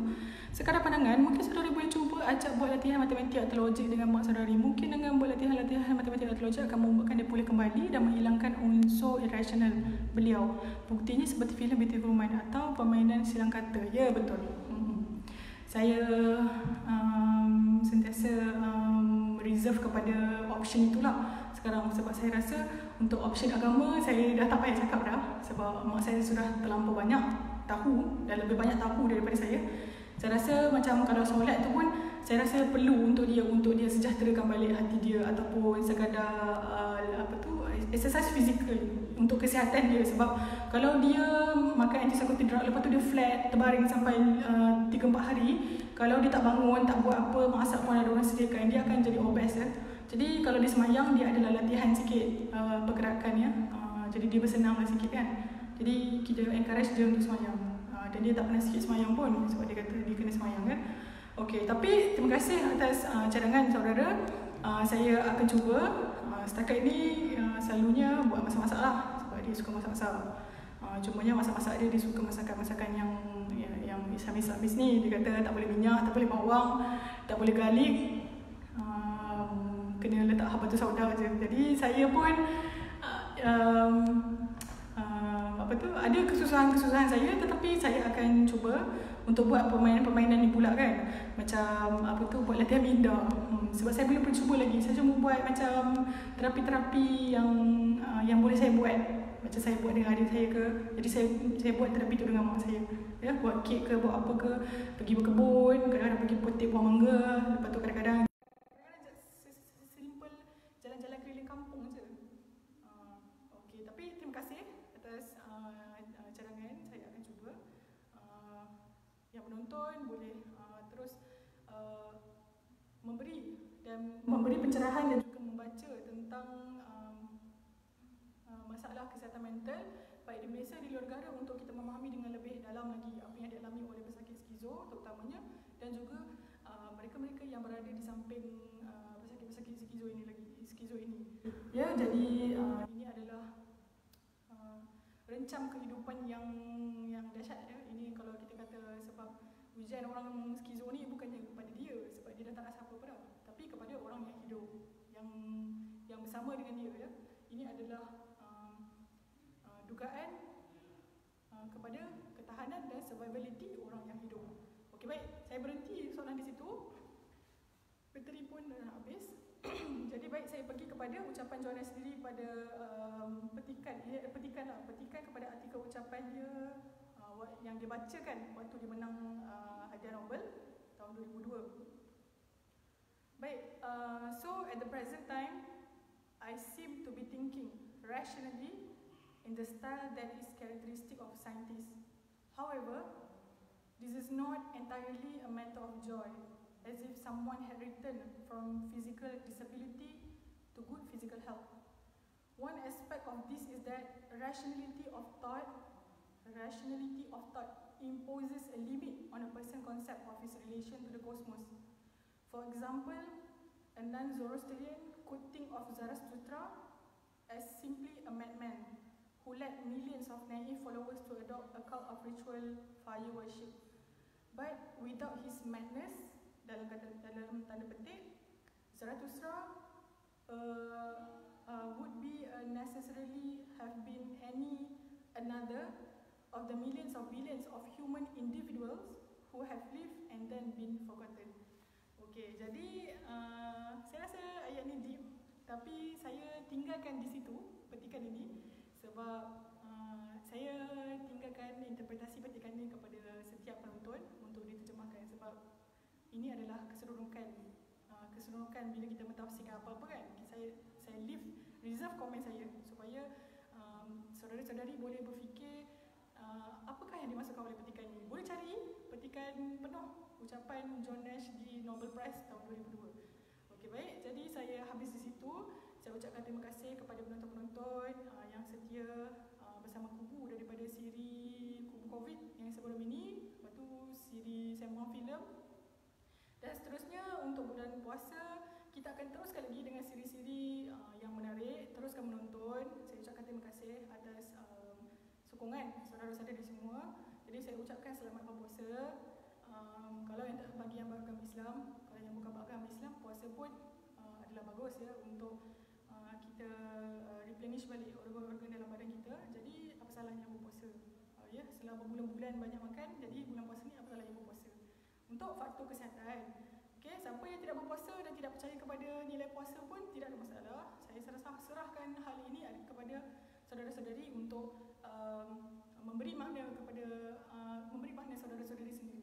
Sekadar pandangan, mungkin saudara boleh cuba ajak buat latihan matematik atau logik dengan mak saudari. Mungkin dengan buat latihan matematik atau logik akan membuatkan dia pulih kembali dan menghilangkan unsur irrasional beliau. Buktinya seperti filem Beautiful Mind atau permainan silang kata. Ya, betul. Saya sentiasa reserve kepada option itulah sekarang, sebab saya rasa untuk option agama saya dah tak payah cakap dah, sebab mak saya sudah terlampau banyak tahu dan lebih banyak tahu daripada saya. Saya rasa macam kalau solat tu pun saya rasa perlu untuk dia sejahterakan balik hati dia, ataupun sekadar exercise fizikal untuk kesihatan dia. Sebab kalau dia makan antipsychotic drug lepas tu dia flat terbaring sampai 3-4 hari, kalau dia tak bangun, tak buat apa, masak pun ada orang sediakan, dia akan jadi obes ya. Jadi kalau dia semayang, dia adalah latihan sikit pergerakan ya. Jadi dia bersenam lah sikit kan. Jadi kita encourage dia untuk semayang. Dan dia tak pernah sikit semayang pun, sebab dia kata dia kena semayang kan. Okey, tapi terima kasih atas cadangan saudara. Saya akan cuba. Setakat ini selalunya buat masak-masak lah, sebab dia suka masak-masak. Cumanya masak-masak dia suka masakan-masakan yang Islam-Islamis ni. Dia kata tak boleh minyak, tak boleh bawang, tak boleh garlic, kena letak habatus sauda je. Jadi saya pun ada kesusahan-kesusahan saya, tetapi saya akan cuba untuk buat permainan-permainan ni pula kan. Macam buat latihan minda. Sebab saya belum pernah cuba lagi. Saya cuma buat macam terapi-terapi yang boleh saya buat. Macam saya buat dengan adik saya ke. Jadi saya buat terapi tu dengan mak saya. Ya, buat kek ke, buat apa ke, pergi berkebun, kadang-kadang pergi petik buah mangga, lepas tu kadang-kadang simple jalan-jalan keliling kampung je. Okey, tapi terima kasih atas cadangan. Saya akan cuba. Yang menonton boleh terus memberi pencerahan dan juga membaca tentang masalah kesihatan mental baik di Malaysia, di luar negara, untuk kita memahami dengan lebih dalam lagi apa yang dialami oleh pesakit skizo terutamanya, dan juga mereka-mereka yang berada di samping pesakit-pesakit skizo ini. Ya, jadi ini adalah rencam kehidupan yang dahsyat ya. Ini kalau kita kata, sebab ujian orang skizo ni bukannya kepada dia, sebab dia dah tak rasa apa-apa dah, tapi kepada orang yang hidup, yang bersama dengan dia ya. Ini adalah dugaan kepada ketahanan dan survivability orang yang hidup. Okey, baik, saya berhenti soalan di situ. Bateri pun dah habis. Jadi baik, saya pergi kepada ucapan John Nash sendiri pada petikan kepada artikel ucapan dia yang dia bacakan waktu dia menang hadiah Nobel tahun 2002. Baik, so at the present time I seem to be thinking rationally in the style that is characteristic of scientists. However, this is not entirely a matter of joy, as if someone had returned from physical disability to good physical health. One aspect of this is that rationality of thought imposes a limit on a person's concept of his relation to the cosmos. For example, a non-Zoroastrian could think of Zarathustra as simply a madman who led millions of naive followers to adopt a cult of ritual fire worship. But without his madness, dalam tanda petik, Zarathustra would be necessarily have been another of the millions of billions of human individuals who have lived and then been forgotten. Okey, jadi saya rasa ayat ni deep, tapi saya tinggalkan di situ petikan ini sebab saya tinggalkan interpretasi petikan ini kepada setiap penonton untuk diterjemahkan, sebab ini adalah keseronokan bila kita mentafsirkan apa-apa kan. Saya reserve komen saya supaya saudara-saudari boleh berfikir apakah yang dimaksudkan oleh petikan ini. Boleh cari petikan penuh ucapan John Nash di Nobel Prize tahun 2002. Okey, baik. Jadi saya habis di situ. Saya ucapkan terima kasih kepada penonton-penonton yang setia bersama Kubu daripada siri Kubu COVID yang sebelum ini, lepas tu siri Sembang Filem, dan seterusnya untuk bulan puasa kita akan teruskan lagi dengan siri-siri yang menarik. Teruskan menonton. Saya ucapkan terima kasih atas sokongan saudara-saudari semua. Jadi saya ucapkan selamat berpuasa. Kalau yang tak, bagi yang beragama Islam, kalau yang bukan beragama Islam, puasa pun adalah bagus ya untuk kita replenish balik organ-organ dalam badan kita. Jadi apa salahnya berpuasa? Ya, setelah berbulan-bulan banyak makan, jadi bulan puasa ni apa salahnya berpuasa? Untuk faktor kesihatan. Okey, siapa yang tidak berpuasa dan tidak percaya kepada nilai puasa pun tidak ada masalah. Saya serahkan hal ini kepada saudara-saudari untuk memberi makna saudara-saudari sendiri.